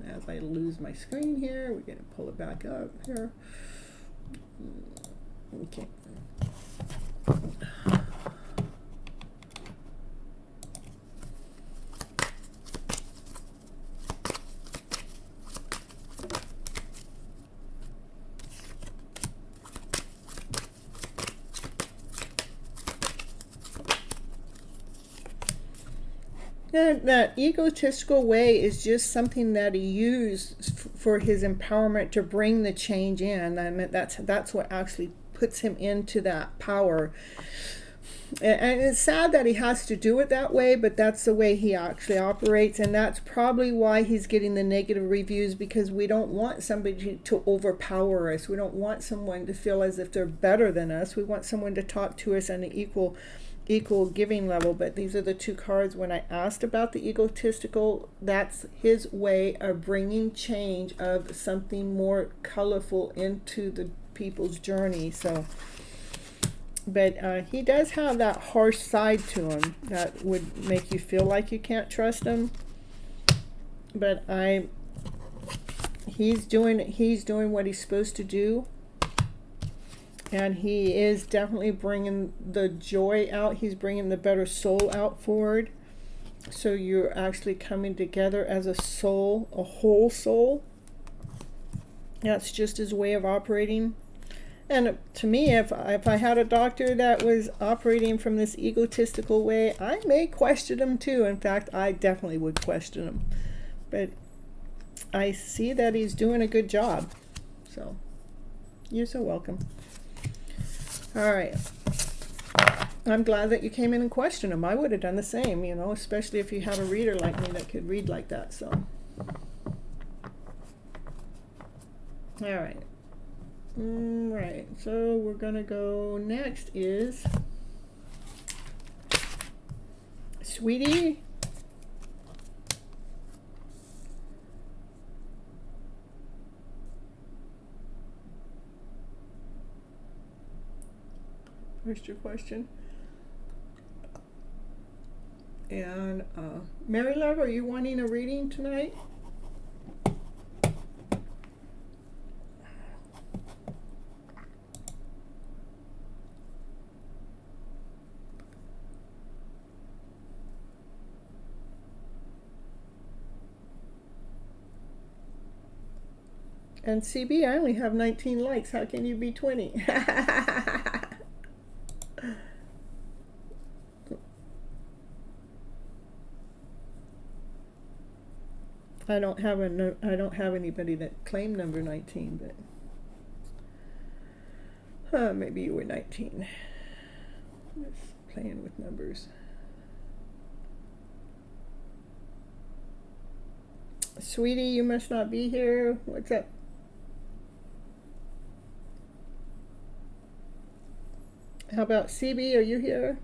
As I lose my screen here, we're going to pull it back up here. Okay. That egotistical way is just something that he used for his empowerment to bring the change in. I mean, that's what actually puts him into that power. And it's sad that he has to do it that way, but that's the way he actually operates, and that's probably why he's getting the negative reviews, because we don't want somebody to overpower us. We don't want someone to feel as if they're better than us. We want someone to talk to us on an equal giving level. But these are the two cards. When I asked about the egotistical, that's his way of bringing change, of something more colorful into the people's journey. So, but he does have that harsh side to him that would make you feel like you can't trust him. But he's doing what he's supposed to do. And he is definitely bringing the joy out. He's bringing the better soul out forward. So you're actually coming together as a soul, a whole soul. That's just his way of operating. And to me, if I had a doctor that was operating from this egotistical way, I may question him too. In fact, I definitely would question him. But I see that he's doing a good job. So you're so welcome. All right. I'm glad that you came in and questioned him. I would have done the same, you know, especially if you have a reader like me that could read like that. So, all right. Right. So we're gonna go next is Sweetie. Where's your question? And Mary Love, are you wanting a reading tonight? And CB, I only have 19 likes. How can you be 20? I don't have anybody that claimed number 19, but maybe you were 19. Just playing with numbers. Sweetie, you must not be here. What's up? How about CB? Are you here?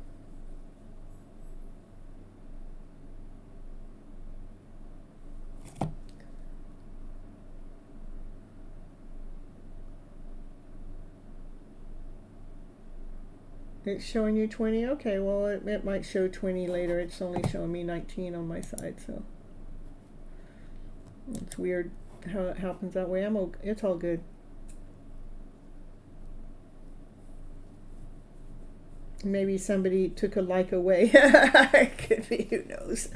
It's showing you 20? Okay, well, it might show 20 later. It's only showing me 19 on my side, so it's weird how it happens that way. It's all good. Maybe somebody took a like away. It could be, who knows.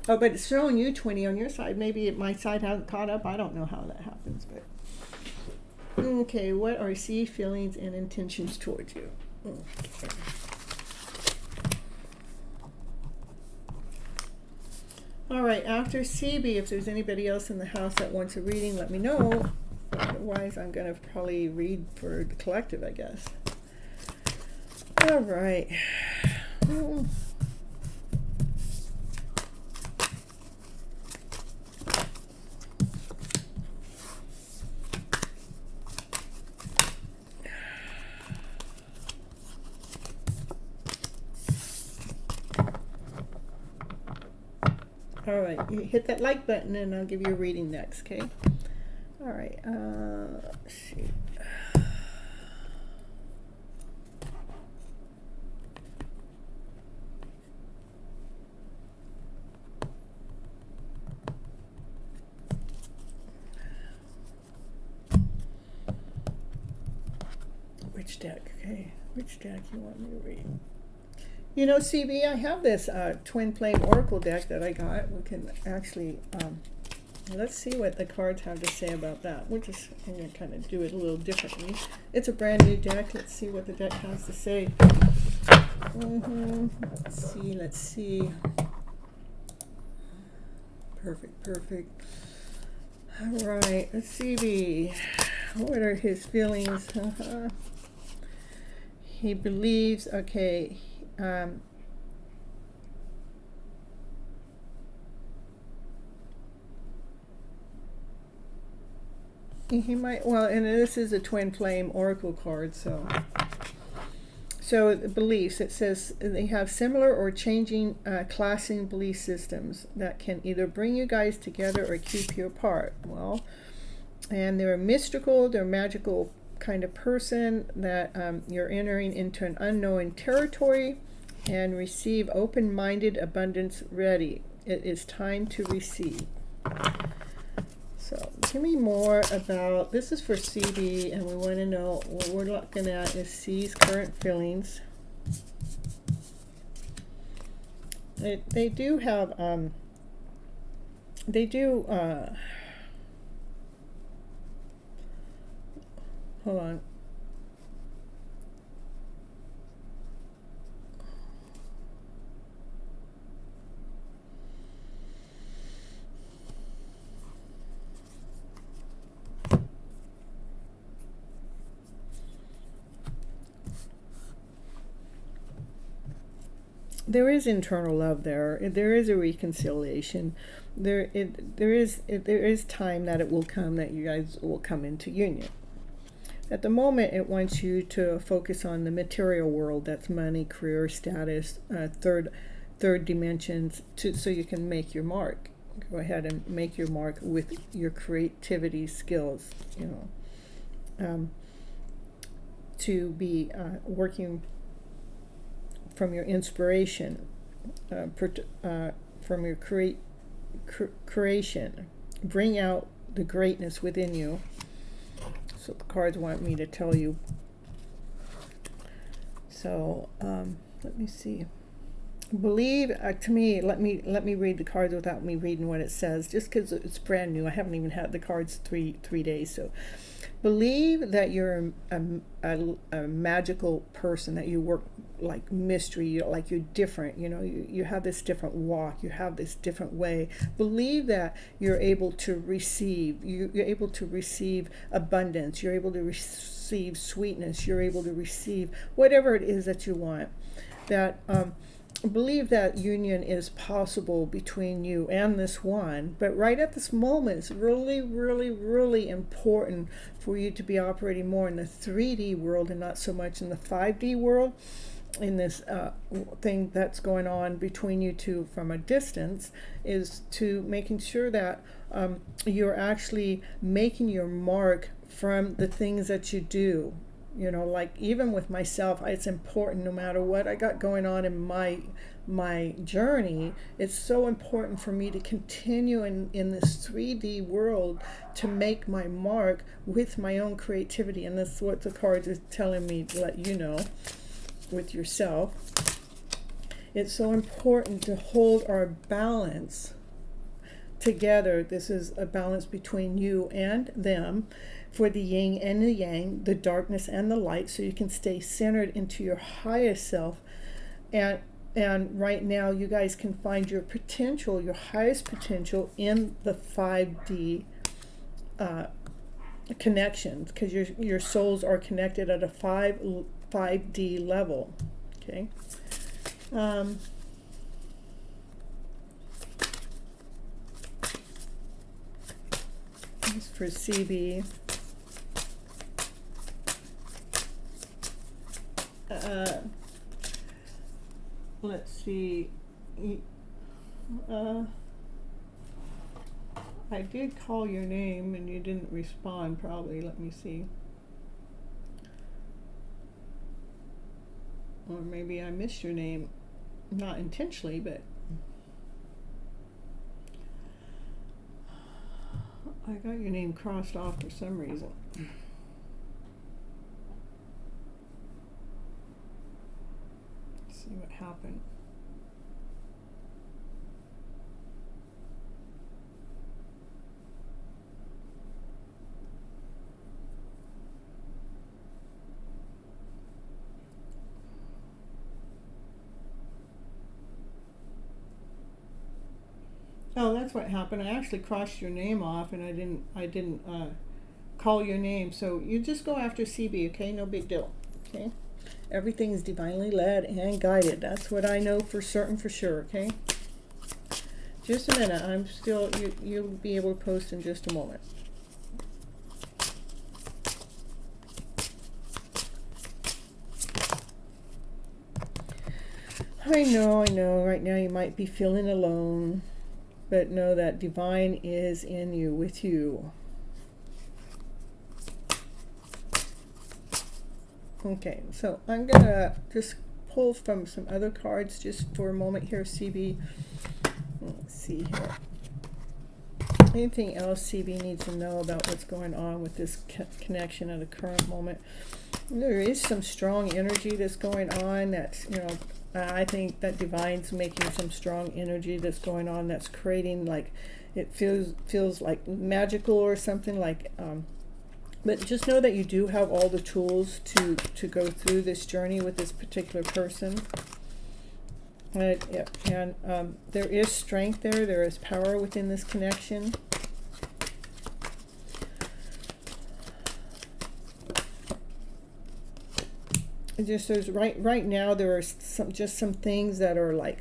Oh, but it's showing you 20 on your side. Maybe my side hasn't caught up. I don't know how that happens, but okay. What are C feelings and intentions towards you? Okay. All right, after CB, if there's anybody else in the house that wants a reading, let me know. Otherwise, I'm going to probably read for the collective, I guess. All right. All right, you hit that like button and I'll give you a reading next, okay? All right, let's see. Okay, which deck you want me to read? You know, CB, I have this twin flame oracle deck that I got. We can actually, let's see what the cards have to say about that. I'm going to kind of do it a little differently. It's a brand new deck. Let's see what the deck has to say. Let's see. Perfect. All right, let's see. What are his feelings? He believes, okay, he might, well, and this is a twin flame oracle card, so beliefs, it says they have similar or changing clashing belief systems that can either bring you guys together or keep you apart. Well, and they're mystical, they're magical kind of person that you're entering into an unknown territory and receive open-minded abundance ready. It is time to receive. So give me more about, this is for CB, and we want to know what we're looking at is C's current feelings. They do have, hold on. There is internal love there. There is a reconciliation. There is time that it will come that you guys will come into union. At the moment, it wants you to focus on the material world. That's money, career, status, third dimensions, so you can make your mark. Go ahead and make your mark with your creativity skills. You know, to be working from your inspiration, from your creation. Bring out the greatness within you. So the cards want me to tell you. So let me see. Believe, to me, let me read the cards without me reading what it says, just because it's brand new. I haven't even had the cards three days. So believe that you're a magical person, that you work like mystery, like you're different, you know, you have this different walk, you have this different way. Believe that you're able to receive, you're able to receive abundance, you're able to receive sweetness, you're able to receive whatever it is that you want. That believe that union is possible between you and this one, but right at this moment it's really important for you to be operating more in the 3D world and not so much in the 5D world, in this thing that's going on between you two from a distance, is to making sure that you're actually making your mark from the things that you do. You know, like even with myself, it's important no matter what I got going on in my journey, it's so important for me to continue in this 3D world to make my mark with my own creativity. And that's what the cards are telling me to let you know with yourself. It's so important to hold our balance together. This is a balance between you and them, for the yin and the yang, the darkness and the light, so you can stay centered into your highest self. And right now you guys can find your potential, your highest potential, in the 5D connections, because your souls are connected at a 5D level. Okay. This for CB. Let's see. I did call your name and you didn't respond, probably. Let me see. Or maybe I missed your name, not intentionally, but I got your name crossed off for some reason. see what happened. Oh, that's what happened. I actually crossed your name off, and I didn't call your name. So you just go after CB, okay? No big deal, okay? Everything is divinely led and guided. That's what I know for certain, for sure, okay? Just a minute. I'm still, you'll be able to post in just a moment. I know. Right now you might be feeling alone. But know that divine is in you, with you. Okay, so I'm going to just pull from some other cards just for a moment here, CB. Let's see here. Anything else CB needs to know about what's going on with this connection at the current moment? There is some strong energy that's going on that's, you know, I think that divine's making some strong energy that's going on that's creating, like, it feels like magical or something, like, but just know that you do have all the tools to go through this journey with this particular person. And there is strength there is power within this connection. Just there's right now there are some things that are like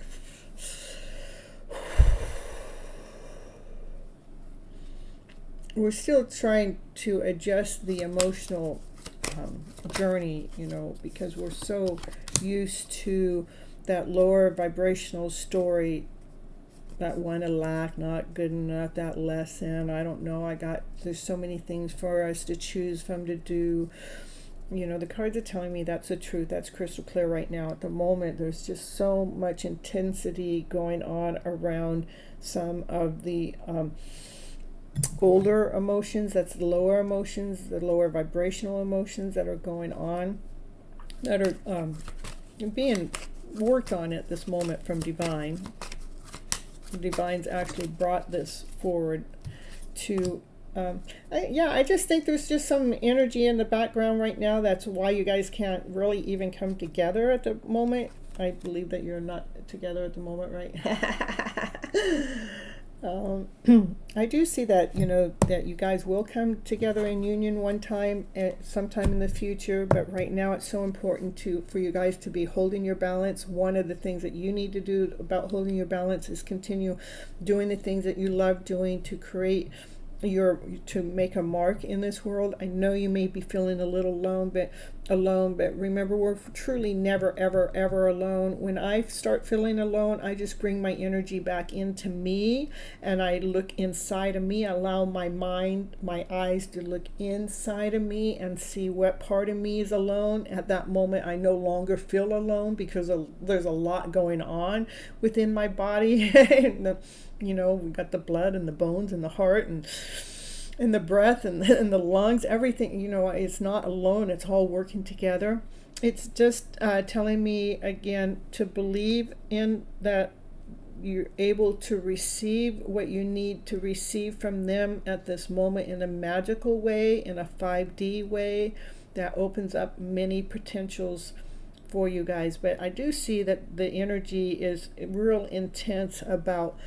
we're still trying to adjust the emotional journey, you know, because we're so used to that lower vibrational story, that one a lack, not good enough, that lesson, I don't know, there's so many things for us to choose from to do. You know, the cards are telling me that's the truth. That's crystal clear right now. At the moment, there's just so much intensity going on around some of the older emotions. That's the lower emotions, the lower vibrational emotions that are going on, that are being worked on at this moment from Divine. Divine's actually brought this forward to I just think there's just some energy in the background right now. That's why you guys can't really even come together at the moment. I believe that you're not together at the moment, right? I do see that, you know, that you guys will come together in union one time at sometime in the future, but right now it's so important for you guys to be holding your balance. One of the things that you need to do about holding your balance is continue doing the things that you love doing to create to make a mark in this world. I know you may be feeling a little alone, but remember, we're truly never ever alone. When I start feeling alone, I just bring my energy back into me, and I look inside of me. I allow my mind, my eyes to look inside of me and see what part of me is alone. At that moment, I no longer feel alone because there's a lot going on within my body. You know, we got the blood and the bones and the heart and the breath and the lungs, everything. You know, it's not alone. It's all working together. It's just telling me again to believe in that you're able to receive what you need to receive from them at this moment in a magical way, in a 5D way that opens up many potentials for you guys. But I do see that the energy is real intense about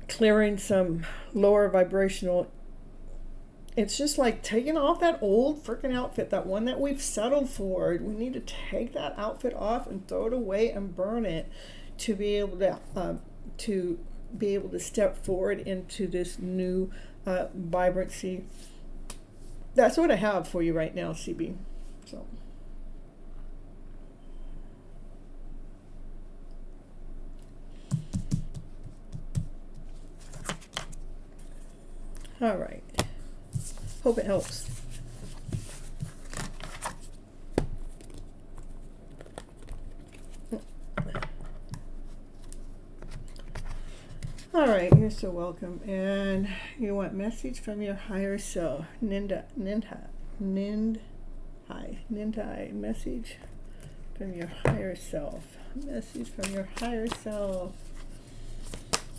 clearing some lower vibrational. It's just like taking off that old freaking outfit, that one that we've settled for. We need to take that outfit off and throw it away and burn it to be able to step forward into this new vibrancy. That's what I have for you right now, CB. So. All right. Hope it helps. All right, you're so welcome. And you want message from your higher self. Nindai message from your higher self. Message from your higher self.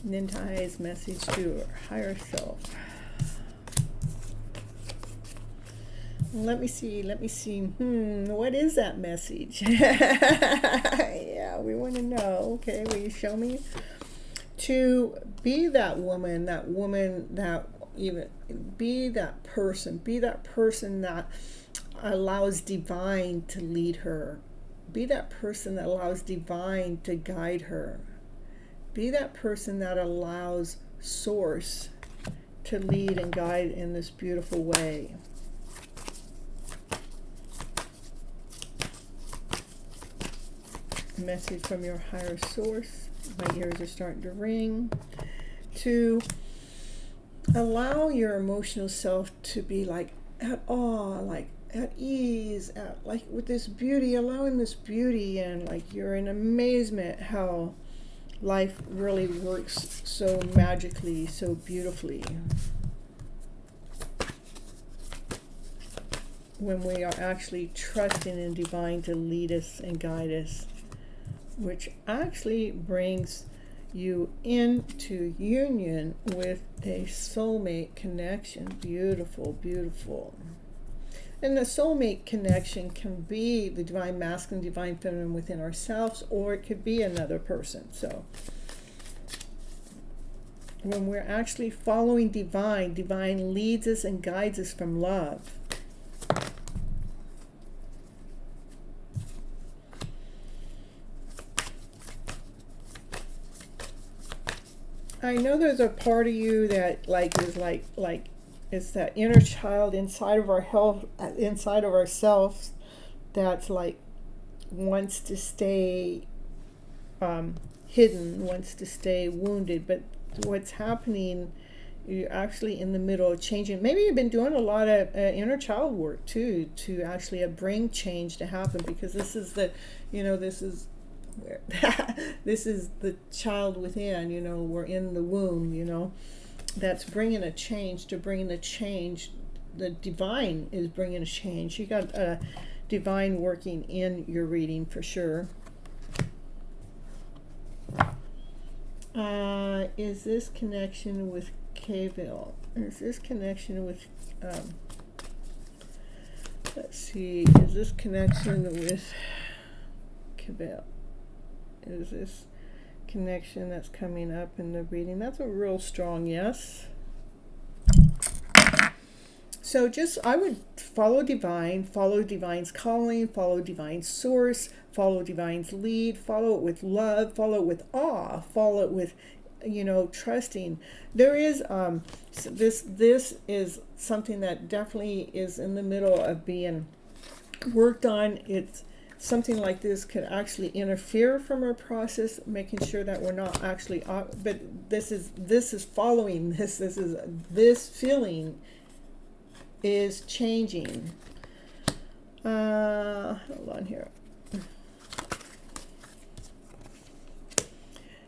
Nintai's message to her higher self. Let me see. What is that message? Yeah, we want to know. Okay, will you show me? To be that woman, that even be that person that allows divine to lead her. Be that person that allows divine to guide her. Be that person that allows source to lead and guide in this beautiful way. Message from your higher source. My ears are starting to ring. To allow your emotional self to be like at awe, like at ease, like with this beauty, allowing this beauty, and like you're in amazement how life really works so magically, so beautifully. When we are actually trusting in divine to lead us and guide us, which actually brings you into union with a soulmate connection. Beautiful, beautiful. And the soulmate connection can be the divine masculine, divine feminine within ourselves, or it could be another person. So when we're actually following divine, divine leads us and guides us from love. I know there's a part of you that is it's that inner child inside of our health, inside of ourselves, that's like wants to stay hidden, wants to stay wounded. But what's happening, you're actually in the middle of changing. Maybe you've been doing a lot of inner child work too, to actually bring change to happen, because this is the, this is where this is the child within, we're in the womb, that's bringing a change. To bring the change, the divine is bringing a change. You got divine working in your reading for sure. Is this connection with Kavil? Is this connection with let's see, is this connection with Kavil? Is this connection that's coming up in the reading? That's a real strong yes. So I would follow divine, follow divine's calling, follow divine source, follow divine's lead, follow it with love, follow it with awe, follow it with, trusting. There is this is something that definitely is in the middle of being worked on. It's something like this could actually interfere from our process, making sure that we're not actually, but this is following this feeling is changing. Hold on here.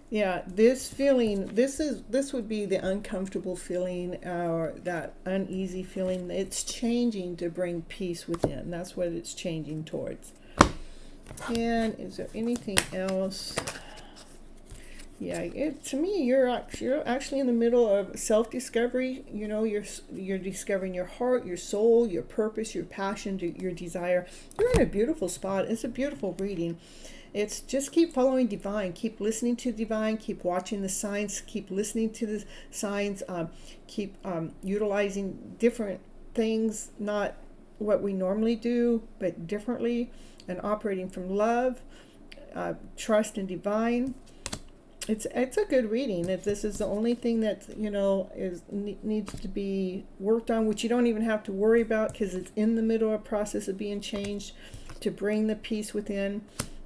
Yeah, this feeling, this would be the uncomfortable feeling, or that uneasy feeling. It's changing to bring peace within. That's what it's changing towards. And is there anything else? Yeah, to me, you're actually in the middle of self-discovery. You're discovering your heart, your soul, your purpose, your passion, your desire. You're in a beautiful spot. It's a beautiful reading. It's just keep following divine, keep listening to divine, keep watching the signs, keep listening to the signs, keep utilizing different things, not what we normally do, but differently, and operating from love, trust in divine. It's a good reading. If this is the only thing that needs to be worked on, which you don't even have to worry about, because it's in the middle of a process of being changed to bring the peace within.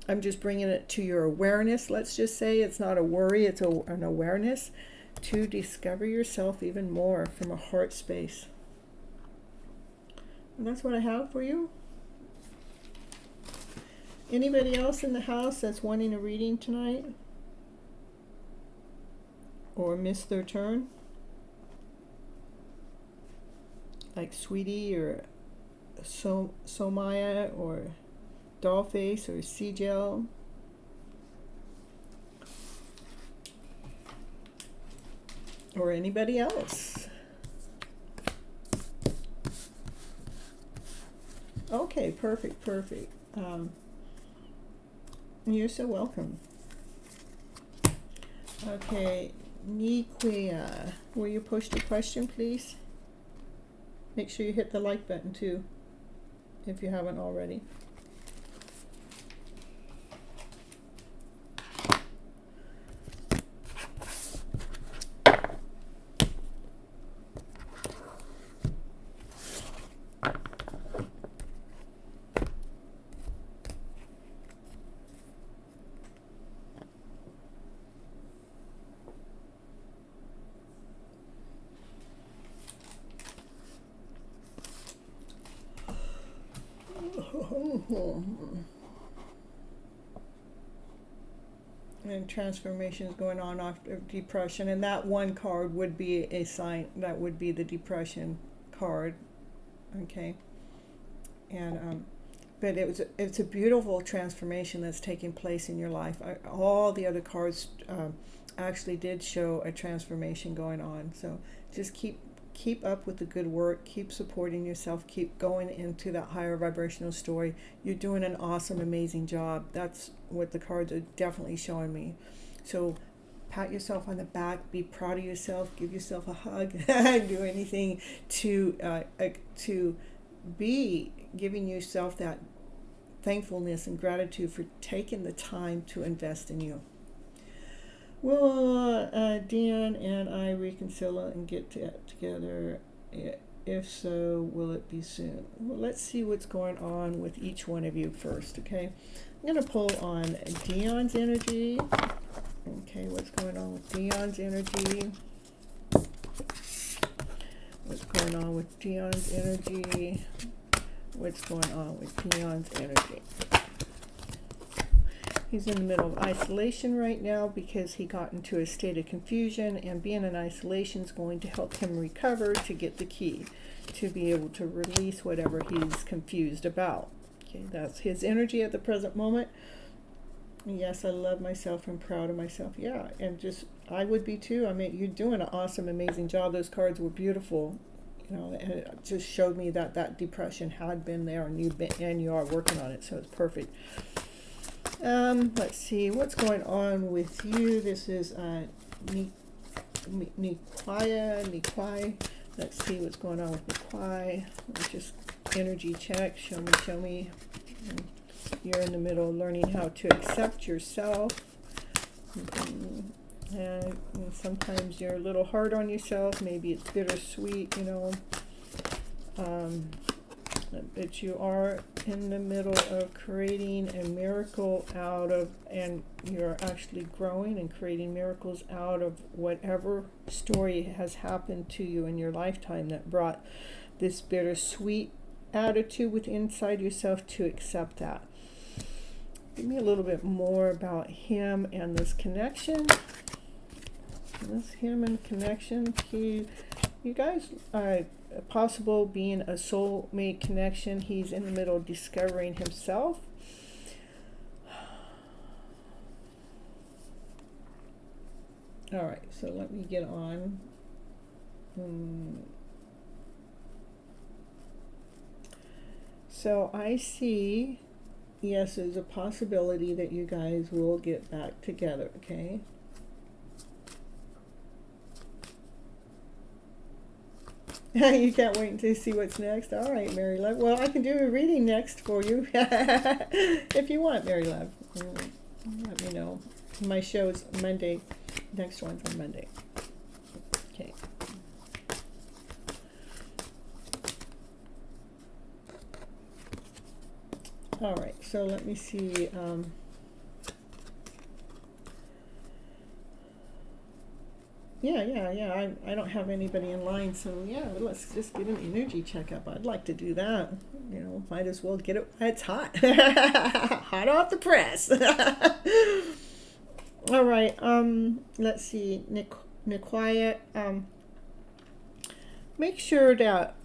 I'm just bringing it to your awareness. Let's just say it's not a worry, it's an awareness to discover yourself even more from a heart space. And that's what I have for you. Anybody else in the house that's wanting a reading tonight? Or missed their turn? Like Sweetie or Somaya or Dollface or Sea-Gel. Or anybody else. Okay, perfect, perfect. You're so welcome. Okay, Niquia, will you post a question, please? Make sure you hit the like button too, if you haven't already. And transformations going on after depression, and that one card would be a sign, that would be the depression card. Okay. And but it's a beautiful transformation that's taking place in your life. All the other cards actually did show a transformation going on, so just keep up with the good work, keep supporting yourself, keep going into that higher vibrational story. You're doing an awesome, amazing job. That's what the cards are definitely showing me. So pat yourself on the back, be proud of yourself, give yourself a hug, do anything to be giving yourself that thankfulness and gratitude for taking the time to invest in you. Will Dan and I reconcile and get together? If so, will it be soon? Well, let's see what's going on with each one of you first, okay? I'm going to pull on Dion's energy. Okay, what's going on with Dion's energy? What's going on with Dion's energy? What's going on with Dion's energy? He's in the middle of isolation right now because he got into a state of confusion, and being in isolation is going to help him recover to get the key to be able to release whatever he's confused about. Okay, that's his energy at the present moment. Yes, I love myself and proud of myself. Yeah, and just I would be too. I mean, you're doing an awesome, amazing job. Those cards were beautiful. You know, and it just showed me that that depression had been there, and you are working on it, so it's perfect. Let's see what's going on with you. This is Niquai. Let's see what's going on with Niquai. Just energy check. Show me. You're in the middle of learning how to accept yourself. And sometimes you're a little hard on yourself. Maybe it's bittersweet, you know. But you are in the middle of creating a miracle out of, and you're actually growing and creating miracles out of whatever story has happened to you in your lifetime that brought this bittersweet attitude within inside yourself to accept that. Give me a little bit more about him and this connection. This him and connection. You guys are possible being a soulmate connection. He's in the middle of discovering himself. All right, so let me get on. So I see, yes, there's a possibility that you guys will get back together, okay? You can't wait to see what's next. All right, Mary Love. Well, I can do a reading next for you if you want, Mary Love. Let me know. My show is Monday. Next one's on Monday. Okay. All right, so let me see. Yeah. I don't have anybody in line, so yeah, let's just get an energy checkup. I'd like to do that. You know, might as well get it. It's hot, hot off the press. All right. Let's see, Niquia. Make sure that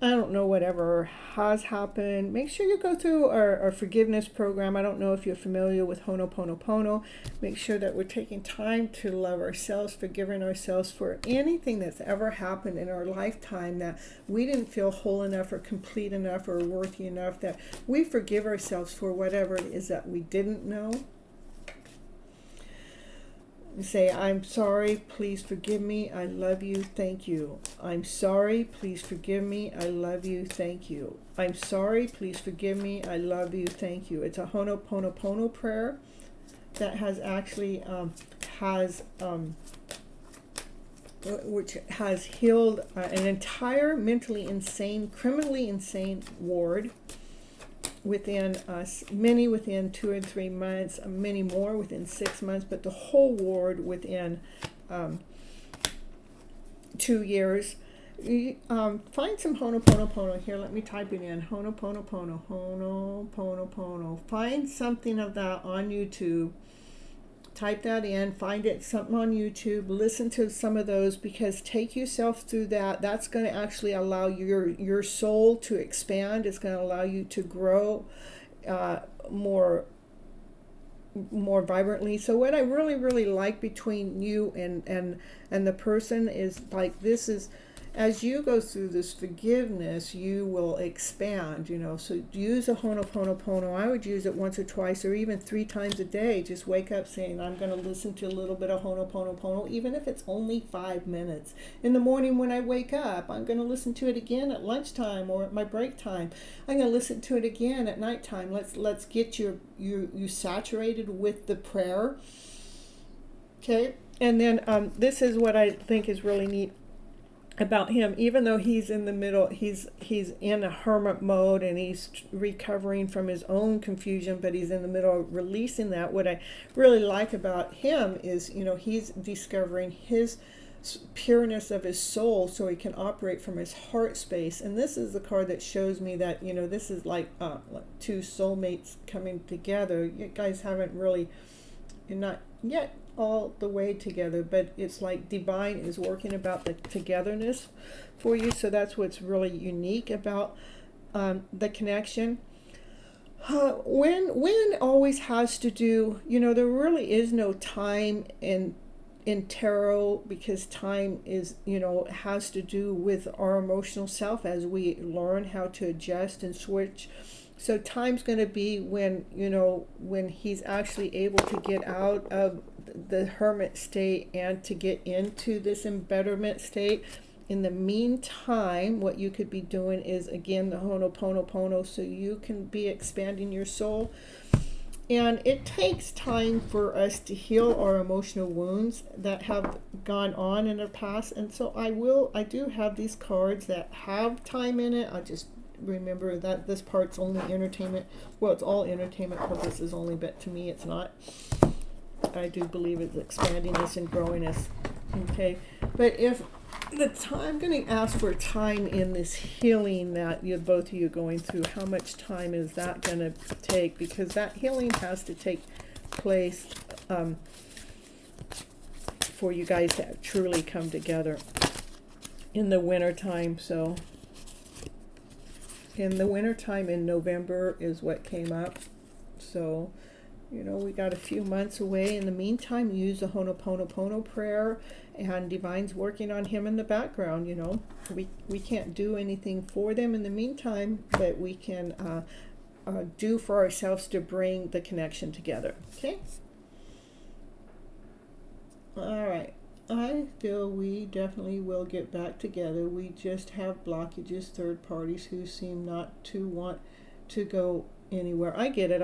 I don't know, whatever has happened, make sure you go through our forgiveness program. I don't know if you're familiar with Ho'oponopono. Make sure that we're taking time to love ourselves, forgiving ourselves for anything that's ever happened in our lifetime that we didn't feel whole enough or complete enough or worthy enough, that we forgive ourselves for whatever it is that we didn't know. Say, I'm sorry, please forgive me, I love you, thank you. I'm sorry, please forgive me, I love you, thank you. I'm sorry, please forgive me, I love you, thank you. It's a Ho'oponopono prayer that has actually which has healed an entire mentally insane, criminally insane ward within many within 2 and 3 months, many more within 6 months, but the whole ward within 2 years. Find some Ho'oponopono here. Let me type it in. Ho'oponopono, Ho'oponopono. Find something of that on YouTube. Type that in, find it, something on YouTube, listen to some of those, because take yourself through that. That's going to actually allow your soul to expand. It's going to allow you to grow more vibrantly. So what I really like between you and the person is, like, this is, as you go through this forgiveness, you will expand, so use a Ho'oponopono. I would use it once or twice or even 3 times a day. Just wake up saying, I'm going to listen to a little bit of Ho'oponopono, even if it's only 5 minutes. In the morning when I wake up, I'm going to listen to it again at lunchtime or at my break time. I'm going to listen to it again at nighttime. Let's get you saturated with the prayer. Okay? And then this is what I think is really neat about him. Even though he's in the middle, he's in a hermit mode and he's recovering from his own confusion, but he's in the middle of releasing that. What I really like about him is, he's discovering his pureness of his soul, so he can operate from his heart space. And this is the card that shows me that, this is like 2 soulmates coming together. You guys haven't really, you're not yet all the way together, but it's like divine is working about the togetherness for you. So that's what's really unique about the connection. When always has to do, there really is no time in tarot, because time is, has to do with our emotional self as we learn how to adjust and switch. So time's going to be when, when he's actually able to get out of the hermit state and to get into this embetterment state. In the meantime, what you could be doing is, again, the Ho'oponopono, so you can be expanding your soul. And it takes time for us to heal our emotional wounds that have gone on in the past. And so I do have these cards that have time in it. I just remember that this part's only entertainment. Well, it's all entertainment purposes only, but to me it's not. I do believe it's expanding us and growing us. Okay, but if I'm going to ask for time in this healing that both of you are going through, how much time is that going to take? Because that healing has to take place for you guys to truly come together in the winter time. So in the wintertime in November is what came up. So, we got a few months away. In the meantime, use the Ho'oponopono prayer, and Divine's working on him in the background. We can't do anything for them in the meantime, but we can do for ourselves to bring the connection together. Okay? All right. I feel we definitely will get back together. We just have blockages, third parties who seem not to want to go anywhere. I get it.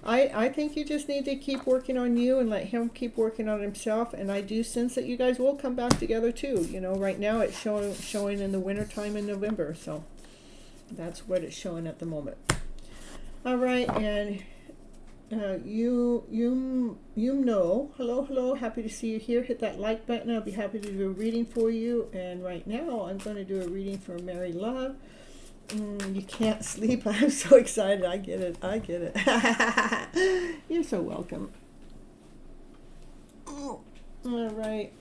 I think you just need to keep working on you and let him keep working on himself. And I do sense that you guys will come back together too. Right now it's showing in the wintertime in November. So that's what it's showing at the moment. All right, and hello, happy to see you here. Hit that like button. I'll be happy to do a reading for you. And right now I'm going to do a reading for Mary Love. You can't sleep. I'm so excited. I get it. You're so welcome. All right.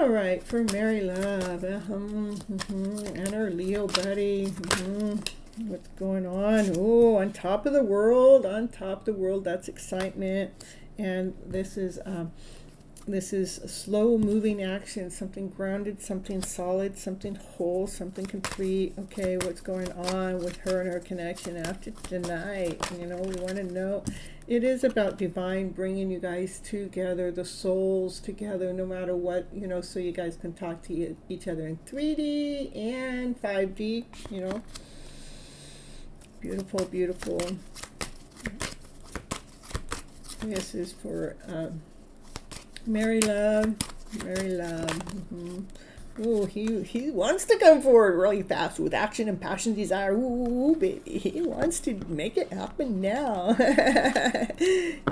All right, for Mary Love, and her Leo buddy. What's going on? Oh, on top of the world, on top of the world. That's excitement, and this is slow moving action, something grounded, something solid, something whole, something complete. Okay, what's going on with her and her connection after tonight? You know, we want to know. It is about divine bringing you guys together, the souls together, no matter what, you know, so you guys can talk to each other in 3D and 5D, you know. Beautiful, beautiful. This is for Mary Love. Mary Love. Oh, he wants to come forward really fast with action and passion, desire. Ooh, baby. He wants to make it happen now.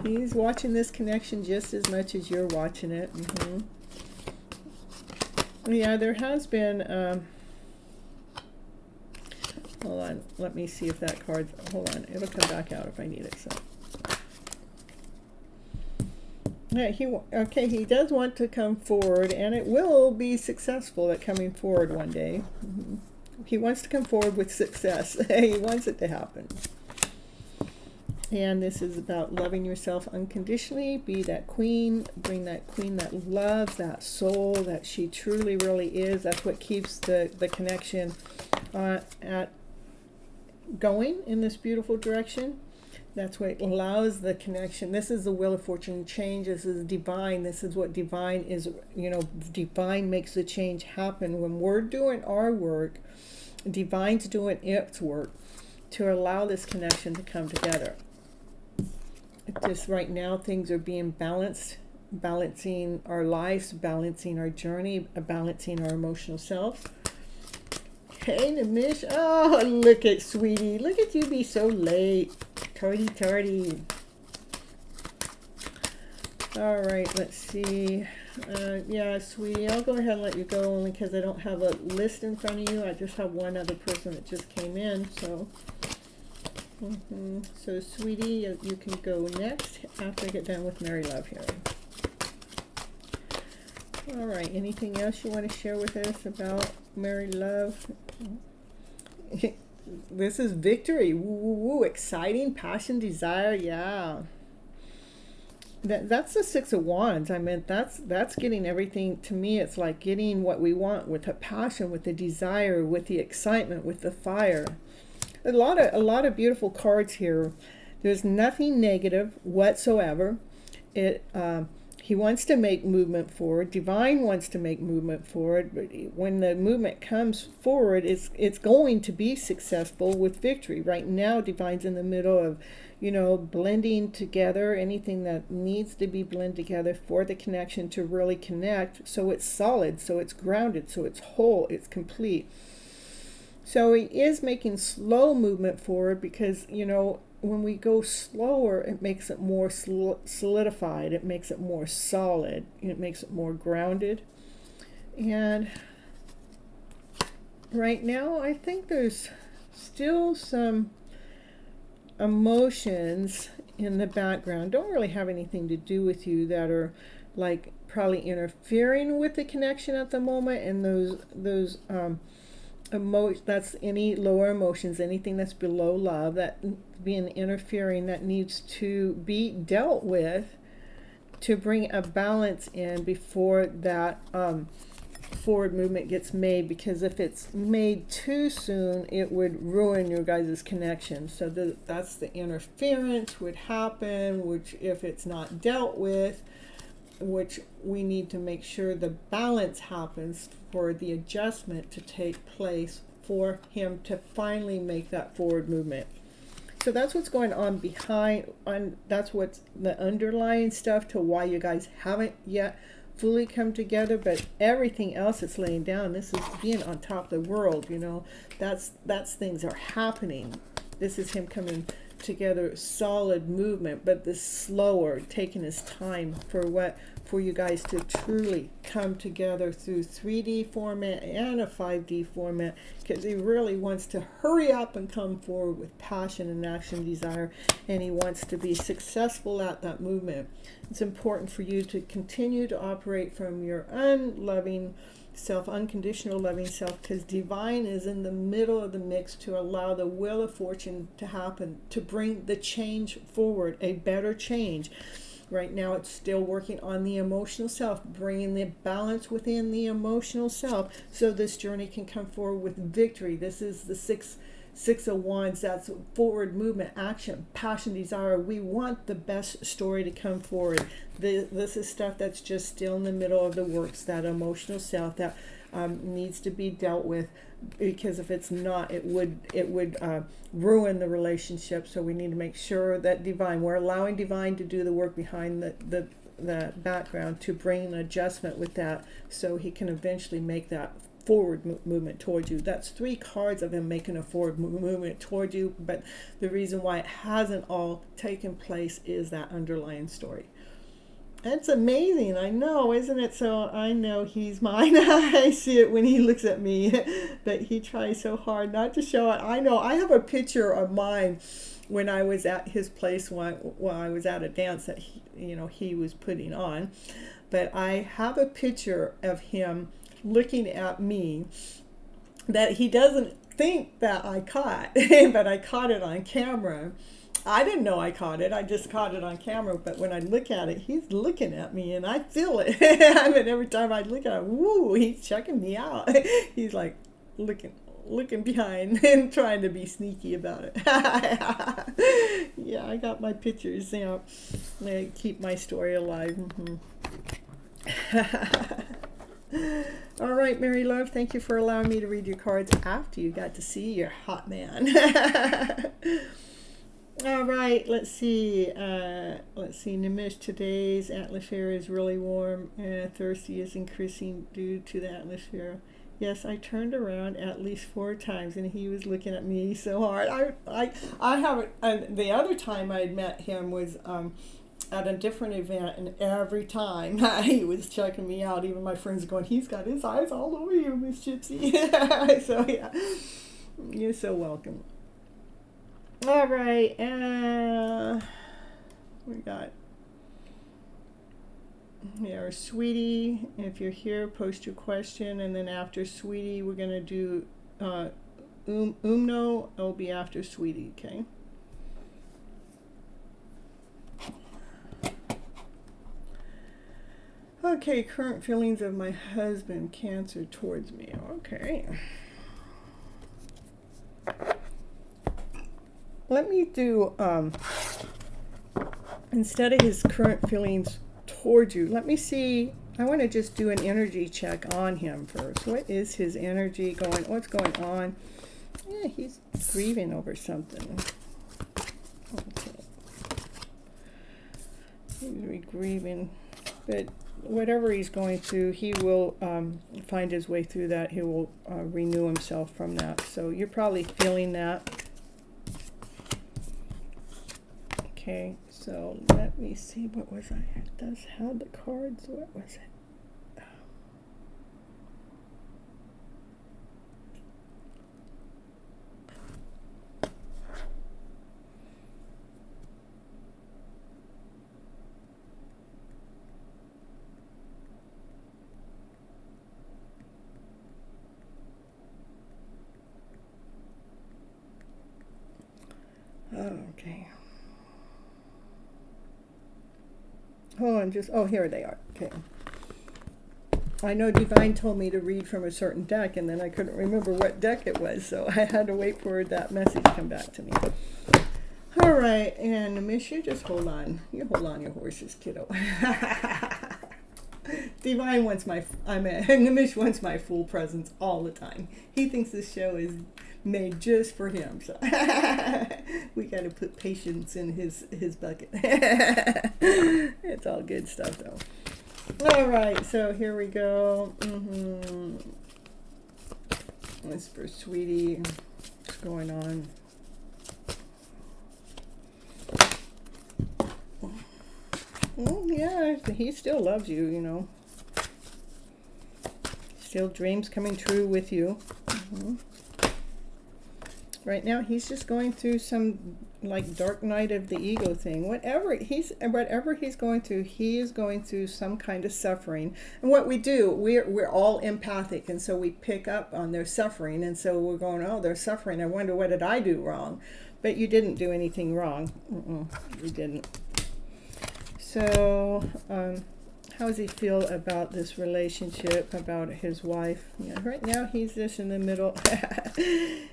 He's watching this connection just as much as you're watching it. Yeah, there has been... hold on. Let me see if that card... Hold on. It'll come back out if I need it. So. Yeah, he does want to come forward, and it will be successful at coming forward one day. He wants to come forward with success. He wants it to happen. And this is about loving yourself unconditionally. Be that queen. Bring that queen that loves, that soul that she truly, really is. That's what keeps the connection going in this beautiful direction. That's what allows the connection. This is the Wheel of Fortune change. This is divine. This is what divine is. You know, divine makes the change happen. When we're doing our work, divine's doing its work to allow this connection to come together. Just right now, things are being balanced, balancing our lives, balancing our journey, balancing our emotional self. Hey, Namish. Oh, look at sweetie. Look at you be so late. Tardy. All right, let's see. Yeah, sweetie, I'll go ahead and let you go only because I don't have a list in front of you. I just have one other person that just came in. So, so sweetie, you can go next after I get done with Mary Love here. All right, anything else you want to share with us about Mary Love? This is victory. Woo, exciting, passion, desire. Yeah. That's the Six of Wands. I mean, that's getting everything. To me, it's like getting what we want with the passion, with the desire, with the excitement, with the fire. A lot of beautiful cards here. There's nothing negative whatsoever. He wants to make movement forward. Divine wants to make movement forward. But when the movement comes forward, it's going to be successful with victory. Right now, Divine's in the middle of, you know, blending together anything that needs to be blended together for the connection to really connect. So it's solid, so it's grounded, so it's whole, it's complete. So he is making slow movement forward because, you know, when we go slower, it makes it more solidified. It makes it more solid. It makes it more grounded. And right now, I think there's still some emotions in the background. Don't really have anything to do with you that are like probably interfering with the connection at the moment. And those that's any lower emotions, anything that's below love, that being interfering, that needs to be dealt with to bring a balance in before that forward movement gets made, because if it's made too soon, it would ruin your guys' connection. So that's the interference would happen, which if it's not dealt with, which we need to make sure the balance happens for the adjustment to take place for him to finally make that forward movement. So that's what's going on that's what's the underlying stuff to why you guys haven't yet fully come together. But everything else that's laying down, this is being on top of the world, you know, that's things are happening. This is him coming together solid movement, but this slower, taking his time for you guys to truly come together through 3D format and a 5D format, because he really wants to hurry up and come forward with passion and action desire, and he wants to be successful at that movement. It's important for you to continue to operate from your unloving self, unconditional loving self, because divine is in the middle of the mix to allow the wheel of fortune to happen, to bring the change forward, a better change. Right now it's still working on the emotional self, bringing the balance within the emotional self so this journey can come forward with victory. This is the Six of Wands. That's forward movement, action, passion, desire. We want the best story to come forward. This is stuff that's just still in the middle of the works, that emotional self that needs to be dealt with, because if it's not, it would ruin the relationship. So we need to make sure that we're allowing divine to do the work behind the background to bring an adjustment with that, so he can eventually make that forward movement towards you. That's 3 cards of him making a forward movement toward you, but the reason why it hasn't all taken place is that underlying story. That's amazing, I know, isn't it? So I know he's mine. I see it when he looks at me, but he tries so hard not to show it. I know, I have a picture of mine when I was at his place while I was at a dance that he was putting on, but I have a picture of him looking at me that he doesn't think that I caught, but I caught it on camera. I didn't know I caught it. I just caught it on camera. But when I look at it, he's looking at me and I feel it. I mean, every time I look at him, woo, he's checking me out. He's like looking behind and trying to be sneaky about it. Yeah, I got my pictures. They keep my story alive. All right, Mary Love, thank you for allowing me to read your cards after you got to see your hot man. All right, let's see. Nimish, today's atmosphere is really warm and thirsty is increasing due to the atmosphere. Yes, I turned around at least 4 times and he was looking at me so hard. I haven't. The other time I had met him was at a different event, and every time he was checking me out. Even my friends going, he's got his eyes all over you, Miss Gypsy. So yeah, you're so welcome. All right, we got our Sweetie. If you're here, post your question, and then after Sweetie, we're gonna do Umno. It'll be after Sweetie, okay? Okay, current feelings of my husband, Cancer, towards me. Okay. Let me do, instead of his current feelings towards you, let me see, I want to just do an energy check on him first. What is his energy going, what's going on? Yeah, he's grieving over something. Okay. He's grieving, but whatever he's going through, he will find his way through that. He will renew himself from that. So you're probably feeling that. Okay, so let me see, what was I? It does have the cards. What was it? Okay. Hold on, here they are. Okay. I know Divine told me to read from a certain deck, and then I couldn't remember what deck it was, so I had to wait for that message to come back to me. All right, and Miss, you just hold on. You hold on your horses, kiddo. Divine wants Nimish wants my full presence all the time. He thinks this show is made just for him, so we got to put patience in his bucket. It's all good stuff, though. All right, so here we go. This for Sweetie. What's going on? Well, yeah, he still loves you, you know. Still dreams coming true with you. Right now, he's just going through some like dark night of the ego thing. Whatever he's going through, he is going through some kind of suffering. And what we do, we're all empathic, and so we pick up on their suffering, and so we're going, oh, they're suffering. I wonder, what did I do wrong? But you didn't do anything wrong. You didn't. So, how does he feel about this relationship, about his wife? Yeah, right now he's just in the middle.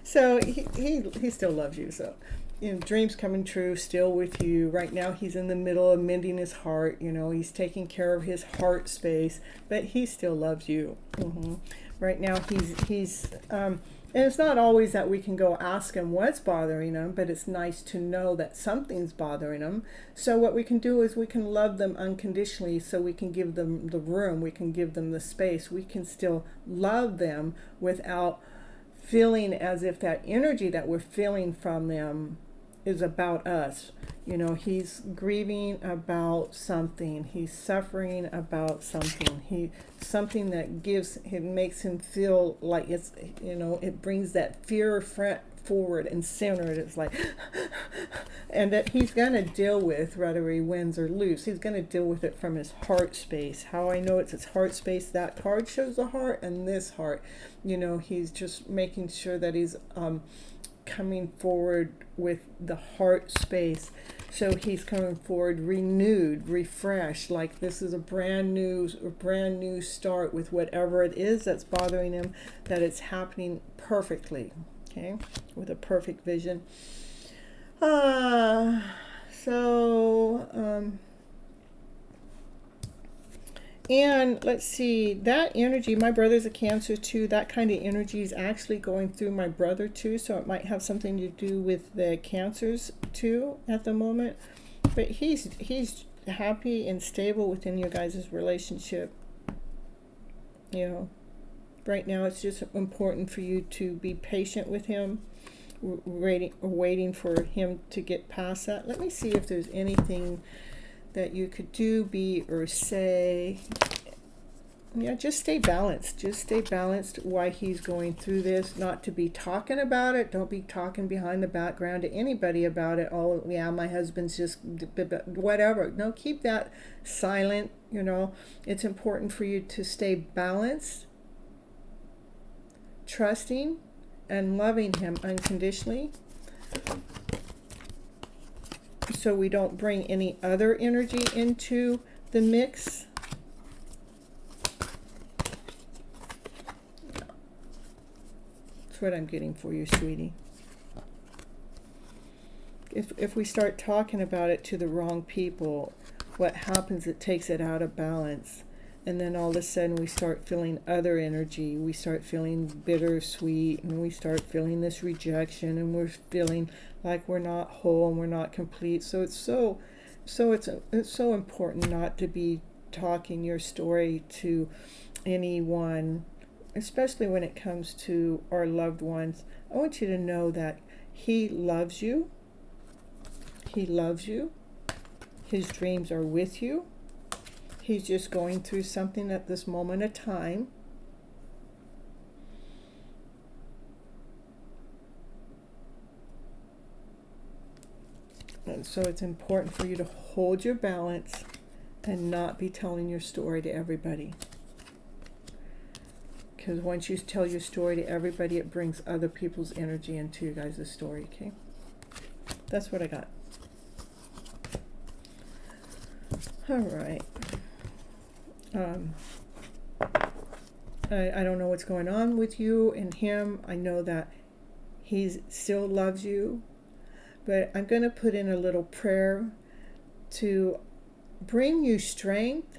So he still loves you. So, you know, dreams coming true, still with you. Right now he's in the middle of mending his heart. You know, he's taking care of his heart space, but he still loves you. Right now he's and it's not always that we can go ask him what's bothering him, but it's nice to know that something's bothering him. So what we can do is we can love them unconditionally, so we can give them the room, we can give them the space, we can still love them without feeling as if that energy that we're feeling from them is about us. You know, he's grieving about something, he's suffering about something, something that makes him feel like it's, you know, it brings that fear forward and centered. It's like and that he's going to deal with, whether he wins or loses, he's going to deal with it from his heart space. How I know it's his heart space, that card shows the heart and this heart. You know, he's just making sure that he's coming forward with the heart space. So he's coming forward renewed, refreshed, like this is a brand new start with whatever it is that's bothering him, that it's happening perfectly, okay, with a perfect vision. And let's see, that energy, my brother's a Cancer too, that kind of energy is actually going through my brother too, so it might have something to do with the Cancers too at the moment. But he's happy and stable within your guys' relationship. You know, right now it's just important for you to be patient with him, waiting for him to get past that. Let me see if there's anything that you could do, be, or say. Yeah, just stay balanced. Just stay balanced while he's going through this. Not to be talking about it. Don't be talking behind the background to anybody about it. Oh, yeah, my husband's just whatever. No, keep that silent. You know, it's important for you to stay balanced, trusting, and loving him unconditionally, so we don't bring any other energy into the mix. That's what I'm getting for you, sweetie. If we start talking about it to the wrong people, what happens, it takes it out of balance. And then all of a sudden we start feeling other energy. We start feeling bittersweet, and we start feeling this rejection, and we're feeling like we're not whole and we're not complete. So it's so important not to be talking your story to anyone, especially when it comes to our loved ones. I want you to know that he loves you. He loves you. His dreams are with you. He's just going through something at this moment of time. And so it's important for you to hold your balance and not be telling your story to everybody. Because once you tell your story to everybody, it brings other people's energy into your guys' story, okay? That's what I got. All right. I don't know what's going on with you and him. I know that he still loves you, but I'm going to put in a little prayer to bring you strength,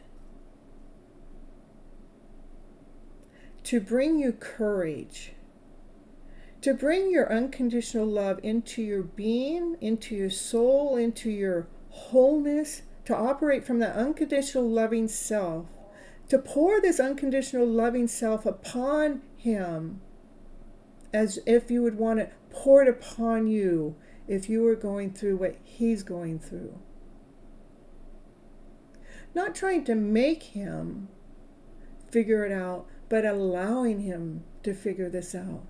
to bring you courage, to bring your unconditional love into your being, into your soul, into your wholeness, to operate from that unconditional loving self, to pour this unconditional loving self upon him as if you would want it poured upon you if you were going through what he's going through. Not trying to make him figure it out, but allowing him to figure this out.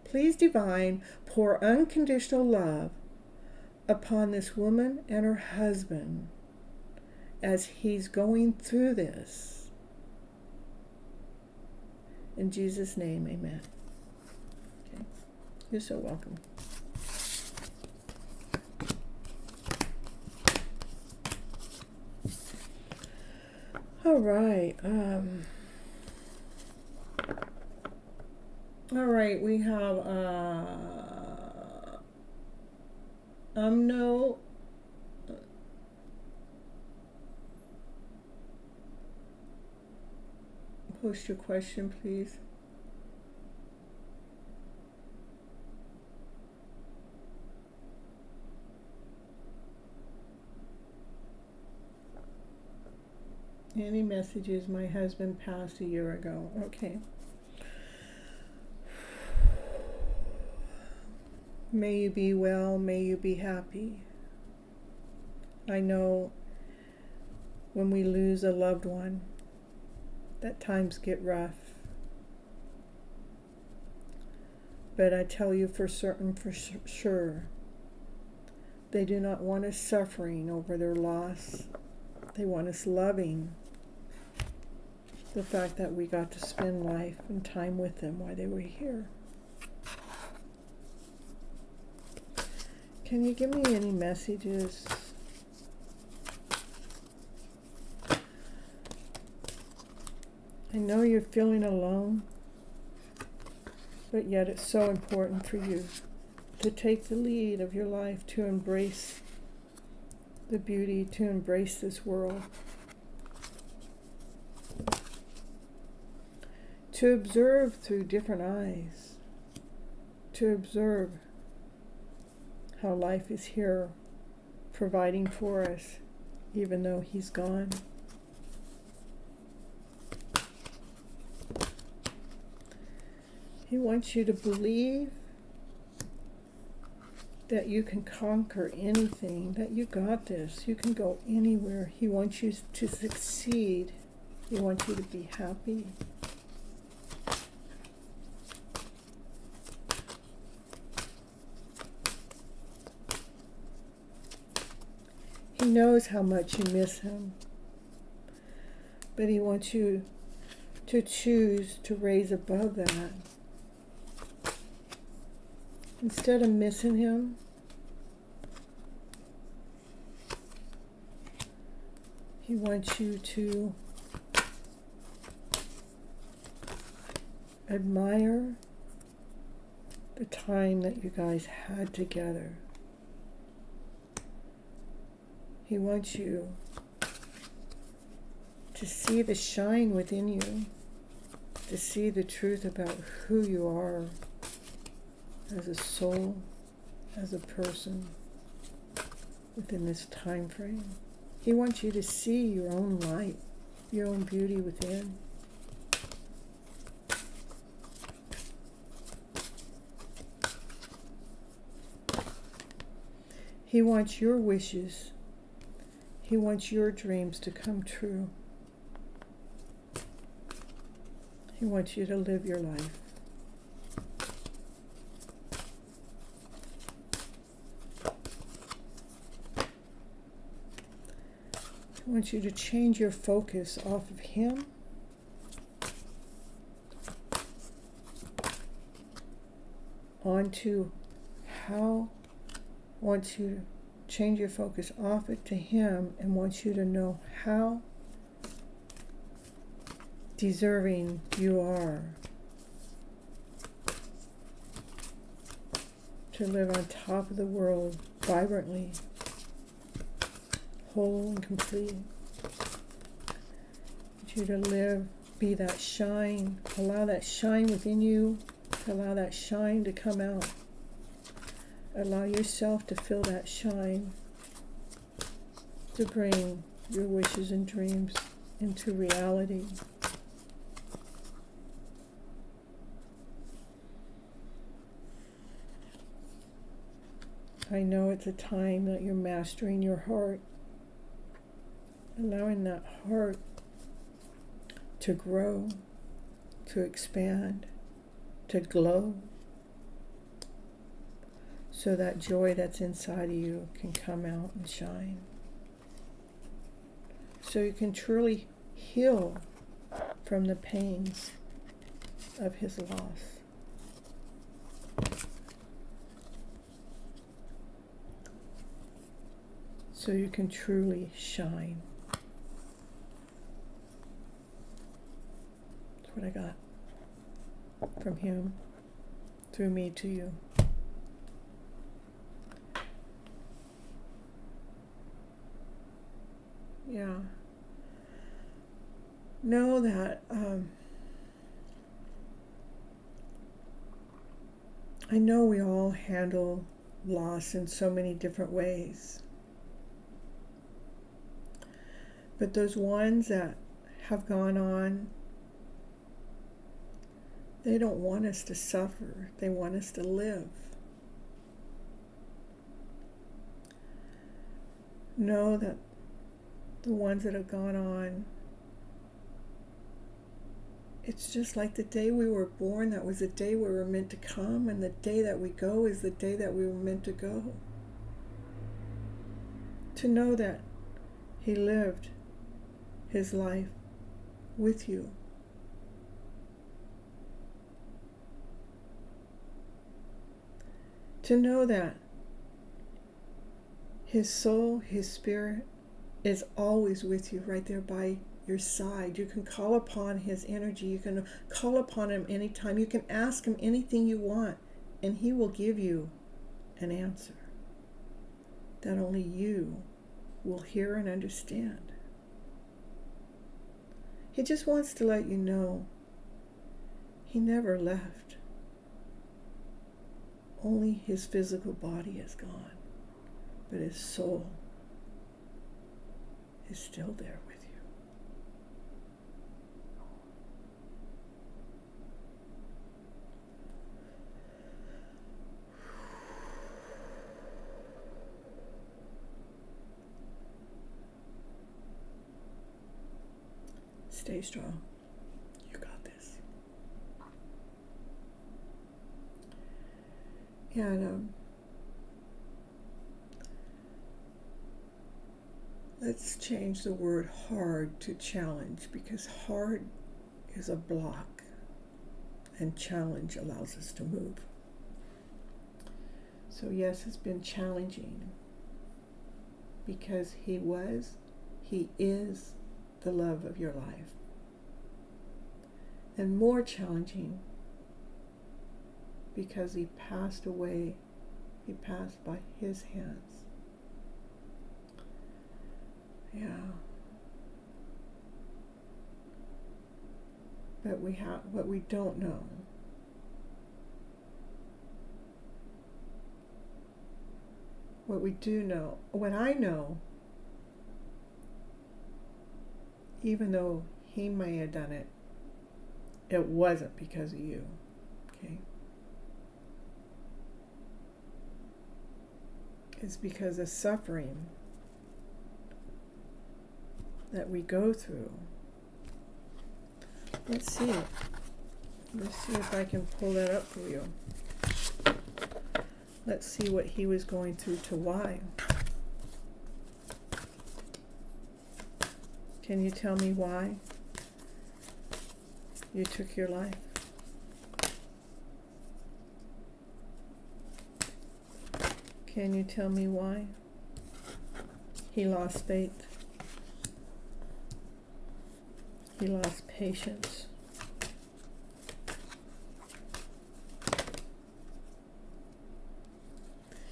Please, Divine, pour unconditional love upon this woman and her husband as he's going through this. In Jesus' name, amen. Okay. You're so welcome. All right. All right, we have no. Post your question, please. Any messages? My husband passed a year ago. Okay. May you be well. May you be happy. I know when we lose a loved one, that times get rough. But I tell you for certain, for sure, they do not want us suffering over their loss. They want us loving the fact that we got to spend life and time with them while they were here. Can you give me any messages? I know you're feeling alone, but yet it's so important for you to take the lead of your life, to embrace the beauty, to embrace this world, to observe through different eyes, to observe how life is here providing for us, even though he's gone. He wants you to believe that you can conquer anything, that you got this, you can go anywhere. He wants you to succeed. He wants you to be happy. He knows how much you miss him, but he wants you to choose to raise above that. Instead of missing him, he wants you to admire the time that you guys had together. He wants you to see the shine within you, to see the truth about who you are as a soul, as a person within this time frame. He wants you to see your own light, your own beauty within. He wants your wishes. He wants your dreams to come true. He wants you to live your life. He wants you to change your focus off of him onto how, wants you to change your focus off it to him, and wants you to know how deserving you are to live on top of the world vibrantly, whole and complete. I want you to live, be that shine, allow that shine within you, allow that shine to come out. Allow yourself to feel that shine, to bring your wishes and dreams into reality. I know it's a time that you're mastering your heart. allowing that heart to grow, to expand, to glow, so that joy that's inside of you can come out and shine. So you can truly heal from the pains of his loss. So you can truly shine. That's what I got from him, through me to you. Yeah. Know that I know we all handle loss in so many different ways. But those ones that have gone on, they don't want us to suffer. They want us to live. Know that the ones that have gone on, it's just like the day we were born, that was the day we were meant to come, and the day that we go is the day that we were meant to go. To know that he lived his life with you. To know that his soul, his spirit, is always with you, right there by your side. You can call upon his energy. You can call upon him anytime. You can ask him anything you want, and he will give you an answer that only you will hear and understand. He just wants to let you know he never left. Only his physical body is gone, but his soul is still there with you. Stay strong. You got this. And let's change the word hard to challenge, because hard is a block and challenge allows us to move. So yes, it's been challenging because he is the love of your life. And more challenging because he passed away, he passed by his hands. Yeah. But what we don't know what we do know, what I know, even though he may have done it, it wasn't because of you, okay? It's because of suffering that we go through. Let's see if I can pull that up for you. Let's see what he was going through to why. Can you tell me why you took your life? Can you tell me why he lost faith? He lost patience.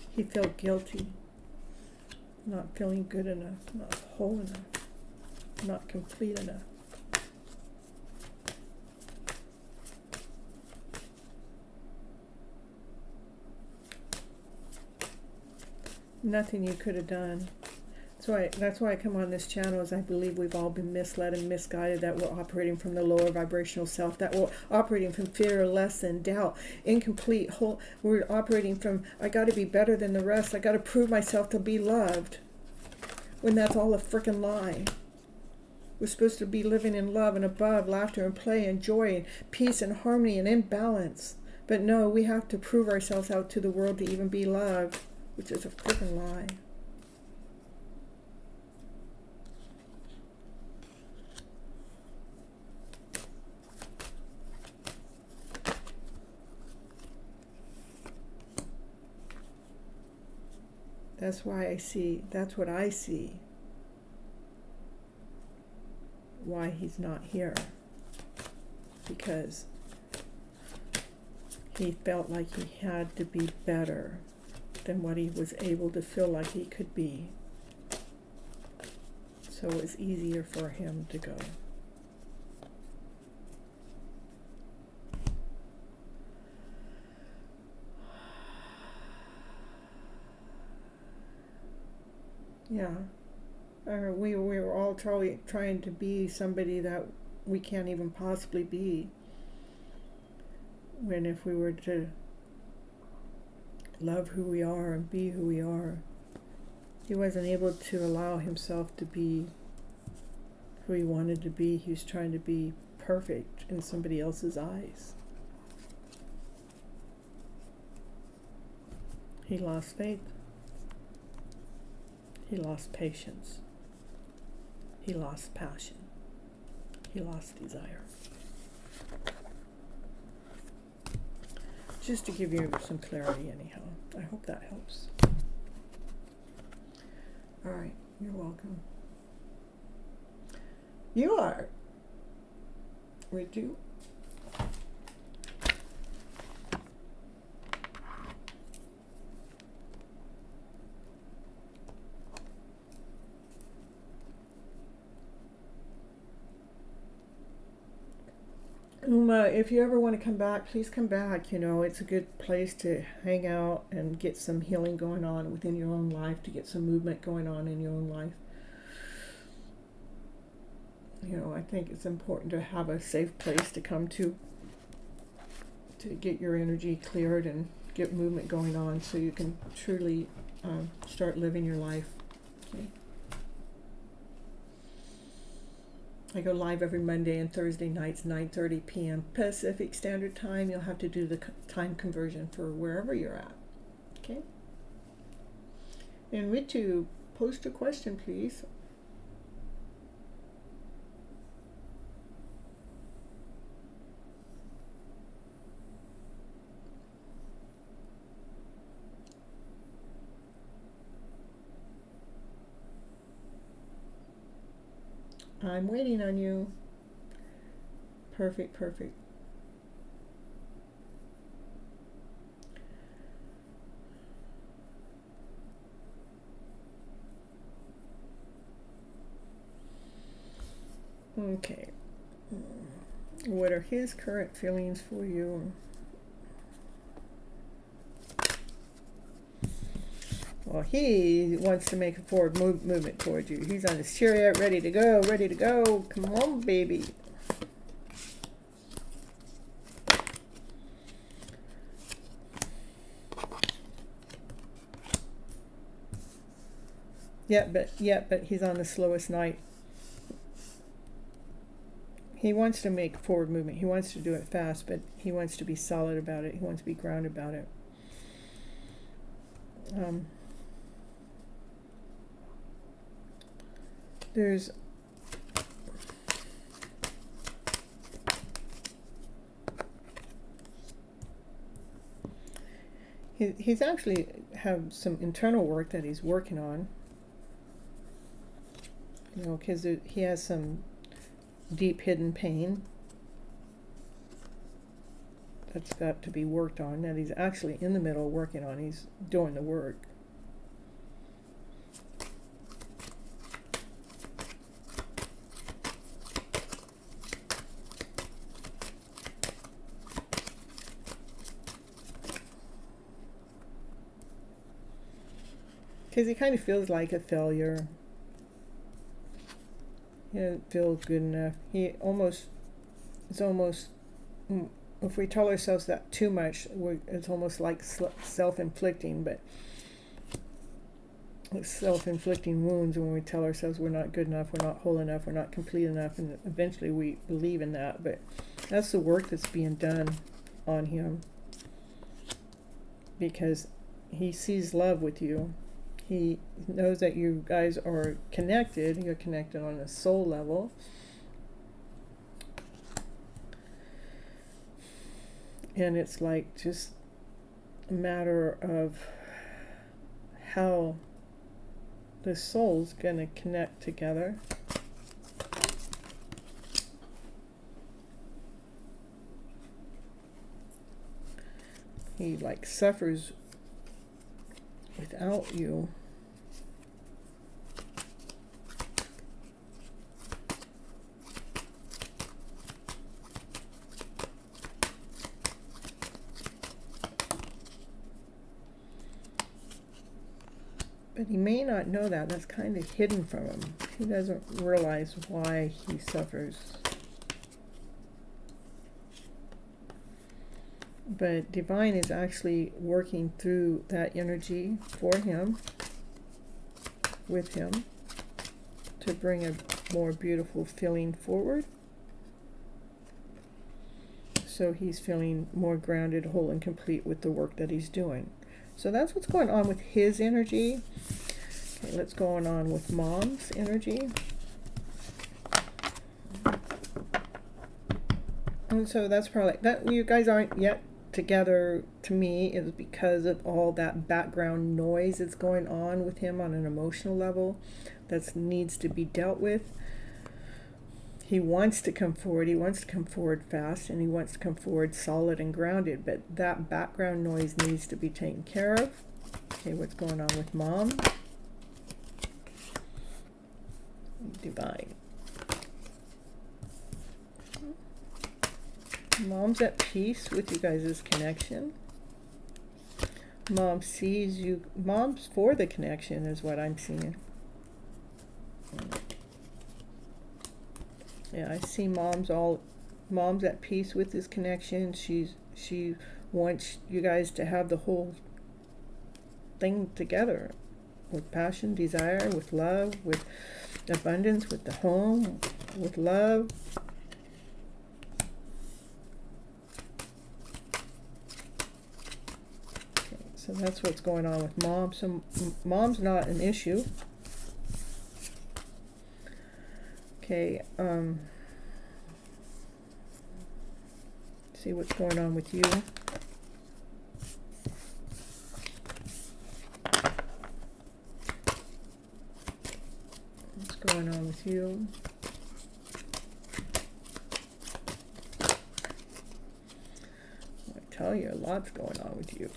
He felt guilty, not feeling good enough, not whole enough, not complete enough. Nothing you could have done. That's why I come on this channel, is I believe we've all been misled and misguided, that we're operating from the lower vibrational self, that we're operating from fear, less than doubt, incomplete, whole. We're operating from, I got to be better than the rest. I got to prove myself to be loved, when that's all a freaking lie. We're supposed to be living in love and above, laughter and play and joy and peace and harmony and in balance. But no, we have to prove ourselves out to the world to even be loved, which is a freaking lie. That's what I see. Why he's not here. Because he felt like he had to be better than what he was able to feel like he could be. So it was easier for him to go. Yeah. We were all trying to be somebody that we can't even possibly be. When if we were to love who we are and be who we are, he wasn't able to allow himself to be who he wanted to be. He was trying to be perfect in somebody else's eyes. He lost faith. He lost patience. He lost passion. He lost desire. Just to give you some clarity anyhow. I hope that helps. All right, you're welcome. You are. Would you? If you ever want to come back, please come back. You know, it's a good place to hang out and get some healing going on within your own life, to get some movement going on in your own life. You know, I think it's important to have a safe place to come to get your energy cleared and get movement going on so you can truly start living your life. Okay. I go live every Monday and Thursday nights, 9:30 p.m. Pacific Standard Time. You'll have to do the time conversion for wherever you're at. Okay? And Ritu, post a question, please. I'm waiting on you. Perfect, perfect. Okay. What are his current feelings for you? Well, he wants to make a forward movement towards you. He's on his chariot, ready to go, ready to go. Come on, baby. Yeah, but he's on the slowest night. He wants to make forward movement. He wants to do it fast, but he wants to be solid about it. He wants to be grounded about it. There's he's actually have some internal work that he's working on. You know, because he has some deep hidden pain that's got to be worked on, that he's actually in the middle working on. He's doing the work. Because he kind of feels like a failure. He doesn't feel good enough. It's almost, if we tell ourselves that too much, it's almost like self-inflicting, but self-inflicting wounds when we tell ourselves we're not good enough, we're not whole enough, we're not complete enough, and eventually we believe in that. But that's the work that's being done on him, because he sees love with you. He knows that you guys are connected. You're connected on a soul level. And it's like just a matter of how the soul's going to connect together. He like suffers without you. But he may not know that. That's kind of hidden from him. He doesn't realize why he suffers. But Divine is actually working through that energy for him, with him, to bring a more beautiful feeling forward. So he's feeling more grounded, whole, and complete with the work that he's doing. So that's what's going on with his energy. Okay, let's go on with Mom's energy. And so that's probably that. You guys aren't yet together, to me, is because of all that background noise that's going on with him on an emotional level that needs to be dealt with. He wants to come forward. He wants to come forward fast, and he wants to come forward solid and grounded. But that background noise needs to be taken care of. Okay, what's going on with Mom? Divine. Mom's at peace with you guys' connection. Mom sees you. Mom's for the connection is what I'm seeing. Yeah, I see Mom's at peace with this connection. She wants you guys to have the whole thing together, with passion, desire, with love, with abundance, with the home, with love. Okay, so that's what's going on with Mom. So Mom's not an issue. Okay, see what's going on with you. What's going on with you? I tell you, a lot's going on with you.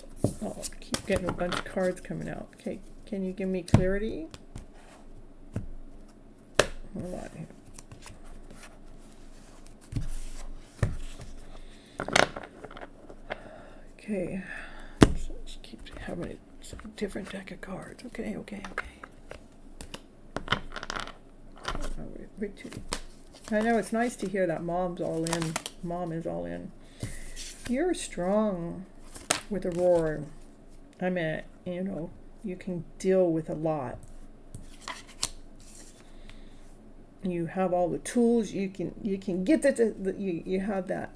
Oh, I keep getting a bunch of cards coming out. Okay, can you give me clarity? Hold on here. Okay, so just keep having a different deck of cards. Okay. I know it's nice to hear that Mom's all in. Mom is all in. You're strong with a roar. I mean, you can deal with a lot. You have all the tools. You can get that. You have that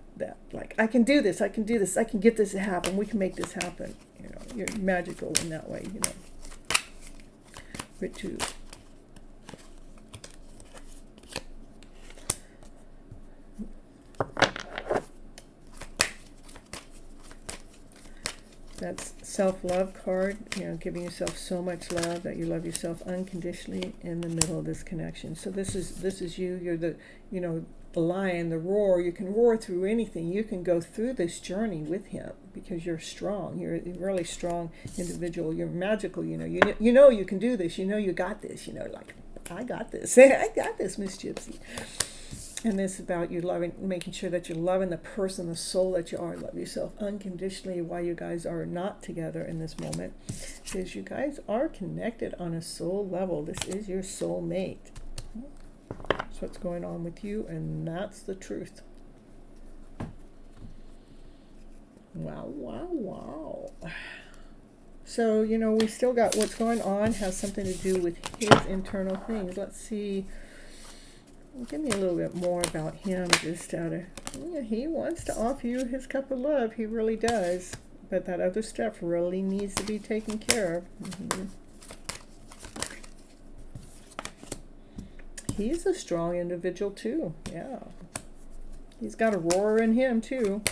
like, I can do this. I can get this to happen. We can make this happen. You're magical in that way. Ritu. That's self-love card, giving yourself so much love that you love yourself unconditionally in the middle of this connection. So this is you. You're the lion, the roar. You can roar through anything. You can go through this journey with him because you're strong. You're a really strong individual. You're magical. You can do this. You got this. Like, I got this. I got this, Miss Gypsy. And this is about you making sure that you're loving the person, the soul that you are. Love yourself unconditionally while you guys are not together in this moment. Because you guys are connected on a soul level. This is your soul mate. That's what's going on with you, and that's the truth. Wow. So, we still got what's going on has something to do with his internal things. Let's see. Give me a little bit more about him, just out of, yeah, he wants to offer you his cup of love. He really does. But that other stuff really needs to be taken care of. He's a strong individual too. Yeah. He's got a roar in him too.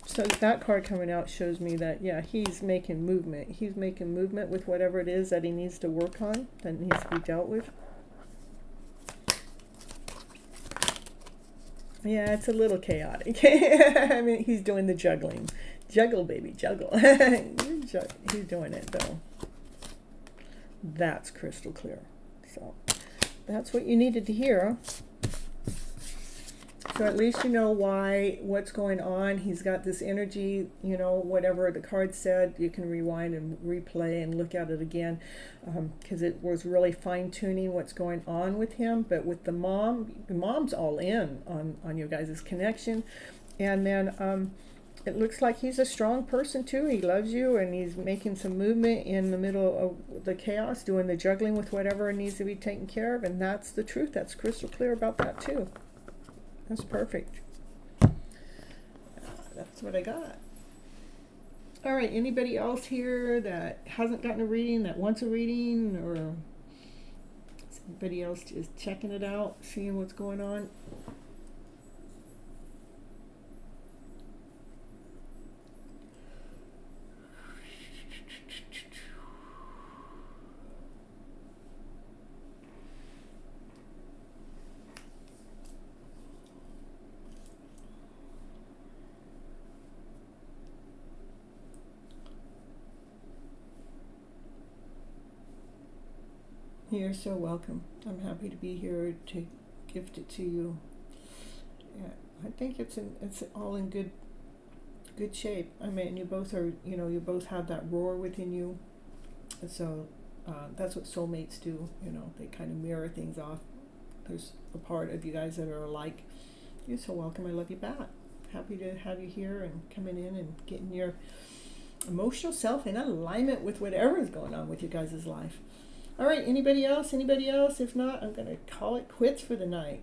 So that card coming out shows me that, yeah, he's making movement. He's making movement with whatever it is that he needs to work on, that needs to be dealt with. Yeah, it's a little chaotic. I mean, he's doing the juggling. Juggle, baby, juggle. He's doing it, though. That's crystal clear. So that's what you needed to hear. So at least you know what's going on. He's got this energy, whatever the card said, you can rewind and replay and look at it again, because it was really fine-tuning what's going on with him. But with the mom's all in on you guys' connection. And then it looks like he's a strong person too. He loves you, and he's making some movement in the middle of the chaos, doing the juggling with whatever needs to be taken care of. And that's the truth. That's crystal clear about that too. That's perfect. That's what I got. All right, anybody else here that hasn't gotten a reading, that wants a reading, or somebody else just checking it out, seeing what's going on? You're so welcome. I'm happy to be here to gift it to you. Yeah, I think it's all in good shape. I mean, you both are, you both have that roar within you. And so that's what soulmates do. They kind of mirror things off. There's a part of you guys that are alike. You're so welcome. I love you back. Happy to have you here and coming in and getting your emotional self in alignment with whatever is going on with you guys' life. All right, anybody else? Anybody else? If not, I'm going to call it quits for the night.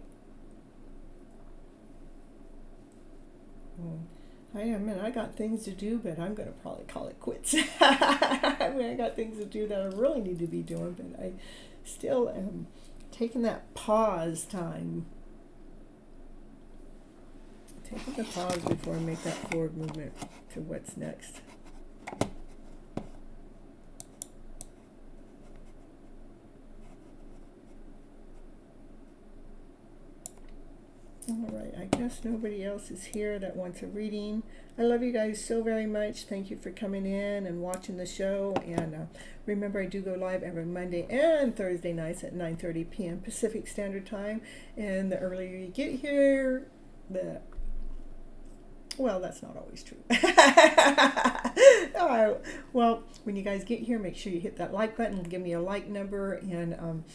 I got things to do, but I'm going to probably call it quits. I got things to do that I really need to be doing, but I still am taking that pause time. Taking the pause before I make that forward movement to what's next. All right, I guess nobody else is here that wants a reading. I love you guys so very much. Thank you for coming in and watching the show. And remember, I do go live every Monday and Thursday nights at 9:30 p.m. Pacific Standard Time. And the earlier you get here, well, that's not always true. All right. Well, when you guys get here, make sure you hit that like button and give me a like number. And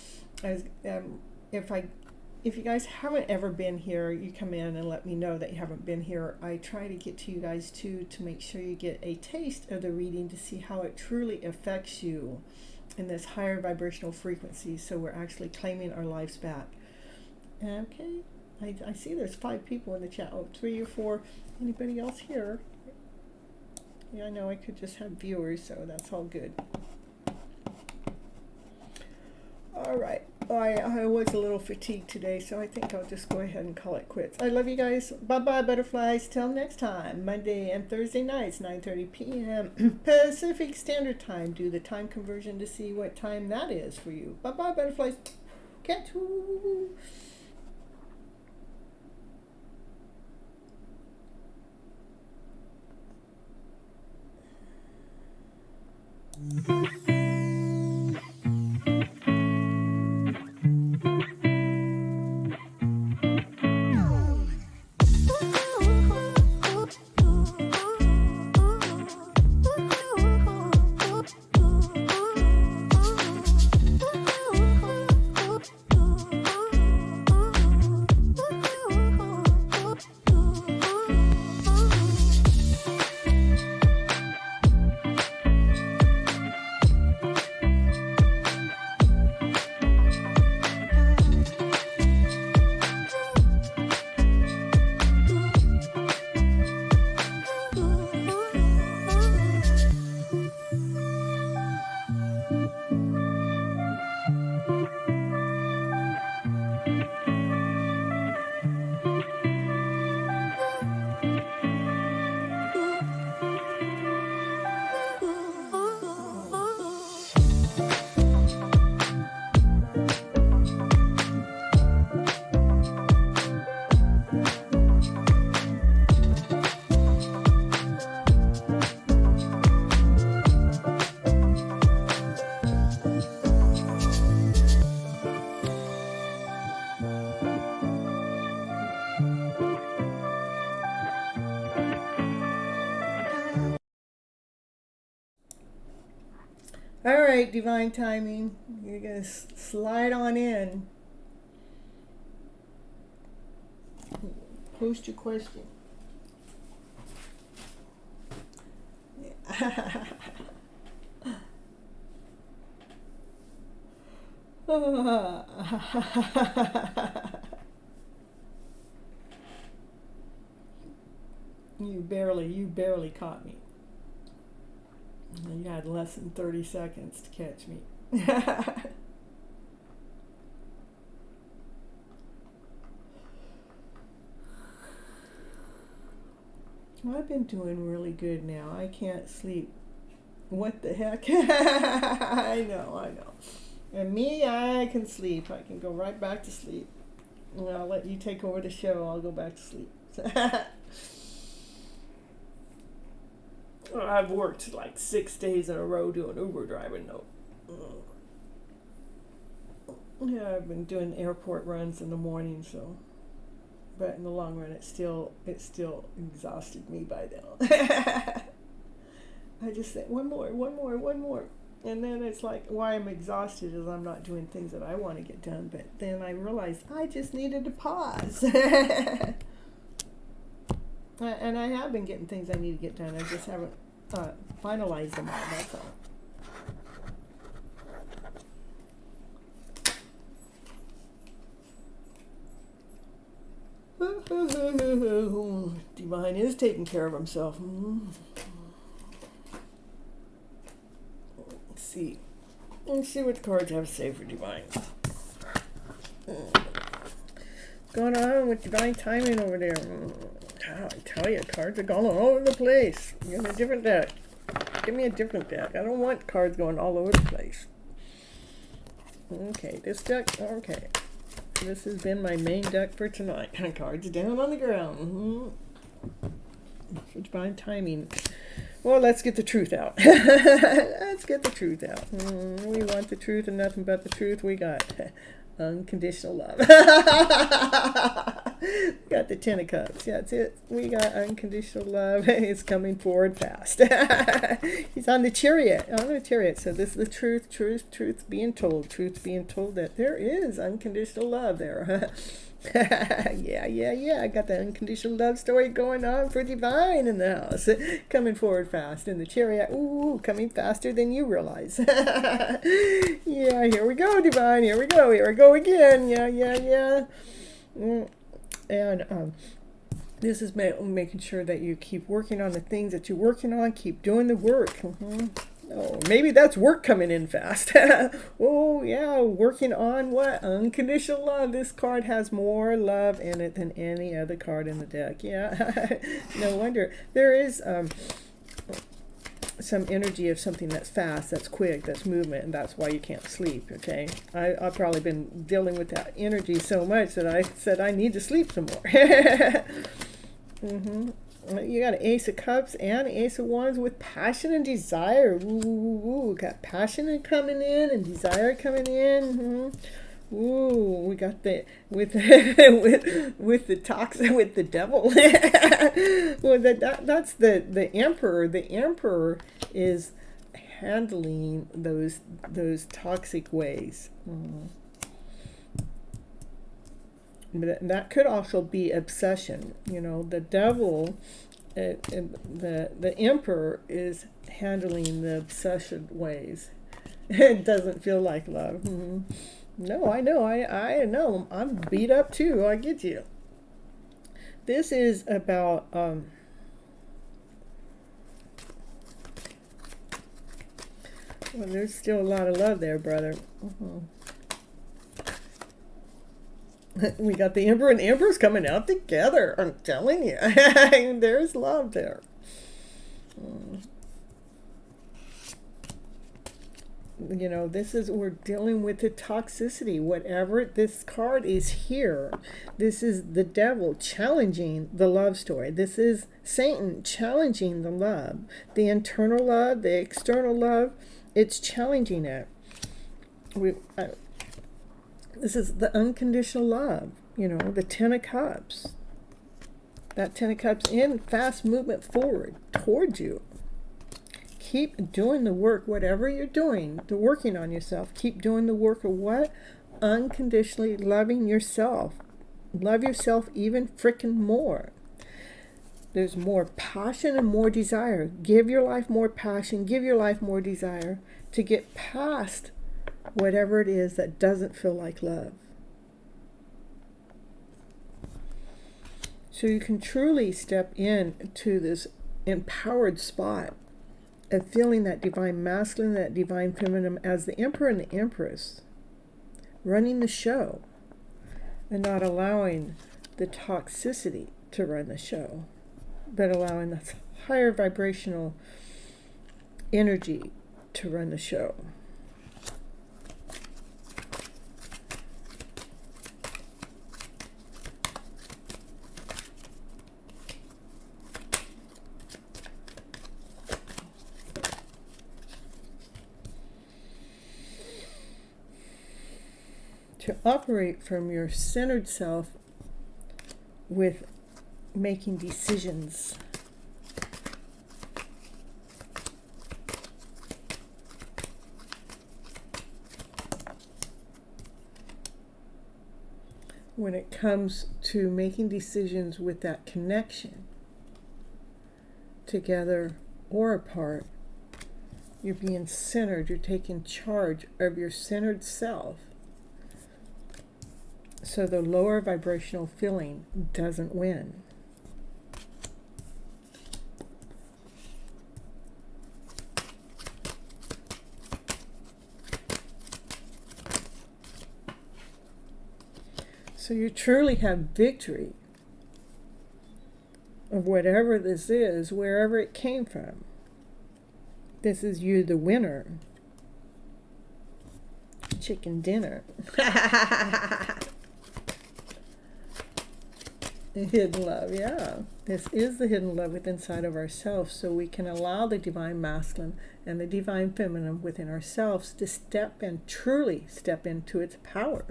if you guys haven't ever been here, you come in and let me know that you haven't been here. I try to get to you guys too, to make sure you get a taste of the reading, to see how it truly affects you in this higher vibrational frequency, so we're actually claiming our lives back. Okay, I see there's 5 people in the chat. Oh, 3 or 4. Anybody else here? Yeah, I know I could just have viewers, so that's all good. All right. I was a little fatigued today, so I think I'll just go ahead and call it quits. I love you guys. Bye-bye, butterflies. Till next time. Monday and Thursday nights, 9:30 p.m. Pacific Standard Time. Do the time conversion to see what time that is for you. Bye-bye, butterflies. Catch you. All right, divine timing. You're going to slide on in. Post your question. You barely caught me. You had less than 30 seconds to catch me. Well, I've been doing really good now. I can't sleep. What the heck? I know. And me, I can sleep. I can go right back to sleep. And I'll let you take over the show. I'll go back to sleep. I've worked like 6 days in a row doing Uber driving though. Yeah, I've been doing airport runs in the morning, so. But in the long run, it still exhausted me by now. I just say one more. And then it's like, why I'm exhausted is I'm not doing things that I want to get done. But then I realized I just needed to pause. And I have been getting things I need to get done. I just haven't finalized them all, that's all. Divine is taking care of himself. Let's see what the cards have to say for Divine. What's going on with Divine timing over there? I tell you, cards are going all over the place. Give me a different deck. Give me a different deck. I don't want cards going all over the place. Okay, this deck. Okay. This has been my main deck for tonight. Cards down on the ground. For Divine timing. Well, let's get the truth out. Let's get the truth out. We want the truth and nothing but the truth. We got unconditional love. Got the 10 of Cups. That's it. We got unconditional love. It's coming forward fast. He's on the chariot. So this is the truth being told. Truth being told that there is unconditional love there. Yeah. I got the unconditional love story going on for Divine in the house. Coming forward fast in the chariot. Ooh, coming faster than you realize. Yeah, here we go, Divine. Here we go again. Yeah. And this is making sure that you keep working on the things that you're working on. Keep doing the work. Oh, maybe that's work coming in fast. Oh, yeah, working on what? Unconditional love. This card has more love in it than any other card in the deck. Yeah, no wonder. There is some energy of something that's fast, that's quick, that's movement, and that's why you can't sleep, okay? I've probably been dealing with that energy so much that I said I need to sleep some more. You got an Ace of Cups and Ace of Wands with passion and desire. Ooh, got passion coming in and desire coming in. Ooh, we got the with the toxic with the devil. Well, that's the emperor. The emperor is handling those toxic ways. But that could also be obsession. You know, the devil, the emperor is handling the obsession ways. It doesn't feel like love. No, I know. I know. I'm beat up too. I get you. This is about well, there's still a lot of love there, brother. We got the Emperor and the Empress coming out together. I'm telling you. There's love there. You know, we're dealing with the toxicity. Whatever this card is here, this is the devil challenging the love story. This is Satan challenging the love. The internal love, the external love, it's challenging it. This is the unconditional love, you know, the 10 of Cups. That 10 of Cups in fast movement forward towards you. keep doing the work, whatever you're doing, the working on yourself. Keep doing the work of what? Unconditionally loving yourself. Love yourself even frickin' more. There's more passion and more desire. Give your life more passion, give your life more desire to get past whatever it is that doesn't feel like love. So you can truly step into this empowered spot of feeling that divine masculine, that divine feminine as the emperor and the empress running the show, and not allowing the toxicity to run the show, but allowing the higher vibrational energy to run the show. To operate from your centered self with making decisions. When it comes to making decisions with that connection, together or apart, you're being centered, you're taking charge of your centered self. So the lower vibrational feeling doesn't win. So you truly have victory of whatever this is, wherever it came from. This is you, the winner. Chicken dinner. Hidden love, yeah. This is the hidden love within inside of ourselves, so we can allow the divine masculine and the divine feminine within ourselves to step and truly step into its power.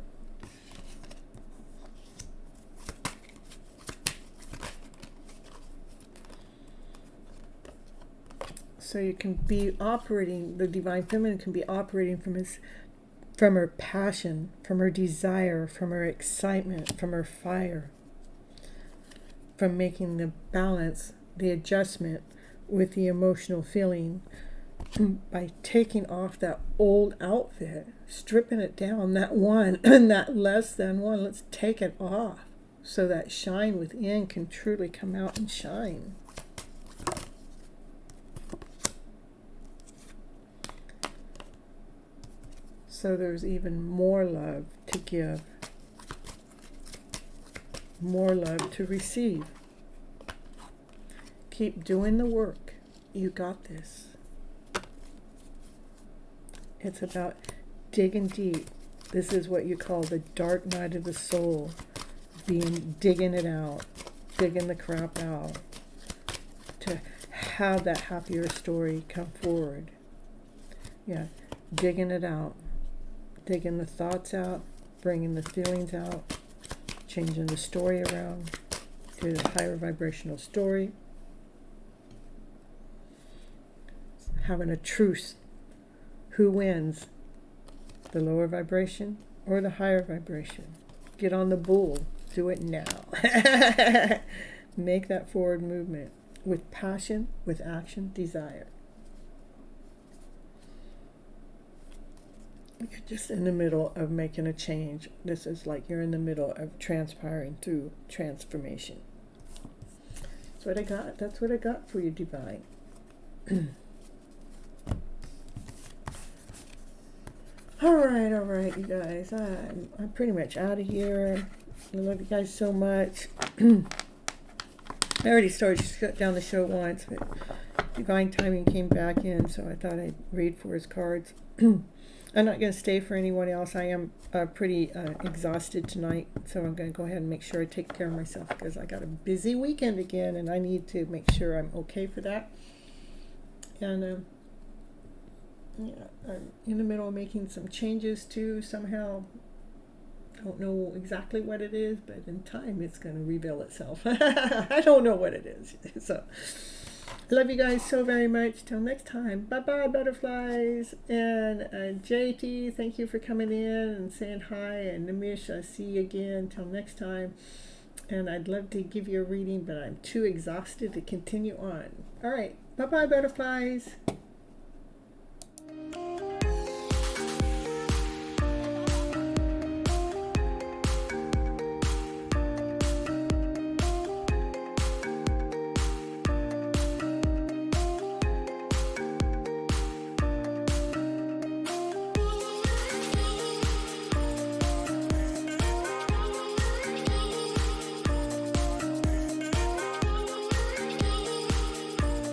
So you can be operating, the divine feminine can be operating from her passion, from her desire, from her excitement, from her fire, from making the balance, the adjustment with the emotional feeling by taking off that old outfit, stripping it down, that one and that less than one. Let's take it off so that shine within can truly come out and shine. So there's even more love to give, more love to receive. Keep doing the work. You got this. It's about digging deep. This is what you call the dark night of the soul. Digging it out, digging the crap out to have that happier story come forward. Yeah, digging it out. Digging the thoughts out, bringing the feelings out, changing the story around to the higher vibrational story. Having a truce. Who wins? The lower vibration or the higher vibration? Get on the bull. Do it now. Make that forward movement with passion, with action, desire. You're just in the middle of making a change. This is like you're in the middle of transpiring through transformation. That's what I got. That's what I got for you, divine. All right, you guys. I'm pretty much out of here. I love you guys so much. I already started to shut down the show once, but divine timing came back in, so I thought I'd read for his cards. I'm not going to stay for anyone else. I am pretty exhausted tonight, so I'm going to go ahead and make sure I take care of myself because I got a busy weekend again, and I need to make sure I'm okay for that. And yeah, I'm in the middle of making some changes too. Somehow, I don't know exactly what it is, but in time it's going to reveal itself. I don't know what it is. So, I love you guys so very much. Till next time. Bye-bye, butterflies. And JT, thank you for coming in and saying hi. And Nimish, I'll see you again. Till next time. And I'd love to give you a reading, but I'm too exhausted to continue on. All right. Bye-bye, butterflies.